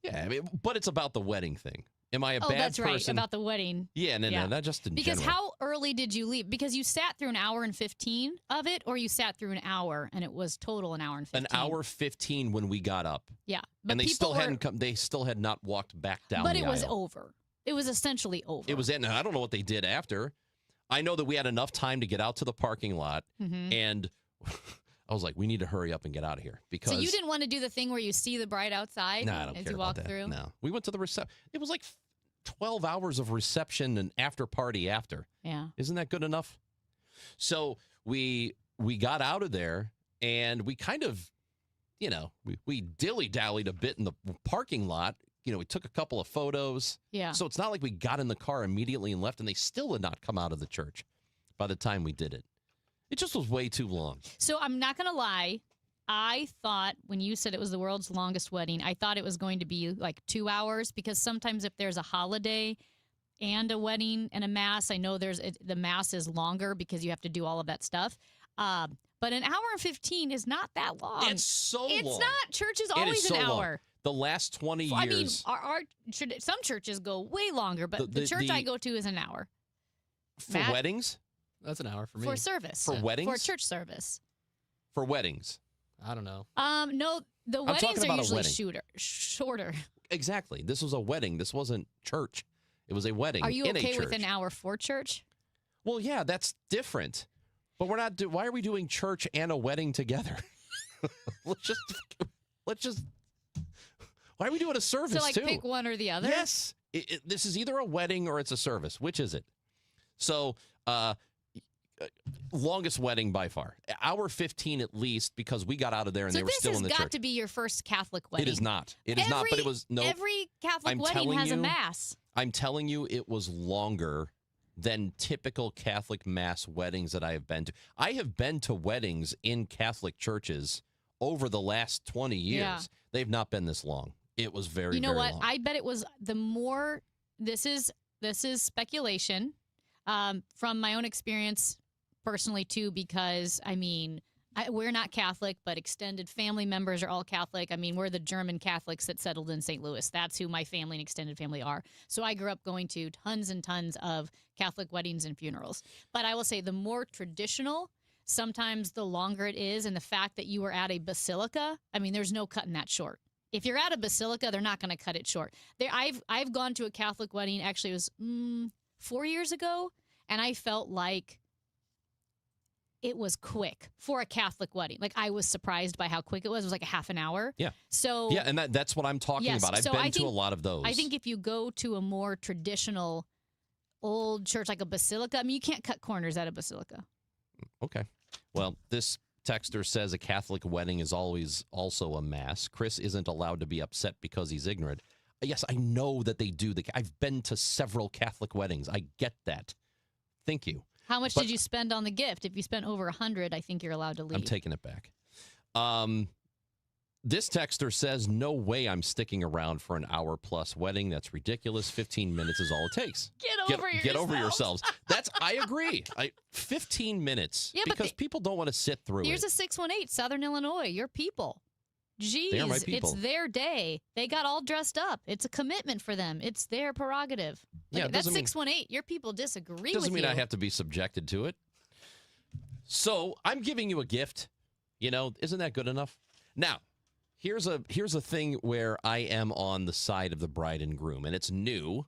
Speaker 1: Yeah, but it's about the wedding thing. Am I a bad person?
Speaker 2: That's right, about the wedding.
Speaker 1: Yeah, no, not just in
Speaker 2: Because
Speaker 1: general.
Speaker 2: how early did you leave? Because you sat through an hour and 15 of it, or you sat through an hour and it was total an hour and 15?
Speaker 1: An hour 15 when we got up.
Speaker 2: Yeah.
Speaker 1: And they still
Speaker 2: people
Speaker 1: hadn't come. They still had not walked back down
Speaker 2: But
Speaker 1: the
Speaker 2: it was
Speaker 1: aisle.
Speaker 2: over. It was essentially over.
Speaker 1: It was in. I don't know what they did after. I know that we had enough time to get out to the parking lot, and I was like, we need to hurry up and get out of here. Because
Speaker 2: So you didn't want to do the thing where you see the bride outside
Speaker 1: No, I don't
Speaker 2: as
Speaker 1: care
Speaker 2: you
Speaker 1: about
Speaker 2: walk
Speaker 1: that.
Speaker 2: through?
Speaker 1: No. We went to the reception. It was like 12 hours of reception and after party after.
Speaker 2: Yeah.
Speaker 1: Isn't that good enough? So we got out of there, and we kind of, we dilly-dallied a bit in the parking lot. We took a couple of photos.
Speaker 2: Yeah.
Speaker 1: So it's not like we got in the car immediately and left, and they still had not come out of the church by the time we did it. It just was way too long.
Speaker 2: So I'm not going to lie. I thought when you said it was the world's longest wedding, I thought it was going to be like 2 hours, because sometimes if there's a holiday and a wedding and a mass, I know the mass is longer because you have to do all of that stuff. But an hour and 15 is not that long.
Speaker 1: It's so long.
Speaker 2: It's not. Church is
Speaker 1: It
Speaker 2: always
Speaker 1: is so
Speaker 2: an
Speaker 1: long.
Speaker 2: hour.
Speaker 1: The last 20
Speaker 2: I mean,
Speaker 1: years.
Speaker 2: some churches go way longer, but the church I go to is an hour.
Speaker 1: For weddings?
Speaker 3: That's an hour for me.
Speaker 2: For service.
Speaker 1: For weddings?
Speaker 2: For church service.
Speaker 1: For weddings.
Speaker 3: I don't know.
Speaker 2: No, the
Speaker 1: I'm
Speaker 2: weddings
Speaker 1: talking
Speaker 2: are
Speaker 1: about a
Speaker 2: usually
Speaker 1: wedding.
Speaker 2: shorter.
Speaker 1: Exactly. This was a wedding. This wasn't church. It was a wedding.
Speaker 2: Are you
Speaker 1: in a
Speaker 2: okay with
Speaker 1: church.
Speaker 2: an hour for church?
Speaker 1: Well, yeah, that's different. But we're not. Why are we doing church and a wedding together? Let's just. Why are we doing a service
Speaker 2: So, like,
Speaker 1: too?
Speaker 2: pick one or the other?
Speaker 1: Yes. This is either a wedding or it's a service. Which is it? So, longest wedding by far. Hour 15 at least, because we got out of there and
Speaker 2: So
Speaker 1: they were still in the
Speaker 2: this has got
Speaker 1: church.
Speaker 2: to be your first Catholic wedding.
Speaker 1: It is not. It is not, but it was no.
Speaker 2: Every Catholic
Speaker 1: I'm
Speaker 2: wedding
Speaker 1: telling
Speaker 2: has a
Speaker 1: you-
Speaker 2: mass.
Speaker 1: I'm telling you, it was longer than typical Catholic mass weddings that I have been to. I have been to weddings in Catholic churches over the last 20 years.
Speaker 2: Yeah.
Speaker 1: They've not been this long. It was very,
Speaker 2: You know
Speaker 1: very
Speaker 2: what?
Speaker 1: long.
Speaker 2: I bet it was the more. This is speculation from my own experience personally too, because I mean, we're not Catholic, but extended family members are all Catholic. I mean, we're the German Catholics that settled in St. Louis. That's who my family and extended family are. So I grew up going to tons and tons of Catholic weddings and funerals. But I will say the more traditional, sometimes the longer it is, and the fact that you were at a basilica, I mean, there's no cutting that short. If you're at a basilica, they're not going to cut it short. I've gone to a Catholic wedding. Actually, it was 4 years ago, and I felt like it was quick for a Catholic wedding. Like, I was surprised by how quick it was. It was like a half an hour.
Speaker 1: Yeah.
Speaker 2: So
Speaker 1: yeah, and that's what I'm talking
Speaker 2: yes,
Speaker 1: about. I've
Speaker 2: so
Speaker 1: been
Speaker 2: I
Speaker 1: to
Speaker 2: think-
Speaker 1: a lot of those.
Speaker 2: I think if you go to a more traditional old church, like a basilica, I mean, you can't cut corners at a basilica.
Speaker 1: Okay. Well, this texter says a Catholic wedding is always also a mass. Chris isn't allowed to be upset because he's ignorant. Yes, I know that they do. I've been to several Catholic weddings. I get that. Thank you.
Speaker 2: How much
Speaker 1: But-
Speaker 2: did you spend on the gift? If you spent over 100, I think you're allowed to leave.
Speaker 1: I'm taking it back. This texter says, no way I'm sticking around for an hour-plus wedding. That's ridiculous. 15 minutes is all it takes. Get over yourselves. I agree. 15 minutes.
Speaker 2: Yeah, but
Speaker 1: because people don't want to sit through
Speaker 2: Here's
Speaker 1: it.
Speaker 2: a 618, Southern Illinois. Your people. Jeez,
Speaker 1: They are my people.
Speaker 2: it's their day. They got all dressed up. It's a commitment for them. It's their prerogative.
Speaker 1: Yeah, it
Speaker 2: That's
Speaker 1: doesn't mean-
Speaker 2: 618. Your people disagree
Speaker 1: Doesn't
Speaker 2: with
Speaker 1: mean
Speaker 2: you.
Speaker 1: I have to be subjected to it. So I'm giving you a gift. Isn't that good enough? Now, here's a thing where I am on the side of the bride and groom, and it's new.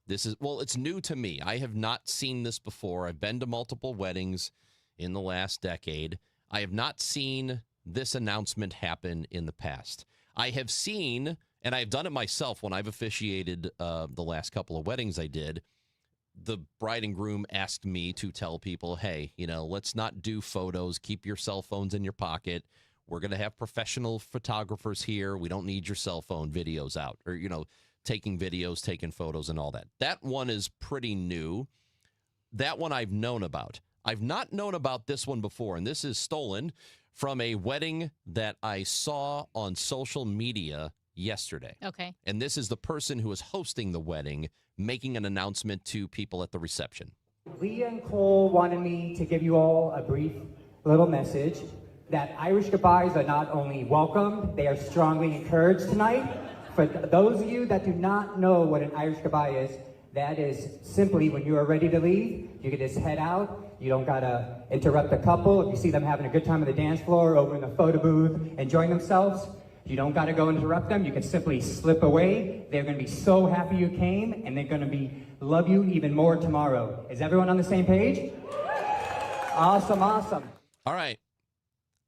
Speaker 1: It's new to me. I have not seen this before. I've been to multiple weddings in the last decade. I have not seen this announcement happen in the past. I have seen, and I've done it myself when I've officiated the last couple of weddings I did. The bride and groom asked me to tell people, hey, let's not do photos. Keep your cell phones in your pocket. We're going to have professional photographers here. We don't need your cell phone videos out or, taking videos, taking photos, and all that. That one is pretty new. That one I've known about. I've not known about this one before, and this is stolen from a wedding that I saw on social media yesterday.
Speaker 2: Okay.
Speaker 1: And this is the person who is hosting the wedding making an announcement to people at the reception.
Speaker 4: Leah and Cole wanted me to give you all a brief little message that Irish goodbyes are not only welcomed, they are strongly encouraged tonight. For those of you that do not know what an Irish goodbye is, that is simply when you are ready to leave, you can just head out. You don't gotta interrupt the couple. If you see them having a good time on the dance floor, over in the photo booth, enjoying themselves, you don't gotta go interrupt them. You can simply slip away. They're gonna be so happy you came, and they're gonna love you even more tomorrow. Is everyone on the same page? Awesome, awesome.
Speaker 1: All right.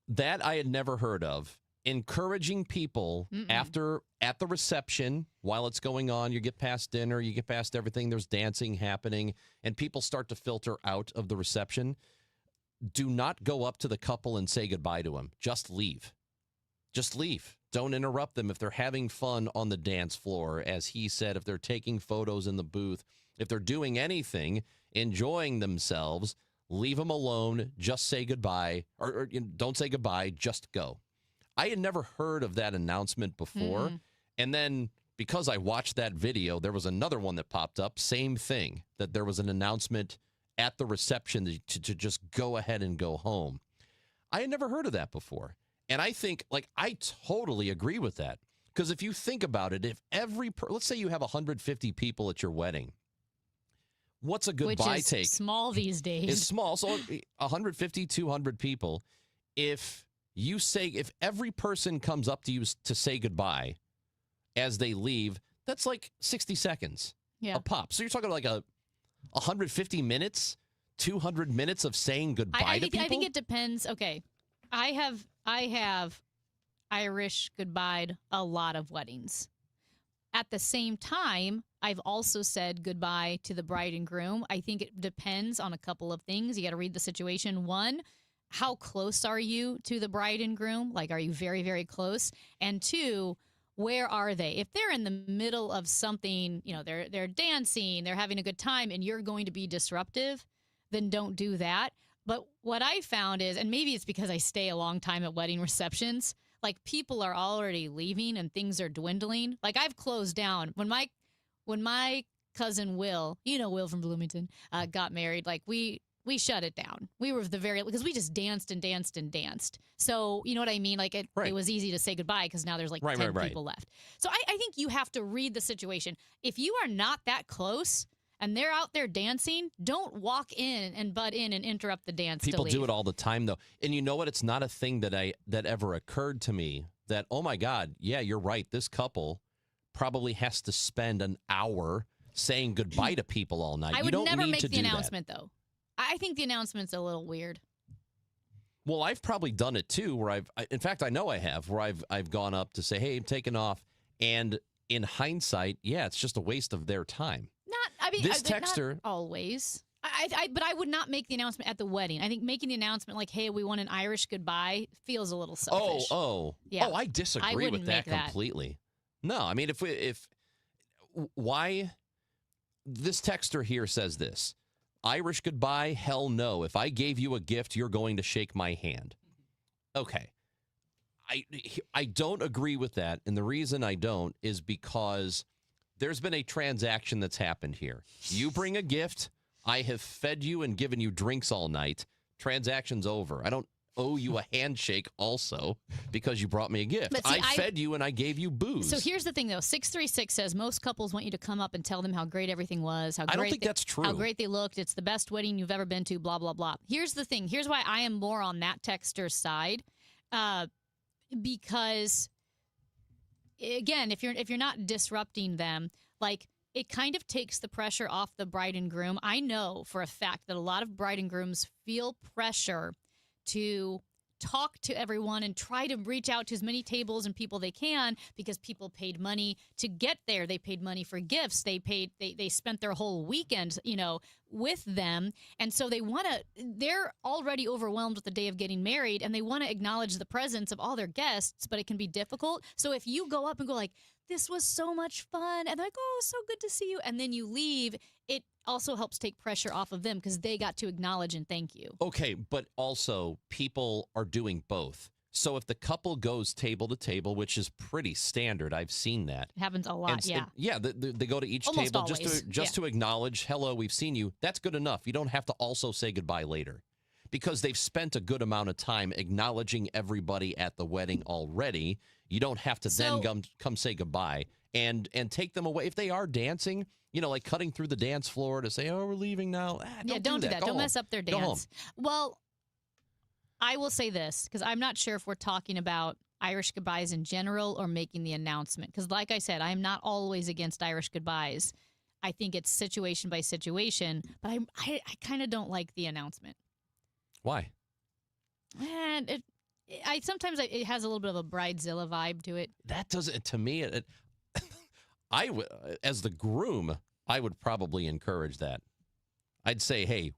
Speaker 1: That I had never heard of. Encouraging people after at the reception while it's going on. You get past dinner, you get past everything, there's dancing happening, and people start to filter out of the reception. Do not go up to the couple and say goodbye to them. Just leave. Just leave. Don't interrupt them if they're having fun on the dance floor, as he said, if they're taking photos in the booth, if they're doing anything, enjoying themselves, leave them alone. Just say goodbye, or don't say goodbye, just go. I had never heard of that announcement before. And then because I watched that video, there was another one that popped up. Same thing, that there was an announcement at the reception to just go ahead and go home. I had never heard of that before. And I think, I totally agree with that. Because if you think about it, if let's say you have 150 people at your wedding, what's a goodbye
Speaker 2: Which is
Speaker 1: take?
Speaker 2: Small these days.
Speaker 1: It's small. So 150, 200 people. If every person comes up to you to say goodbye as they leave, that's like 60 seconds a pop. So you're talking like 150 minutes, 200 minutes of saying goodbye to people?
Speaker 2: I think it depends. Okay. I have Irish goodbyed a lot of weddings. At the same time, I've also said goodbye to the bride and groom. I think it depends on a couple of things. You got to read the situation. One, how close are you to the bride and groom? Like, are you very, very close? And two, where are they? If they're in the middle of something, they're dancing, they're having a good time, and you're going to be disruptive, then don't do that. But what I found is, and maybe it's because I stay a long time at wedding receptions, like people are already leaving and things are dwindling. Like I've closed down. When my cousin Will, Will from Bloomington, got married, like we shut it down. We were because we just danced and danced and danced. So, you know what I mean? Like it was easy to say goodbye because now there's 10 people left. So I think you have to read the situation. If you are not that close and they're out there dancing, don't walk in and butt in and interrupt the dance.
Speaker 1: People do it all the time, though. And you know what? It's not a thing that ever occurred to me that, oh, my God, yeah, you're right. This couple probably has to spend an hour saying goodbye to people all night.
Speaker 2: I
Speaker 1: you
Speaker 2: would
Speaker 1: don't
Speaker 2: never
Speaker 1: need
Speaker 2: make
Speaker 1: to
Speaker 2: the
Speaker 1: do
Speaker 2: announcement, though. I think the announcement's a little weird.
Speaker 1: Well, I've probably done it, too, where in fact, I know I have, where I've gone up to say, hey, I'm taking off. And in hindsight, yeah, it's just a waste of their time. This texter,
Speaker 2: not always. But I would not make the announcement at the wedding. I think making the announcment like, "Hey, we want an Irish goodbye," feels a little selfish.
Speaker 1: Yeah. I disagree with that completely. No, I mean, why? This texter here says this: Irish goodbye, hell no. If I gave you a gift, you're going to shake my hand. Okay, I don't agree with that, and the reason I don't is because there's been a transaction that's happened here. You bring a gift. I have fed you and given you drinks all night. Transaction's over. I don't owe you a handshake also because you brought me a gift. I fed you and I gave you booze.
Speaker 2: So here's the thing, though. 636 says most couples want you to come up and tell them how great everything was.
Speaker 1: I don't think that's true.
Speaker 2: How great they looked. It's the best wedding you've ever been to, blah, blah, blah. Here's the thing. Here's why I am more on that texter's side. Because, again, if you're not disrupting them, like, it kind of takes the pressure off the bride and groom. I know for a fact that a lot of bride and grooms feel pressure to talk to everyone and try to reach out to as many tables and people they can because people paid money to get there. They paid money for gifts. They spent their whole weekend, with them. And so they're already overwhelmed with the day of getting married and they want to acknowledge the presence of all their guests, but it can be difficult. So if you go up and go like, this was so much fun. And they're like, oh, so good to see you. And then you leave. It also helps take pressure off of them because they got to acknowledge and thank you.
Speaker 1: Okay, but also people are doing both. So if the couple goes table to table, which is pretty standard, I've seen that.
Speaker 2: It happens a lot,
Speaker 1: They go to each
Speaker 2: Almost
Speaker 1: table
Speaker 2: always.
Speaker 1: to acknowledge, hello, we've seen you. That's good enough. You don't have to also say goodbye later because they've spent a good amount of time acknowledging everybody at the wedding already. You don't have to then come say goodbye and take them away. If they are dancing, like cutting through the dance floor to say, oh, we're leaving now.
Speaker 2: Don't do that.
Speaker 1: Go
Speaker 2: Don't
Speaker 1: home.
Speaker 2: mess up their
Speaker 1: Go home.
Speaker 2: dance. Well, I will say this, because I'm not sure if we're talking about Irish goodbyes in general or making the announcement. Because like I said, I'm not always against Irish goodbyes. I think it's situation by situation, but I kind of don't like the announcement.
Speaker 1: Why?
Speaker 2: And sometimes it has a little bit of a Bridezilla vibe to it.
Speaker 1: That doesn't, to me, I would, as the groom, I would probably encourage that. I'd say, hey,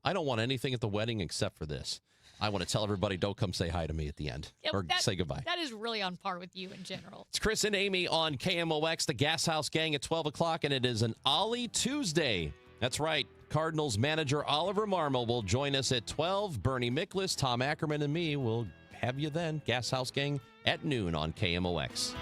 Speaker 1: I don't want anything at the wedding except for this. I want to tell everybody, don't come say hi to me at the end or say goodbye.
Speaker 2: That is really on par with you in general.
Speaker 1: It's Chris and Amy on KMOX, the Gas House Gang at 12 o'clock, and it is an Ollie Tuesday. That's right. Cardinals manager Oliver Marmol will join us at 12. Bernie Miklasz, Tom Ackerman, and me will have you then. Gas House Gang at noon on KMOX.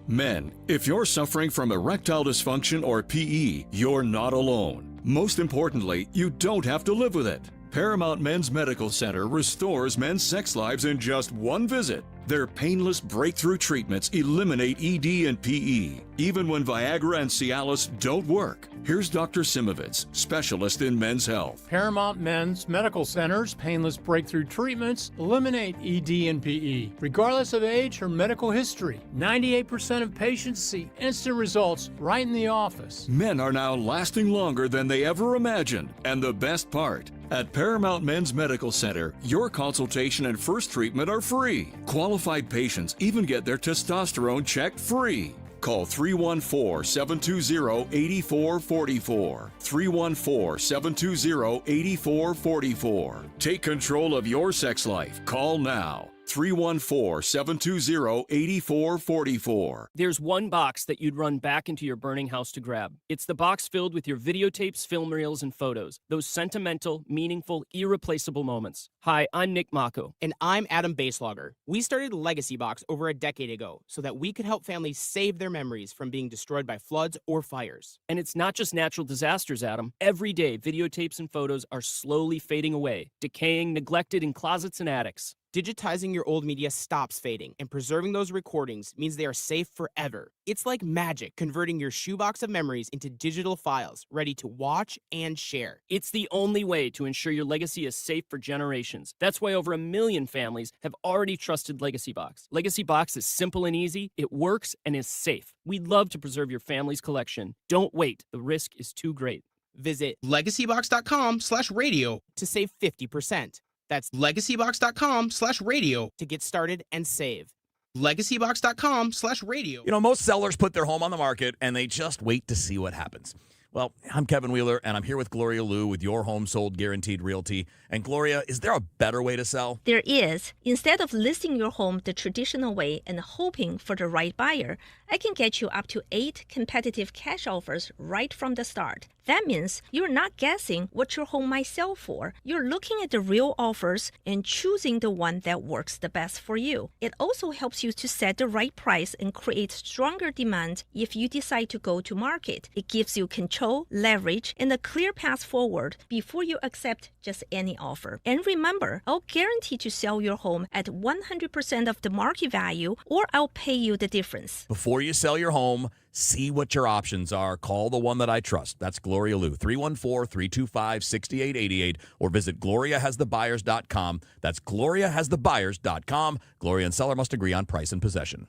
Speaker 9: Men, if you're suffering from erectile dysfunction or PE, you're not alone. Most importantly, you don't have to live with it. Paramount Men's Medical Center restores men's sex lives in just one visit. Their painless breakthrough treatments eliminate ED and PE, even when Viagra and Cialis don't work. Here's Dr. Simovitz, specialist in men's health.
Speaker 10: Paramount Men's Medical Center's painless breakthrough treatments eliminate ED and PE, regardless of age or medical history. 98% of patients see instant results right in the office.
Speaker 9: Men are now lasting longer than they ever imagined. And the best part, at Paramount Men's Medical Center, your consultation and first treatment are free. Qualified patients even get their testosterone checked free. Call 314-720-8444. 314-720-8444. Take control of your sex life. Call now. 314-720-8444.
Speaker 11: There's one box that you'd run back into your burning house to grab. It's the box filled with your videotapes, film reels, and photos. Those sentimental, meaningful, irreplaceable moments. Hi, I'm Nick Mako.
Speaker 12: And I'm Adam Baselogger. We started Legacy Box over a decade ago so that we could help families save their memories from being destroyed by floods or fires.
Speaker 11: And it's not just natural disasters, Adam. Every day, videotapes and photos are slowly fading away, decaying, neglected in closets and attics.
Speaker 12: Digitizing your old media stops fading, and preserving those recordings means they are safe forever. It's like magic, converting your shoebox of memories into digital files, ready to watch and share.
Speaker 11: It's the only way to ensure your legacy is safe for generations. That's why over 1 million families have already trusted Legacy Box. Legacy Box is simple and easy, it works, and is safe. We'd love to preserve your family's collection. Don't wait, the risk is too great.
Speaker 12: Visit legacybox.com/radio to save 50%. That's legacybox.com/radio to get started and save. Legacybox.com/radio.
Speaker 25: You know, most sellers put their home on the market and they just wait to see what happens. Well, I'm Kevin Wheeler, and I'm here with Gloria Liu with Your Home Sold Guaranteed Realty. And Gloria, is there a better way to sell?
Speaker 26: There is. Instead of listing your home the traditional way and hoping for the right buyer, I can get you up to 8 competitive cash offers right from the start. That means you're not guessing what your home might sell for. You're looking at the real offers and choosing the one that works the best for you. It also helps you to set the right price and create stronger demand if you decide to go to market. It gives you control, leverage, and a clear path forward before you accept just any offer. And remember, I'll guarantee to sell your home at 100% of the market value, or I'll pay you the difference.
Speaker 25: Before you sell your home, see what your options are. Call the one that I trust. That's Gloria Liu, 314-325-6888, or visit GloriaHasTheBuyers.com. That's GloriaHasTheBuyers.com. Gloria and seller must agree on price and possession.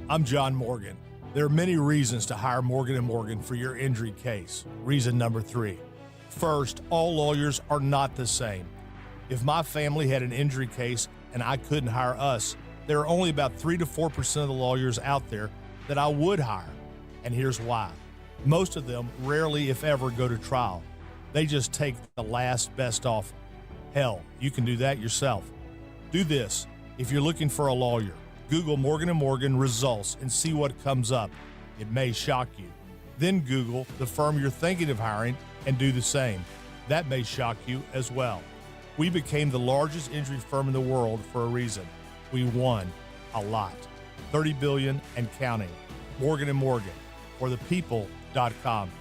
Speaker 27: I'm John Morgan. There are many reasons to hire Morgan & Morgan for your injury case. Reason number 3. First, all lawyers are not the same. If my family had an injury case and I couldn't hire us, there are only about 3 to 4% of the lawyers out there that I would hire. And here's why. Most of them rarely, if ever, go to trial. They just take the last best offer. Hell, you can do that yourself. Do this. If you're looking for a lawyer, Google Morgan & Morgan results and see what comes up. It may shock you. Then Google the firm you're thinking of hiring and do the same. That may shock you as well. We became the largest injury firm in the world for a reason. We won a lot. $30 billion and counting. Morgan & Morgan, or thepeople.com.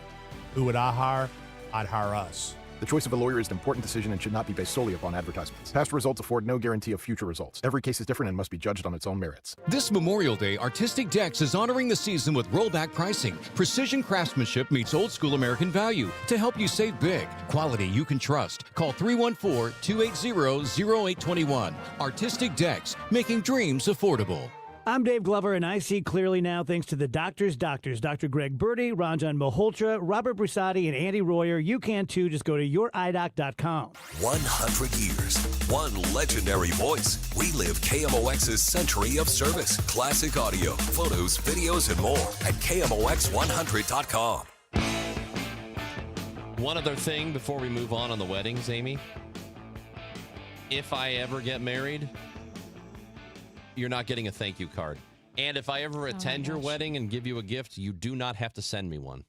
Speaker 27: Who would I hire? I'd hire us.
Speaker 5: The choice of a lawyer is an important decision and should not be based solely upon advertisements. Past results afford no guarantee of future results. Every case is different and must be judged on its own merits.
Speaker 6: This Memorial Day, Artistic Decks is honoring the season with rollback pricing. Precision craftsmanship meets old school American value to help you save big. Quality you can trust. Call 314-280-0821. Artistic Decks, making dreams affordable.
Speaker 7: I'm Dave Glover, and I see clearly now thanks to the doctors, Dr. Greg Birdie, Ranjan Malhotra, Robert Brusati, and Andy Royer. You can too. Just go to youridoc.com.
Speaker 16: 100 years, one legendary voice. Relive KMOX's century of service, classic audio, photos, videos, and more at KMOX100.com.
Speaker 1: One other thing before we move on the weddings, Amy. If I ever get married, you're not getting a thank you card. And if I ever attend your wedding and give you a gift, you do not have to send me one.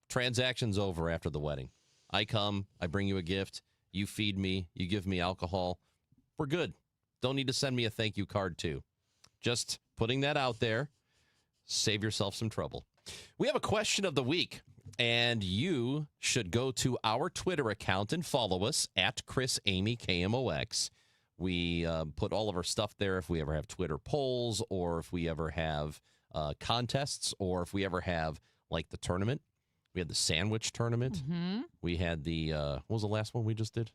Speaker 1: Transaction's over after the wedding. I come, I bring you a gift, you feed me, you give me alcohol. We're good. Don't need to send me a thank you card, too. Just putting that out there. Save yourself some trouble. We have a question of the week, and you should go to our Twitter account and follow us at ChrisAmyKMOX. We put all of our stuff there if we ever have Twitter polls or if we ever have contests or if we ever have, like, the tournament. We had the sandwich tournament.
Speaker 2: Mm-hmm.
Speaker 1: We had the, what was the last one we just did?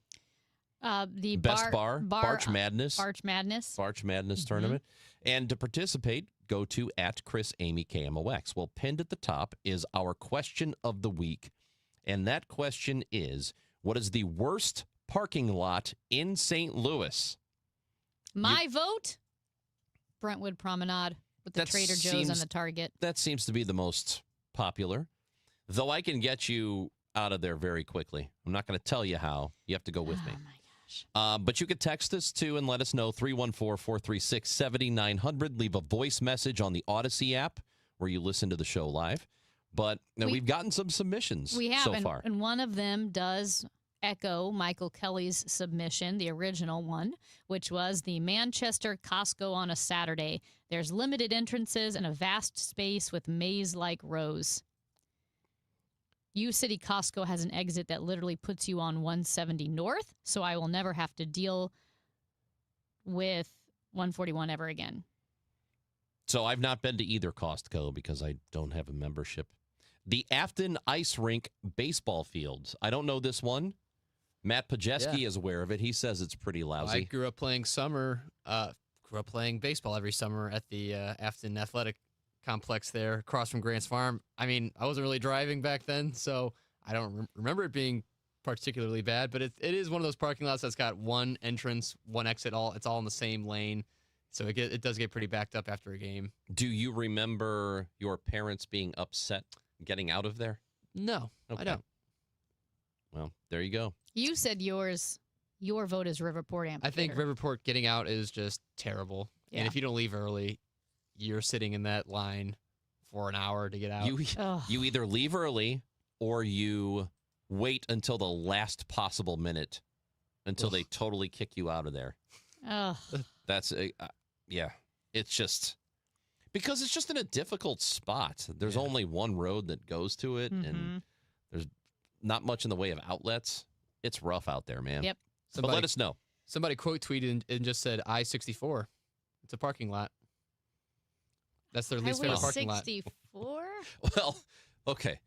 Speaker 2: The
Speaker 1: Best Bar, Barch Madness.
Speaker 2: Barch Madness.
Speaker 1: Barch Madness tournament. And to participate, go to at ChrisAmyKMOX. Well, pinned at the top is our question of the week. And that question is, what is the worst parking lot in St. Louis?
Speaker 2: My vote, Brentwood Promenade with the Trader Joe's and the Target.
Speaker 1: That seems to be the most popular, though I can get you out of there very quickly. I'm not going to tell you how. You have to go with me.
Speaker 2: My gosh.
Speaker 1: But you could text us, too, and let us know, 314-436-7900. Leave a voice message on the Odyssey app where you listen to the show live. But we've gotten some submissions so far.
Speaker 2: And one of them does echo Michael Kelly's submission, the original one, which was the Manchester Costco on a Saturday. There's limited entrances and a vast space with maze-like rows. U-City Costco has an exit that literally puts you on 170 North, so I will never have to deal with 141 ever again.
Speaker 1: So I've not been to either Costco because I don't have a membership. The Afton Ice Rink baseball field. I don't know this one. Matt Pajeski is aware of it. He says it's pretty lousy.
Speaker 3: I grew up playing baseball every summer at the Afton Athletic Complex there across from Grant's Farm. I mean, I wasn't really driving back then, so I don't remember it being particularly bad, but it is one of those parking lots that's got one entrance, one exit, it's all in the same lane. So it does get pretty backed up after a game.
Speaker 1: Do you remember your parents being upset getting out of there?
Speaker 3: No, I don't.
Speaker 1: Well, there you go.
Speaker 2: You said your vote is Riverport Amphitheater.
Speaker 3: I think Riverport getting out is just terrible.
Speaker 2: Yeah.
Speaker 3: And if you don't leave early, you're sitting in that line for an hour to get out.
Speaker 1: You either leave early or you wait until the last possible minute until they totally kick you out of there.
Speaker 2: Oh.
Speaker 1: That's, it's just, because it's just in a difficult spot. There's only one road that goes to it, and there's not much in the way of outlets. It's rough out there, man.
Speaker 2: Yep.
Speaker 1: But let us know.
Speaker 3: Somebody quote tweeted and just said I-64. It's a parking lot. That's their least favorite parking lot.
Speaker 2: 64?
Speaker 1: Well, okay.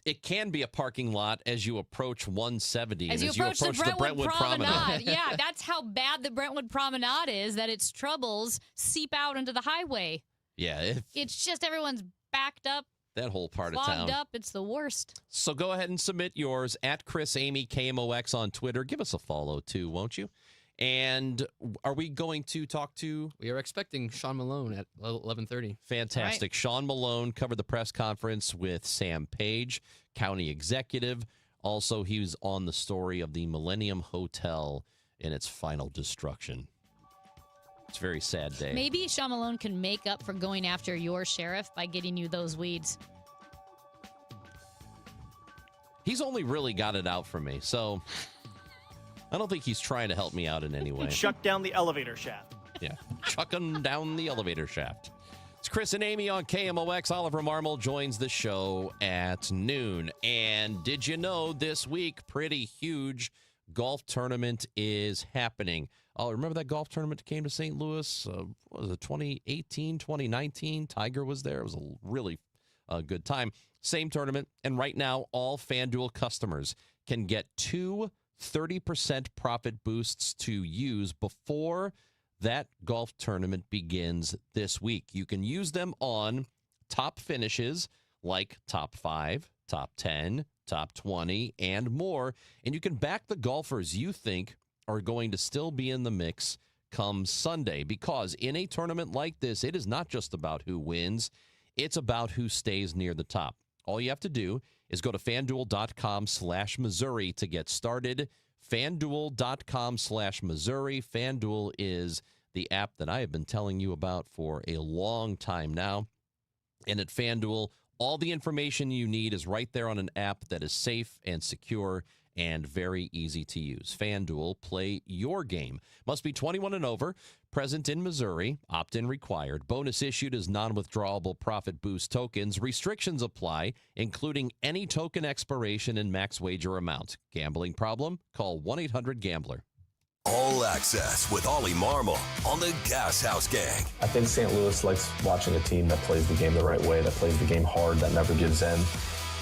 Speaker 1: It can be a parking lot as you approach 170
Speaker 2: as you approach the Brentwood Promenade. Yeah, that's how bad the Brentwood Promenade is, that its troubles seep out into the highway.
Speaker 1: Yeah.
Speaker 2: It's just everyone's backed up.
Speaker 1: That whole part of town.
Speaker 2: Clogged up. It's the worst.
Speaker 1: So go ahead and submit yours at ChrisAmyKMOX on Twitter. Give us a follow, too, won't you? And are we going to talk to...
Speaker 3: We are expecting Sean Malone at 11:30.
Speaker 1: Fantastic. Right. Sean Malone covered the press conference with Sam Page, county executive. Also, he was on the story of the Millennium Hotel and its final destruction. It's a very sad day.
Speaker 2: Maybe Sean Malone can make up for going after your sheriff by getting you those weeds.
Speaker 1: He's only really got it out for me, so I don't think he's trying to help me out in any way.
Speaker 8: Chuck down the elevator shaft.
Speaker 1: Yeah, chucking down the elevator shaft. It's Chris and Amy on KMOX. Oliver Marmol joins the show at noon. And did you know this week, pretty huge golf tournament is happening. Oh, remember that golf tournament that came to St. Louis? What was it, 2018, 2019? Tiger was there. It was a really good time. Same tournament. And right now, all FanDuel customers can get 2 30% profit boosts to use before that golf tournament begins this week. You can use them on top finishes like top 5, top 10, top 20, and more. And you can back the golfers you think are going to still be in the mix come Sunday, because in a tournament like this, it is not just about who wins. It's about who stays near the top. All you have to do is go to FanDuel.com/Missouri to get started. FanDuel.com/Missouri. FanDuel is the app that I have been telling you about for a long time now. And at FanDuel, all the information you need is right there on an app that is safe and secure and very easy to use. FanDuel, play your game. Must be 21 and over, present in Missouri, opt-in required. Bonus issued as non-withdrawable profit boost tokens. Restrictions apply, including any token expiration and max wager amount. Gambling problem? Call 1-800-GAMBLER.
Speaker 16: All Access with Ollie Marmol on the Gas House Gang.
Speaker 13: I think St. Louis likes watching a team that plays the game the right way, that plays the game hard, that never gives in.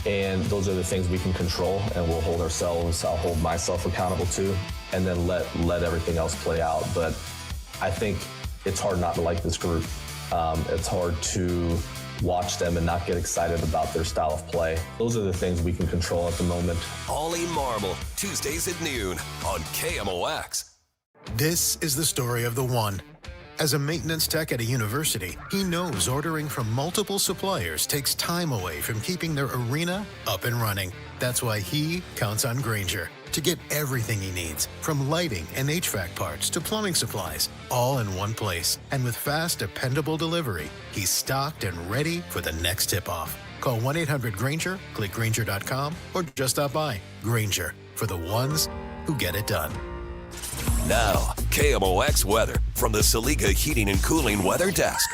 Speaker 13: And those are the things we can control, and we'll hold ourselves, I'll hold myself accountable to, and then let everything else play out. But I think it's hard not to like this group. It's hard to watch them and not get excited about their style of play. Those are the things we can control at the moment.
Speaker 16: Ollie Marmol, Tuesdays at noon on KMOX.
Speaker 14: This is the story of the one. As a maintenance tech at a university, he knows ordering from multiple suppliers takes time away from keeping their arena up and running. That's why he counts on Grainger to get everything he needs, from lighting and HVAC parts to plumbing supplies, all in one place. And with fast, dependable delivery, he's stocked and ready for the next tip-off. Call 1-800-GRAINGER, click Grainger.com, or just stop by. Grainger, for the ones who get it done.
Speaker 16: Now, KMOX weather from the Saliga Heating and Cooling Weather Desk.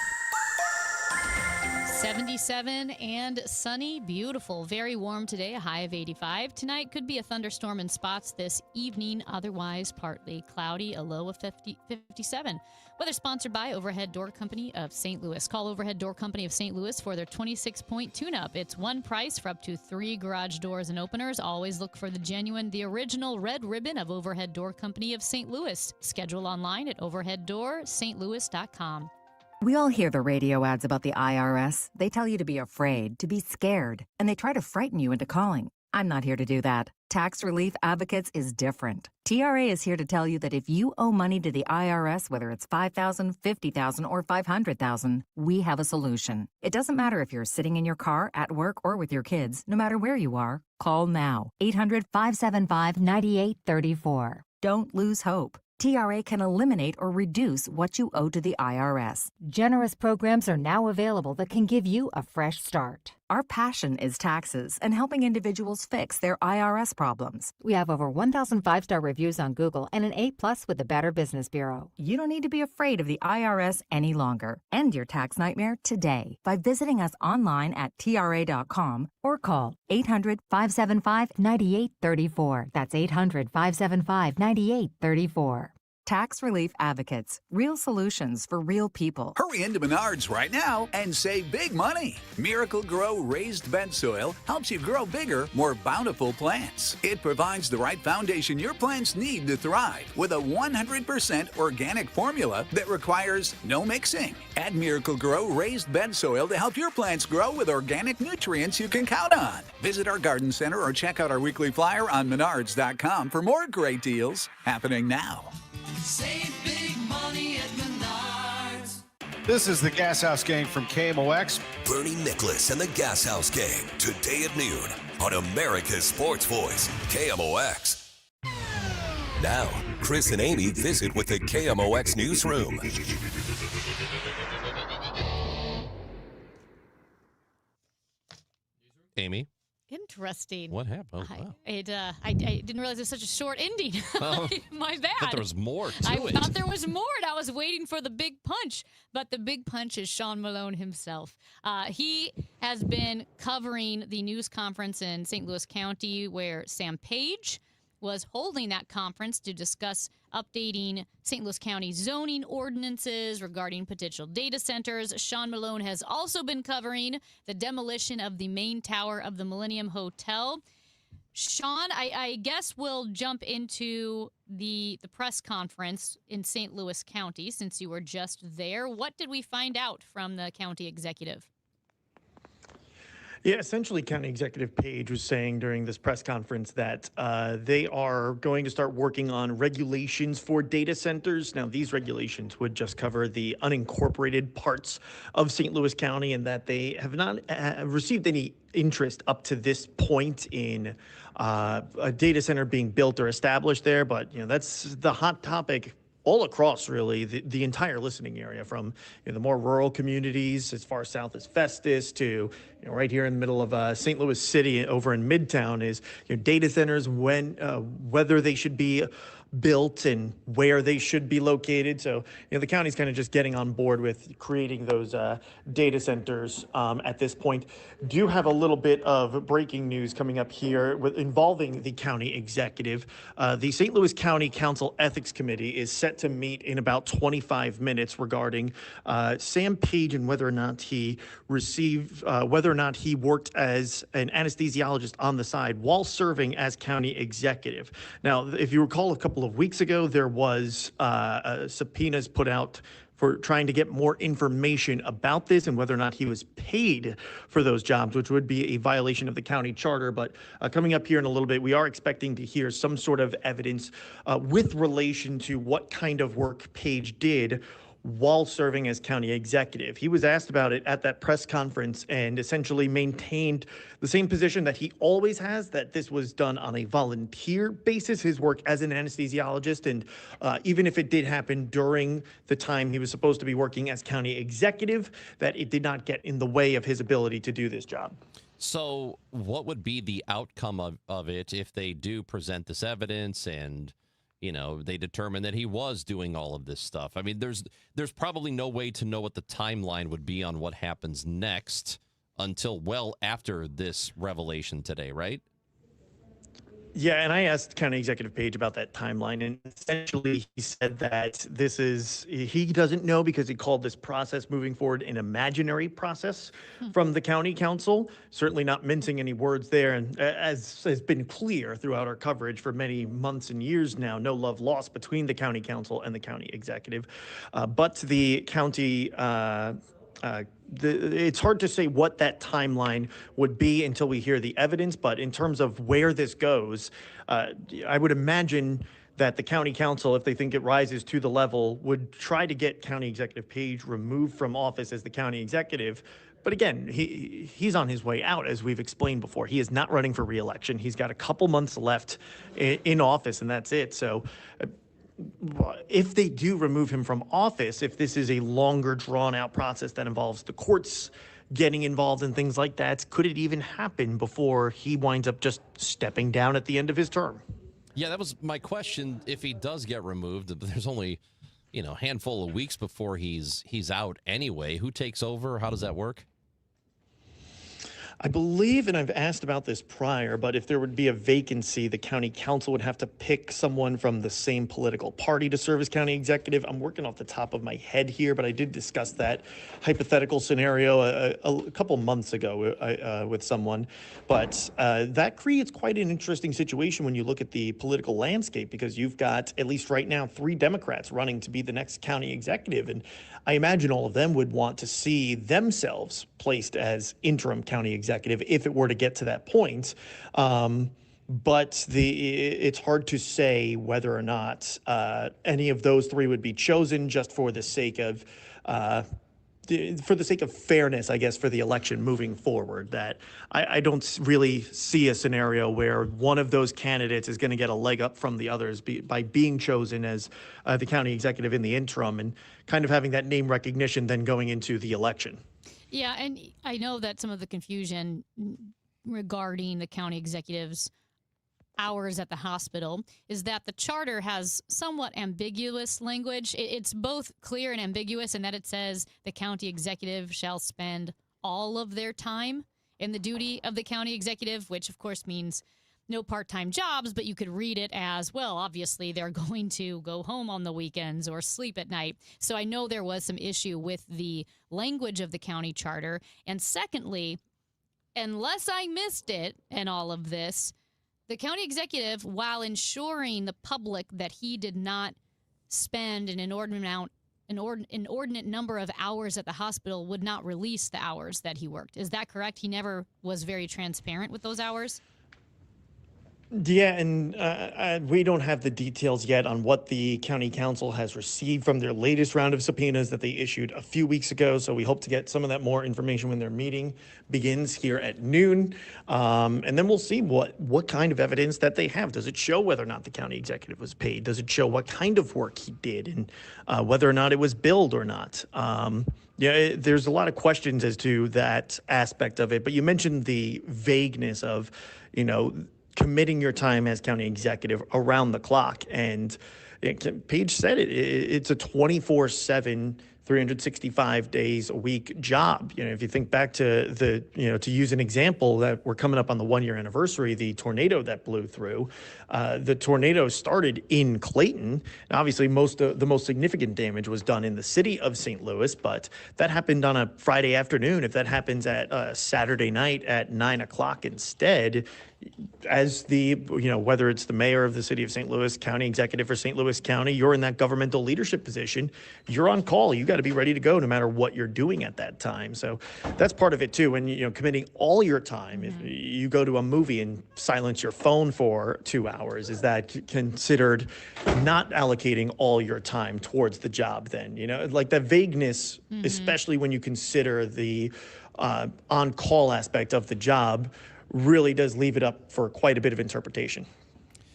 Speaker 2: 77 and sunny, beautiful, very warm today, a high of 85. Tonight could be a thunderstorm in spots this evening, otherwise partly cloudy, a low of 57. Weather sponsored by Overhead Door Company of St. Louis. Call Overhead Door Company of St. Louis for their 26-point tune-up. It's one price for up to 3 garage doors and openers. Always look for the genuine, the original red ribbon of Overhead Door Company of St. Louis. Schedule online at overheaddoorslouis.com.
Speaker 15: We all hear the radio ads about the IRS. They tell you to be afraid, to be scared, and they try to frighten you into calling. I'm not here to do that. Tax Relief Advocates is different. TRA is here to tell you that if you owe money to the IRS, whether it's $5,000, $50,000, or $500,000, we have a solution. It doesn't matter if you're sitting in your car, at work, or with your kids. No matter where you are, call now. 800-575-9834. Don't lose hope. TRA can eliminate or reduce what you owe to the IRS. Generous programs are now available that can give you a fresh start. Our passion is taxes and helping individuals fix their IRS problems. We have over 1,000 5-star reviews on Google and an A+ with the Better Business Bureau. You don't need to be afraid of the IRS any longer. End your tax nightmare today by visiting us online at TRA.com or call 800-575-9834. That's 800-575-9834. Tax Relief Advocates. Real solutions for real people.
Speaker 17: Hurry into Menards right now and save big money. Miracle Grow raised bed soil helps you grow bigger, more bountiful plants. It provides the right foundation your plants need to thrive with a 100% organic formula that requires no mixing. Add Miracle Grow raised bed soil to help your plants grow with organic nutrients you can count on. Visit our garden center or check out our weekly flyer on Menards.com for more great deals happening now.
Speaker 19: Save big money at Menards.
Speaker 27: This is the Gas House Gang from KMOX.
Speaker 16: Bernie Nicholas and the Gas House Gang, today at noon on America's Sports Voice, KMOX. Now, Chris and Amy visit with the KMOX newsroom.
Speaker 1: Amy,
Speaker 2: Interesting.
Speaker 1: what happened? Wow.
Speaker 2: I didn't realize it was such a short ending.
Speaker 1: Oh,
Speaker 2: My bad.
Speaker 1: I thought there was more to
Speaker 2: I
Speaker 1: it.
Speaker 2: thought there was more, and I was waiting for the big punch. But the big punch is Sean Malone himself. He has been covering the news conference in St. Louis County where Sam Page was holding that conference to discuss updating St. Louis County zoning ordinances regarding potential data centers. Sean Malone has also been covering the demolition of the main tower of the Millennium Hotel. Sean, I guess we'll jump into the press conference in St. Louis County since you were just there. What did we find out from the county executive?
Speaker 8: Yeah, essentially, County Executive Page was saying during this press conference that they are going to start working on regulations for data centers. Now, these regulations would just cover the unincorporated parts of St. Louis County, and that they have not received any interest up to this point in a data center being built or established there. But, that's the hot topic all across, really, the entire listening area, from the more rural communities as far south as Festus to right here in the middle of St. Louis City over in Midtown is data centers, whether they should be built and where they should be located. So the county's kind of just getting on board with creating those data centers at this point. Do have a little bit of breaking news coming up here involving the county executive. The St. Louis County Council Ethics Committee is set to meet in about 25 minutes regarding Sam Page and whether or not he worked as an anesthesiologist on the side while serving as county executive. Now, if you recall, a couple of weeks ago, there was subpoenas put out for trying to get more information about this and whether or not he was paid for those jobs, which would be a violation of the county charter. But coming up here in a little bit, we are expecting to hear some sort of evidence with relation to what kind of work Page did while serving as county executive. He was asked about it at that press conference and essentially maintained the same position that he always has, that this was done on a volunteer basis, his work as an anesthesiologist. And even if it did happen during the time he was supposed to be working as county executive, that it did not get in the way of his ability to do this job.
Speaker 1: So what would be the outcome of it if they do present this evidence and they determine that he was doing all of this stuff? I mean, there's probably no way to know what the timeline would be on what happens next until well after this revelation today, right?
Speaker 8: Yeah, and I asked County Executive Page about that timeline, and essentially he said that he doesn't know because he called this process moving forward an imaginary process from the county council, certainly not mincing any words there. And as has been clear throughout our coverage for many months and years now, no love lost between the county council and the county executive. But the county it's hard to say what that timeline would be until we hear the evidence. But in terms of where this goes, I would imagine that the county council, if they think it rises to the level, would try to get County Executive Page removed from office as the county executive. But again, he's on his way out, as we've explained before. He is not running for re-election. He's got a couple months left in office, and that's it. So if they do remove him from office, if this is a longer drawn-out process that involves the courts getting involved and things like that, could it even happen before he winds up just stepping down at the end of his term?
Speaker 1: Yeah, that was my question. If he does get removed, there's only a handful of weeks before he's out anyway. Who takes over? How does that work?
Speaker 8: I believe, and I've asked about this prior, but if there would be a vacancy, the county council would have to pick someone from the same political party to serve as county executive. I'm working off the top of my head here, but I did discuss that hypothetical scenario a couple months ago with someone. But that creates quite an interesting situation when you look at the political landscape, because you've got, at least right now, 3 Democrats running to be the next county executive. And I imagine all of them would want to see themselves placed as interim county executive if it were to get to that point. But it's hard to say whether or not any of those 3 would be chosen just for the sake of for the sake of fairness, I guess, for the election moving forward, that I don't really see a scenario where one of those candidates is going to get a leg up from the others by being chosen as the county executive in the interim and kind of having that name recognition then going into the election.
Speaker 2: Yeah, and I know that some of the confusion regarding the county executive's hours at the hospital is that the charter has somewhat ambiguous language. It's both clear and ambiguous in that it says the county executive shall spend all of their time in the duty of the county executive, which of course means no part-time jobs, but you could read it as, well, obviously they're going to go home on the weekends or sleep at night. So I know there was some issue with the language of the county charter. And secondly, unless I missed it in all of this, the county executive, while ensuring the public that he did not spend an inordinate number of hours at the hospital, would not release the hours that he worked. Is that correct? He never was very transparent with those hours?
Speaker 8: Yeah, and we don't have the details yet on what the county council has received from their latest round of subpoenas that they issued a few weeks ago. So we hope to get some of that more information when their meeting begins here at noon. And then we'll see what kind of evidence that they have. Does it show whether or not the county executive was paid? Does it show what kind of work he did and whether or not it was billed or not? There's a lot of questions as to that aspect of it. But you mentioned the vagueness of, committing your time as county executive around the clock. And Paige said it, it's a 24/7, 365 days a week job. If you think back to to use an example that we're coming up on the 1-year anniversary, the tornado that blew through, the tornado started in Clayton. And obviously, the most significant damage was done in the city of St. Louis, but that happened on a Friday afternoon. If that happens at Saturday night at 9 o'clock instead, as whether it's the mayor of the city of St. Louis, county executive for St. Louis County, you're in that governmental leadership position. You're on call. You got to be ready to go no matter what you're doing at that time. So that's part of it too. When committing all your time, if you go to a movie and silence your phone for 2 hours, is that considered not allocating all your time towards the job? Then like that vagueness, especially when you consider the on-call aspect of the job, really does leave it up for quite a bit of interpretation.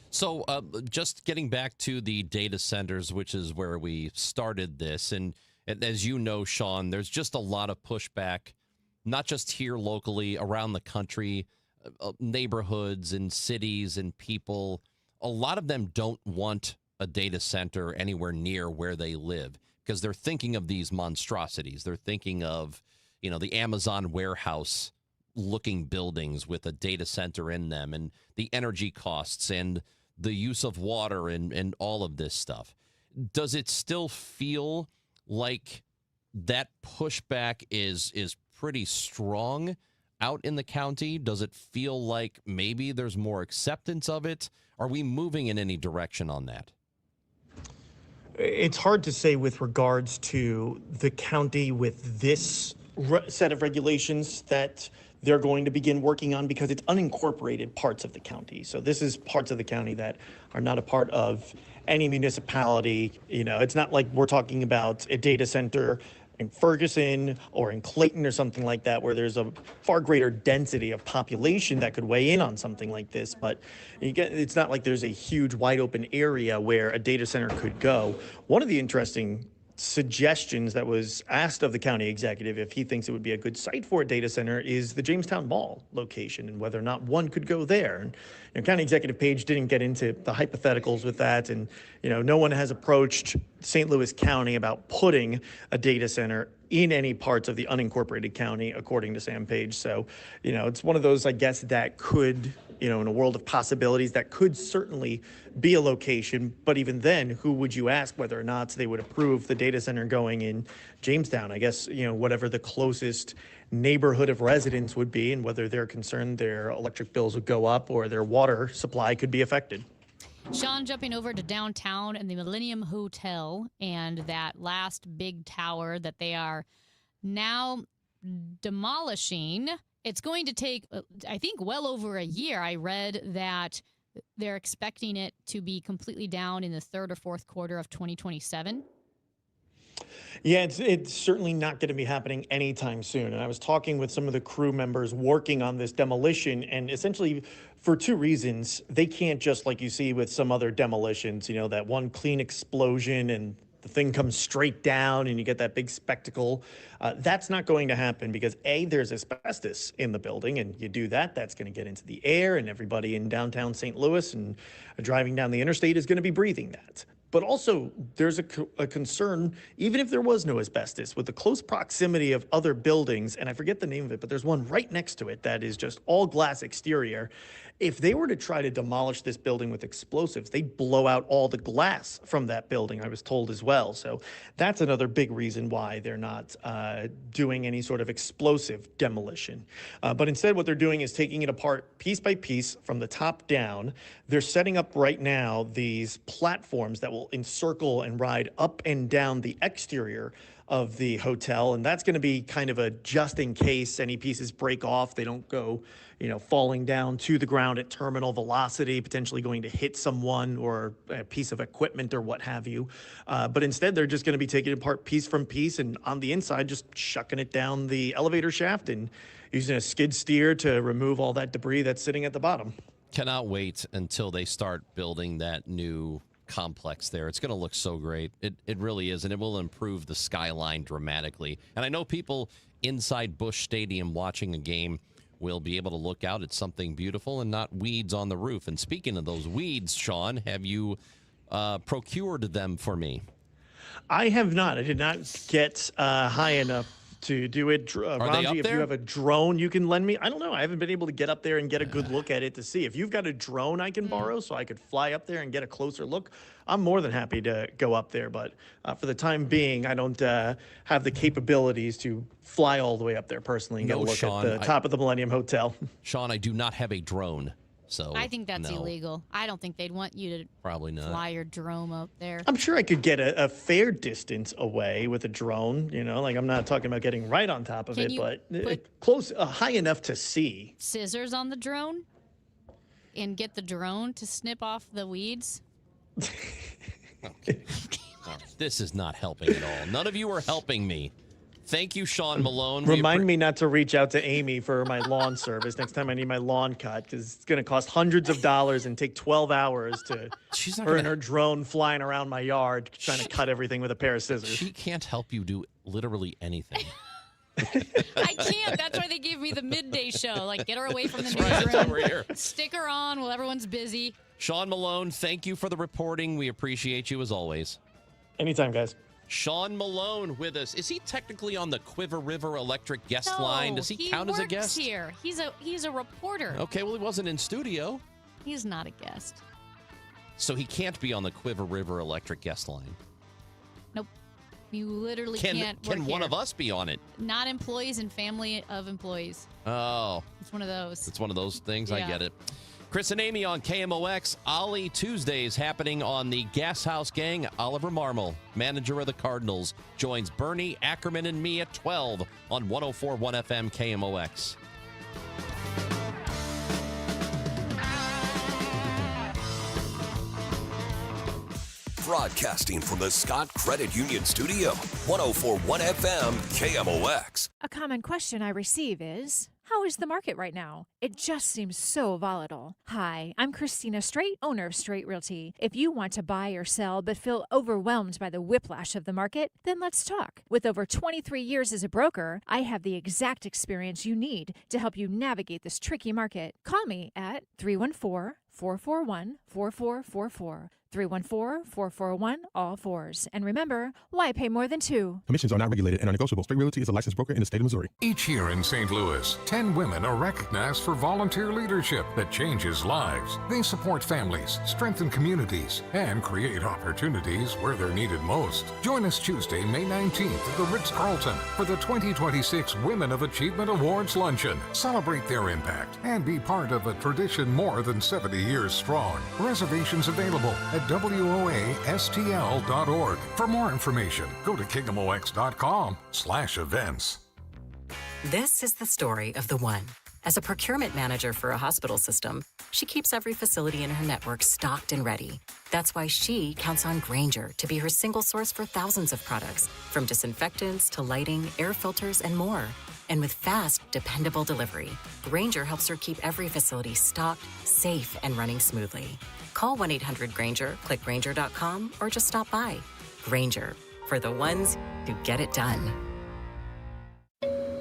Speaker 1: So just getting back to the data centers, which is where we started this. And as you know, Sean, there's just a lot of pushback, not just here locally, around the country, neighborhoods and cities and people. A lot of them don't want a data center anywhere near where they live because they're thinking of these monstrosities. They're thinking of, the Amazon warehouse looking buildings with a data center in them and the energy costs and the use of water and all of this stuff. Does it still feel like that pushback is pretty strong out in the county? Does it feel like maybe there's more acceptance of it? Are we moving in any direction on that?
Speaker 8: It's hard to say with regards to the county with this set of regulations that they're going to begin working on, because it's unincorporated parts of the county. So this is parts of the county that are not a part of any municipality. It's not like we're talking about a data center in Ferguson or in Clayton or something like that, where there's a far greater density of population that could weigh in on something like this. But it's not like there's a huge wide open area where a data center could go. One of the interesting suggestions that was asked of the county executive, if he thinks it would be a good site for a data center, is the Jamestown Mall location and whether or not one could go there. And County Executive Paige didn't get into the hypotheticals with that. And, no one has approached St. Louis County about putting a data center in any parts of the unincorporated county, according to Sam Page. So, it's one of those, I guess, that could, in a world of possibilities, that could certainly be a location. But even then, who would you ask whether or not they would approve the data center going in Jamestown? I guess, whatever the closest neighborhood of residents would be, and whether they're concerned their electric bills would go up or their water supply could be affected.
Speaker 2: Sean, jumping over to downtown and the Millennium Hotel and that last big tower that they are now demolishing. It's going to take, I think, well over a year. I read that they're expecting it to be completely down in the third or fourth quarter of 2027.
Speaker 8: Yeah, it's certainly not going to be happening anytime soon. And I was talking with some of the crew members working on this demolition, and essentially for two reasons. They can't just, like you see with some other demolitions, that one clean explosion and the thing comes straight down and you get that big spectacle. That's not going to happen because A, there's asbestos in the building, and you do that, that's going to get into the air, and everybody in downtown St. Louis and driving down the interstate is going to be breathing that. But also, there's a concern, even if there was no asbestos, with the close proximity of other buildings, and I forget the name of it, but there's one right next to it that is just all glass exterior. If they were to try to demolish this building with explosives, they'd blow out all the glass from that building, I was told as well. So that's another big reason why they're not doing any sort of explosive demolition. But instead, what they're doing is taking it apart piece by piece from the top down. They're setting up right now these platforms that will encircle and ride up and down the exterior of the hotel, and that's going to be kind of a just in case any pieces break off, they don't go falling down to the ground at terminal velocity, potentially going to hit someone or a piece of equipment or what have you. But instead, they're just going to be taking it apart piece from piece, and on the inside, just shucking it down the elevator shaft and using a skid steer to remove all that debris that's sitting at the bottom.
Speaker 1: Cannot wait until they start building that new complex there. It's going to look so great. It really is, and it will improve the skyline dramatically. And I know people inside Busch Stadium watching a game will be able to look out at something beautiful and not weeds on the roof. And speaking of those weeds, Sean, have you procured them for me?
Speaker 8: I have not. I did not get high enough to do it. Ranji, if you have a drone you can lend me. I don't know. I haven't been able to get up there and get a good look at it to see. If you've got a drone I can borrow so I could fly up there and get a closer look, I'm more than happy to go up there. But for the time being, I don't have the capabilities to fly all the way up there personally and get a look
Speaker 1: Sean,
Speaker 8: at the top of the Millennium Hotel.
Speaker 1: Sean, I do not have a drone. So
Speaker 2: I think that's
Speaker 1: no.
Speaker 2: illegal. I don't think they'd want you to
Speaker 1: Probably not.
Speaker 2: fly your drone up there.
Speaker 8: I'm sure I could get a fair distance away with a drone, like I'm not talking about getting right on top of
Speaker 2: Can
Speaker 8: it,
Speaker 2: you
Speaker 8: but
Speaker 2: put
Speaker 8: close, high enough to see.
Speaker 2: Scissors on the drone and get the drone to snip off the weeds?
Speaker 1: Oh, this is not helping at all. None of you are helping me. Thank you, Sean Malone.
Speaker 8: Remind me not to reach out to Amy for my lawn service next time I need my lawn cut, because it's going to cost hundreds of dollars and take 12 hours to her and her drone flying around my yard trying to cut everything with a pair of scissors.
Speaker 1: She can't help you do literally anything.
Speaker 2: I can't. That's why they gave me the midday show. Like, get her away from the
Speaker 1: That's
Speaker 2: newsroom.
Speaker 1: over here.
Speaker 2: Stick her on while everyone's busy.
Speaker 1: Sean Malone, thank you for the reporting. We appreciate you as always.
Speaker 8: Anytime, guys.
Speaker 1: Sean Malone with us. Is he technically on the Quiver River Electric guest line? Does he count as a guest?
Speaker 2: He works here. He's a reporter.
Speaker 1: Okay, well, he wasn't in studio.
Speaker 2: He's not a guest.
Speaker 1: So he can't be on the Quiver River Electric guest line.
Speaker 2: Nope. You literally
Speaker 1: Can
Speaker 2: can't work
Speaker 1: one
Speaker 2: here.
Speaker 1: of us be on it?
Speaker 2: Not employees and family of employees.
Speaker 1: Oh.
Speaker 2: It's one of those.
Speaker 1: It's one of those things. I
Speaker 2: Yeah.
Speaker 1: get it. Chris and Amy on KMOX. Ollie Tuesdays happening on the Gas House Gang. Oliver Marmol, manager of the Cardinals, joins Bernie Ackerman and me at 12 on 104.1 FM KMOX.
Speaker 16: Broadcasting from the Scott Credit Union Studio, 104.1 FM KMOX.
Speaker 4: A common question I receive is, how is the market right now? It just seems so volatile. Hi, I'm Christina Straight, owner of Straight Realty. If you want to buy or sell but feel overwhelmed by the whiplash of the market, then let's talk. With over 23 years as a broker, I have the exact experience you need to help you navigate this tricky market. Call me at 314-441-4444. 314-441-ALL-4s. And remember, why pay more than two?
Speaker 5: Commissions are not regulated and are negotiable. Straight Realty is a licensed broker in the state of Missouri.
Speaker 18: Each year in St. Louis, 10 women are recognized for volunteer leadership that changes lives. They support families, strengthen communities, and create opportunities where they're needed most. Join us Tuesday, May 19th at the Ritz-Carlton for the 2026 Women of Achievement Awards Luncheon. Celebrate their impact and be part of a tradition more than 70 years strong. Reservations available at WOASTL.org. For more information, go to KMOX.com/events.
Speaker 20: This is the story of the one. As a procurement manager for a hospital system,
Speaker 9: she keeps every facility in her network stocked and ready. That's why she counts on Grainger to be her single source for thousands of products, from disinfectants to lighting, air filters, and more. And with fast, dependable delivery, Grainger helps her keep every facility stocked, safe, and running smoothly. Call 1-800-GRAINGER, click Grainger.com, or just stop by. Grainger, for the ones who get it done.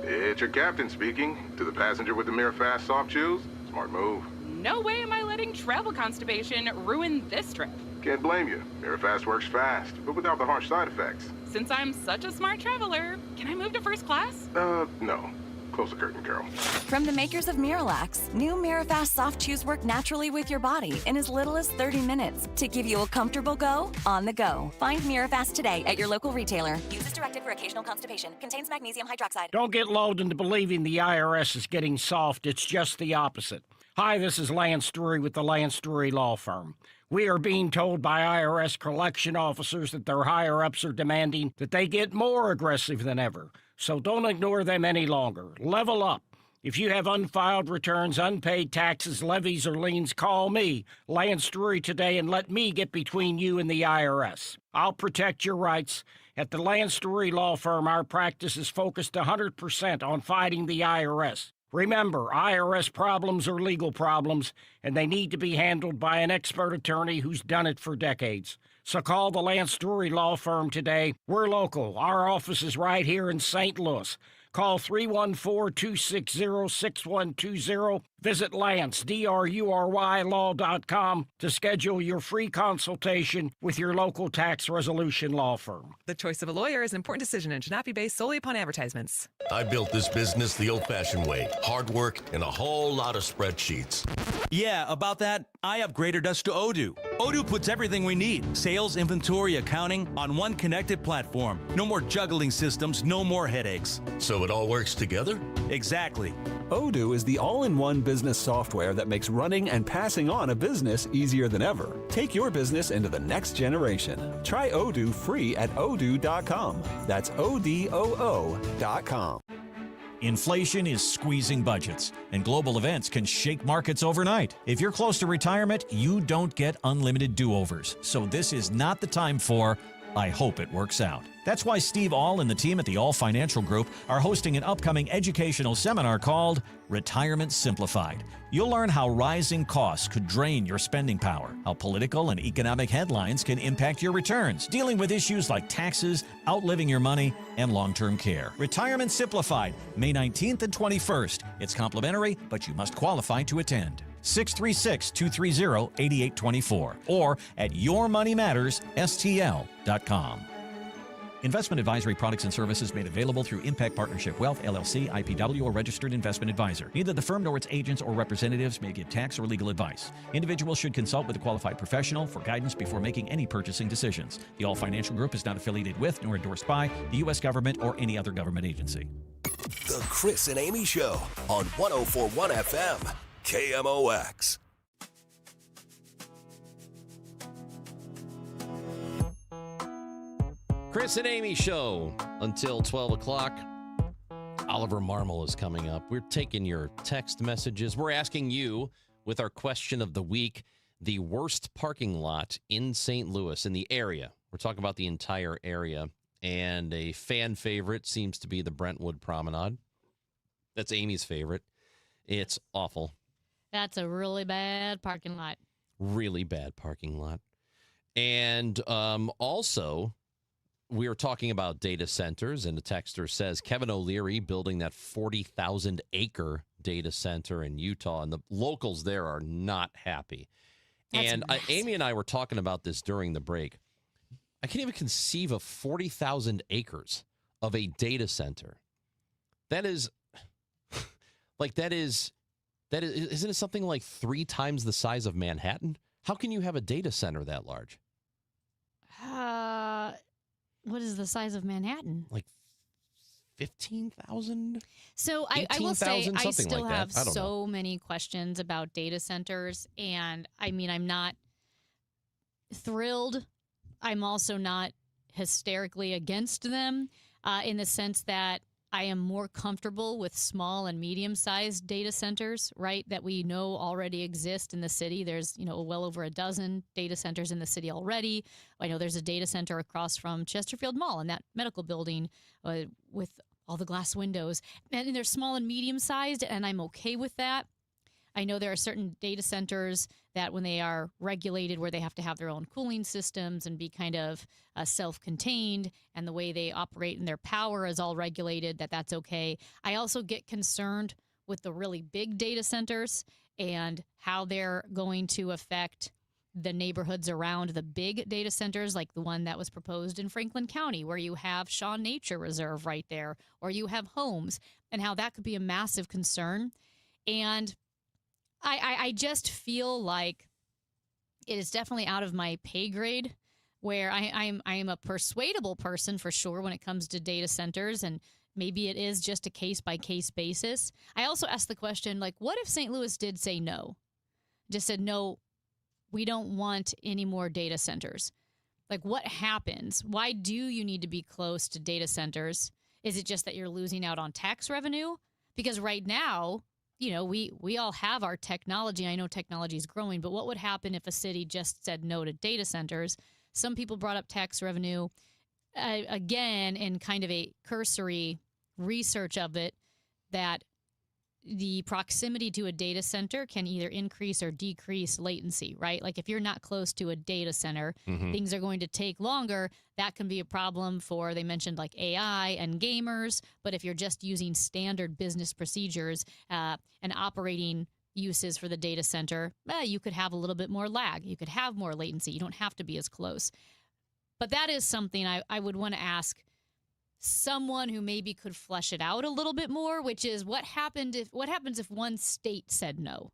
Speaker 10: It's your captain speaking. To the passenger with the Mirror Fast soft chews, smart move.
Speaker 20: No way am I letting travel constipation ruin this trip.
Speaker 10: Can't blame you. Mirror Fast works fast, but without the harsh side effects.
Speaker 20: Since I'm such a smart traveler, can I move to first class?
Speaker 10: No. Close the curtain, Carol.
Speaker 21: From the makers of Miralax, new Mirafast soft chews work naturally with your body in as little as 30 minutes to give you a comfortable go on the go. Find Mirafast today at your local retailer. Use as directed for occasional constipation. Contains magnesium hydroxide.
Speaker 22: Don't get lulled into believing the IRS is getting soft. It's just the opposite. Hi, this is Lance Drury with the Lance Drury Law Firm. We are being told by IRS collection officers that their higher-ups are demanding that they get more aggressive than ever. So don't ignore them any longer. Level up. If you have unfiled returns, unpaid taxes, levies, or liens, call me, Lance Drury, today and let me get between you and the IRS. I'll protect your rights. At the Lance Drury Law Firm, our practice is focused 100% on fighting the IRS. Remember, IRS problems are legal problems, and they need to be handled by an expert attorney who's done it for decades. So call the Lance Drury Law Firm today. We're local. Our office is right here in St. Louis. Call 314-260-6120. Visit Lance, D-R-U-R-Y, law.com to schedule your free consultation with your local tax resolution law firm.
Speaker 23: The choice of a lawyer is an important decision and should not be based solely upon advertisements.
Speaker 24: I built this business the old-fashioned way. Hard work and a whole lot of spreadsheets.
Speaker 28: Yeah, about that, I upgraded us to Odoo. Odoo puts everything we need, sales, inventory, accounting, on one connected platform. No more juggling systems, no more headaches.
Speaker 24: So it all works together?
Speaker 28: Exactly.
Speaker 29: Odoo is the all-in-one business software that makes running and passing on a business easier than ever. Take your business into the next generation. Try Odoo free at odoo.com. That's ODOO.com.
Speaker 30: Inflation is squeezing budgets, and global events can shake markets overnight. If you're close to retirement, you don't get unlimited do-overs. So this is not the time for I hope it works out. That's why Steve All and the team at the All Financial Group are hosting an upcoming educational seminar called Retirement Simplified. You'll learn how rising costs could drain your spending power, how political and economic headlines can impact your returns, dealing with issues like taxes, outliving your money, and long-term care. Retirement Simplified, May 19th and 21st. It's complimentary, but you must qualify to attend. 636-230-8824 or at yourmoneymattersstl.com. Investment advisory products and services made available through Impact Partnership Wealth, LLC, IPW, or registered investment advisor. Neither the firm nor its agents or representatives may give tax or legal advice. Individuals should consult with a qualified professional for guidance before making any purchasing decisions. The All Financial Group is not affiliated with nor endorsed by the U.S. government or any other government agency.
Speaker 16: The Chris and Amy Show on 104.1 FM, KMOX.
Speaker 1: Chris and Amy Show until 12 o'clock. Oliver Marmol is coming up. We're taking your text messages. We're asking you, with our question of the week, the worst parking lot in St. Louis, in the area. We're talking about the entire area. And a fan favorite seems to be the Brentwood Promenade. That's Amy's favorite. It's awful.
Speaker 2: That's a really bad parking lot.
Speaker 1: Really bad parking lot. And also, we were talking about data centers, and the texter says Kevin O'Leary building that 40,000-acre data center in Utah, and the locals there are not happy. And Amy and I were talking about this during the break. I can't even conceive of 40,000 acres of a data center. That is, isn't it something like 3 times the size of Manhattan? How can you have a data center that large?
Speaker 2: What is the size of Manhattan?
Speaker 1: Like 15,000?
Speaker 2: So I will say I still
Speaker 1: like
Speaker 2: have
Speaker 1: I don't
Speaker 2: so many questions about data centers. And I mean, I'm not thrilled. I'm also not hysterically against them in the sense that I am more comfortable with small and medium-sized data centers, right, that we know already exist in the city. There's, well over a dozen data centers in the city already. I know there's a data center across from Chesterfield Mall in that medical building with all the glass windows. And they're small and medium-sized, and I'm okay with that. I know there are certain data centers that when they are regulated where they have to have their own cooling systems and be kind of self-contained, and the way they operate and their power is all regulated, that's okay. I also get concerned with the really big data centers and how they're going to affect the neighborhoods around the big data centers, like the one that was proposed in Franklin County, where you have Shaw Nature Reserve right there, or you have homes, and how that could be a massive concern. And I just feel like it is definitely out of my pay grade, where I am a persuadable person for sure when it comes to data centers, and maybe it is just a case-by-case basis. I also asked the question, what if St. Louis did say no? Just said, no, we don't want any more data centers. What happens? Why do you need to be close to data centers? Is it just that you're losing out on tax revenue? Because right now, we all have our technology. I know technology is growing, but what would happen if a city just said no to data centers? Some people brought up tax revenue, again, in kind of a cursory research of it, that the proximity to a data center can either increase or decrease latency, right? If you're not close to a data center, things are going to take longer. That can be a problem for, they mentioned AI and gamers, but if you're just using standard business procedures and operating uses for the data center, you could have a little bit more lag. You could have more latency. You don't have to be as close. But that is something I would want to ask someone who maybe could flesh it out a little bit more, which is what happens if one state said no?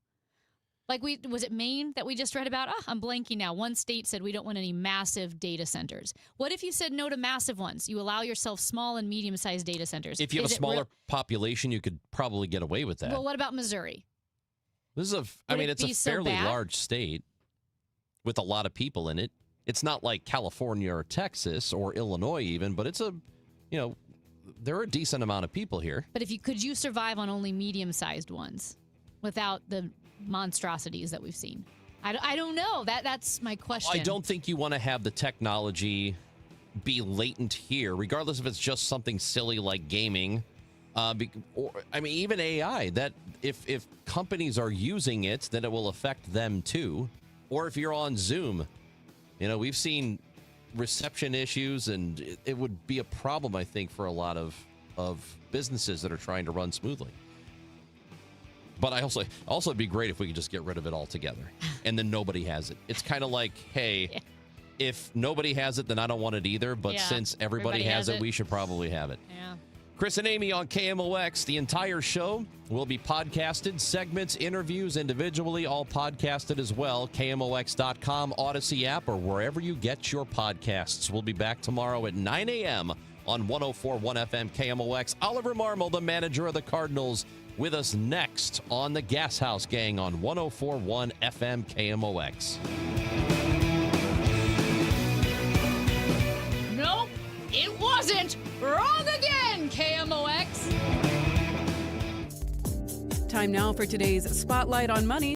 Speaker 2: Was it Maine that we just read about? I'm blanking now. One state said we don't want any massive data centers. What if you said no to massive ones? You allow yourself small and medium-sized data centers.
Speaker 1: If you have a smaller population, you could probably get away with that.
Speaker 2: Well, what about Missouri?
Speaker 1: This is it's a fairly large state with a lot of people in it. It's not like California or Texas or Illinois even, but it's there are a decent amount of people here.
Speaker 2: But could you survive on only medium-sized ones without the monstrosities that we've seen? I don't know. That's my question.
Speaker 1: I don't think you want to have the technology be latent here, regardless if it's just something silly like gaming, even AI. That if companies are using it, then it will affect them too. Or if you're on Zoom, we've seen reception issues, and it would be a problem, I think, for a lot of businesses that are trying to run smoothly. But I also it'd be great if we could just get rid of it altogether, and then nobody has it. It's kind of like, hey, if nobody has it, then I don't want it either. But since everybody has it, we should probably have it.
Speaker 2: Yeah.
Speaker 1: Chris and Amy on KMOX. The entire show will be podcasted. Segments, interviews individually, all podcasted as well. KMOX.com, Odyssey app, or wherever you get your podcasts. We'll be back tomorrow at 9 a.m. on 104.1 FM KMOX. Oliver Marmol, the manager of the Cardinals, with us next on the Gas House Gang on 104.1 FM KMOX.
Speaker 2: Nope, it wasn't. Wrong again, KMOX.
Speaker 3: Time now for today's Spotlight on Money.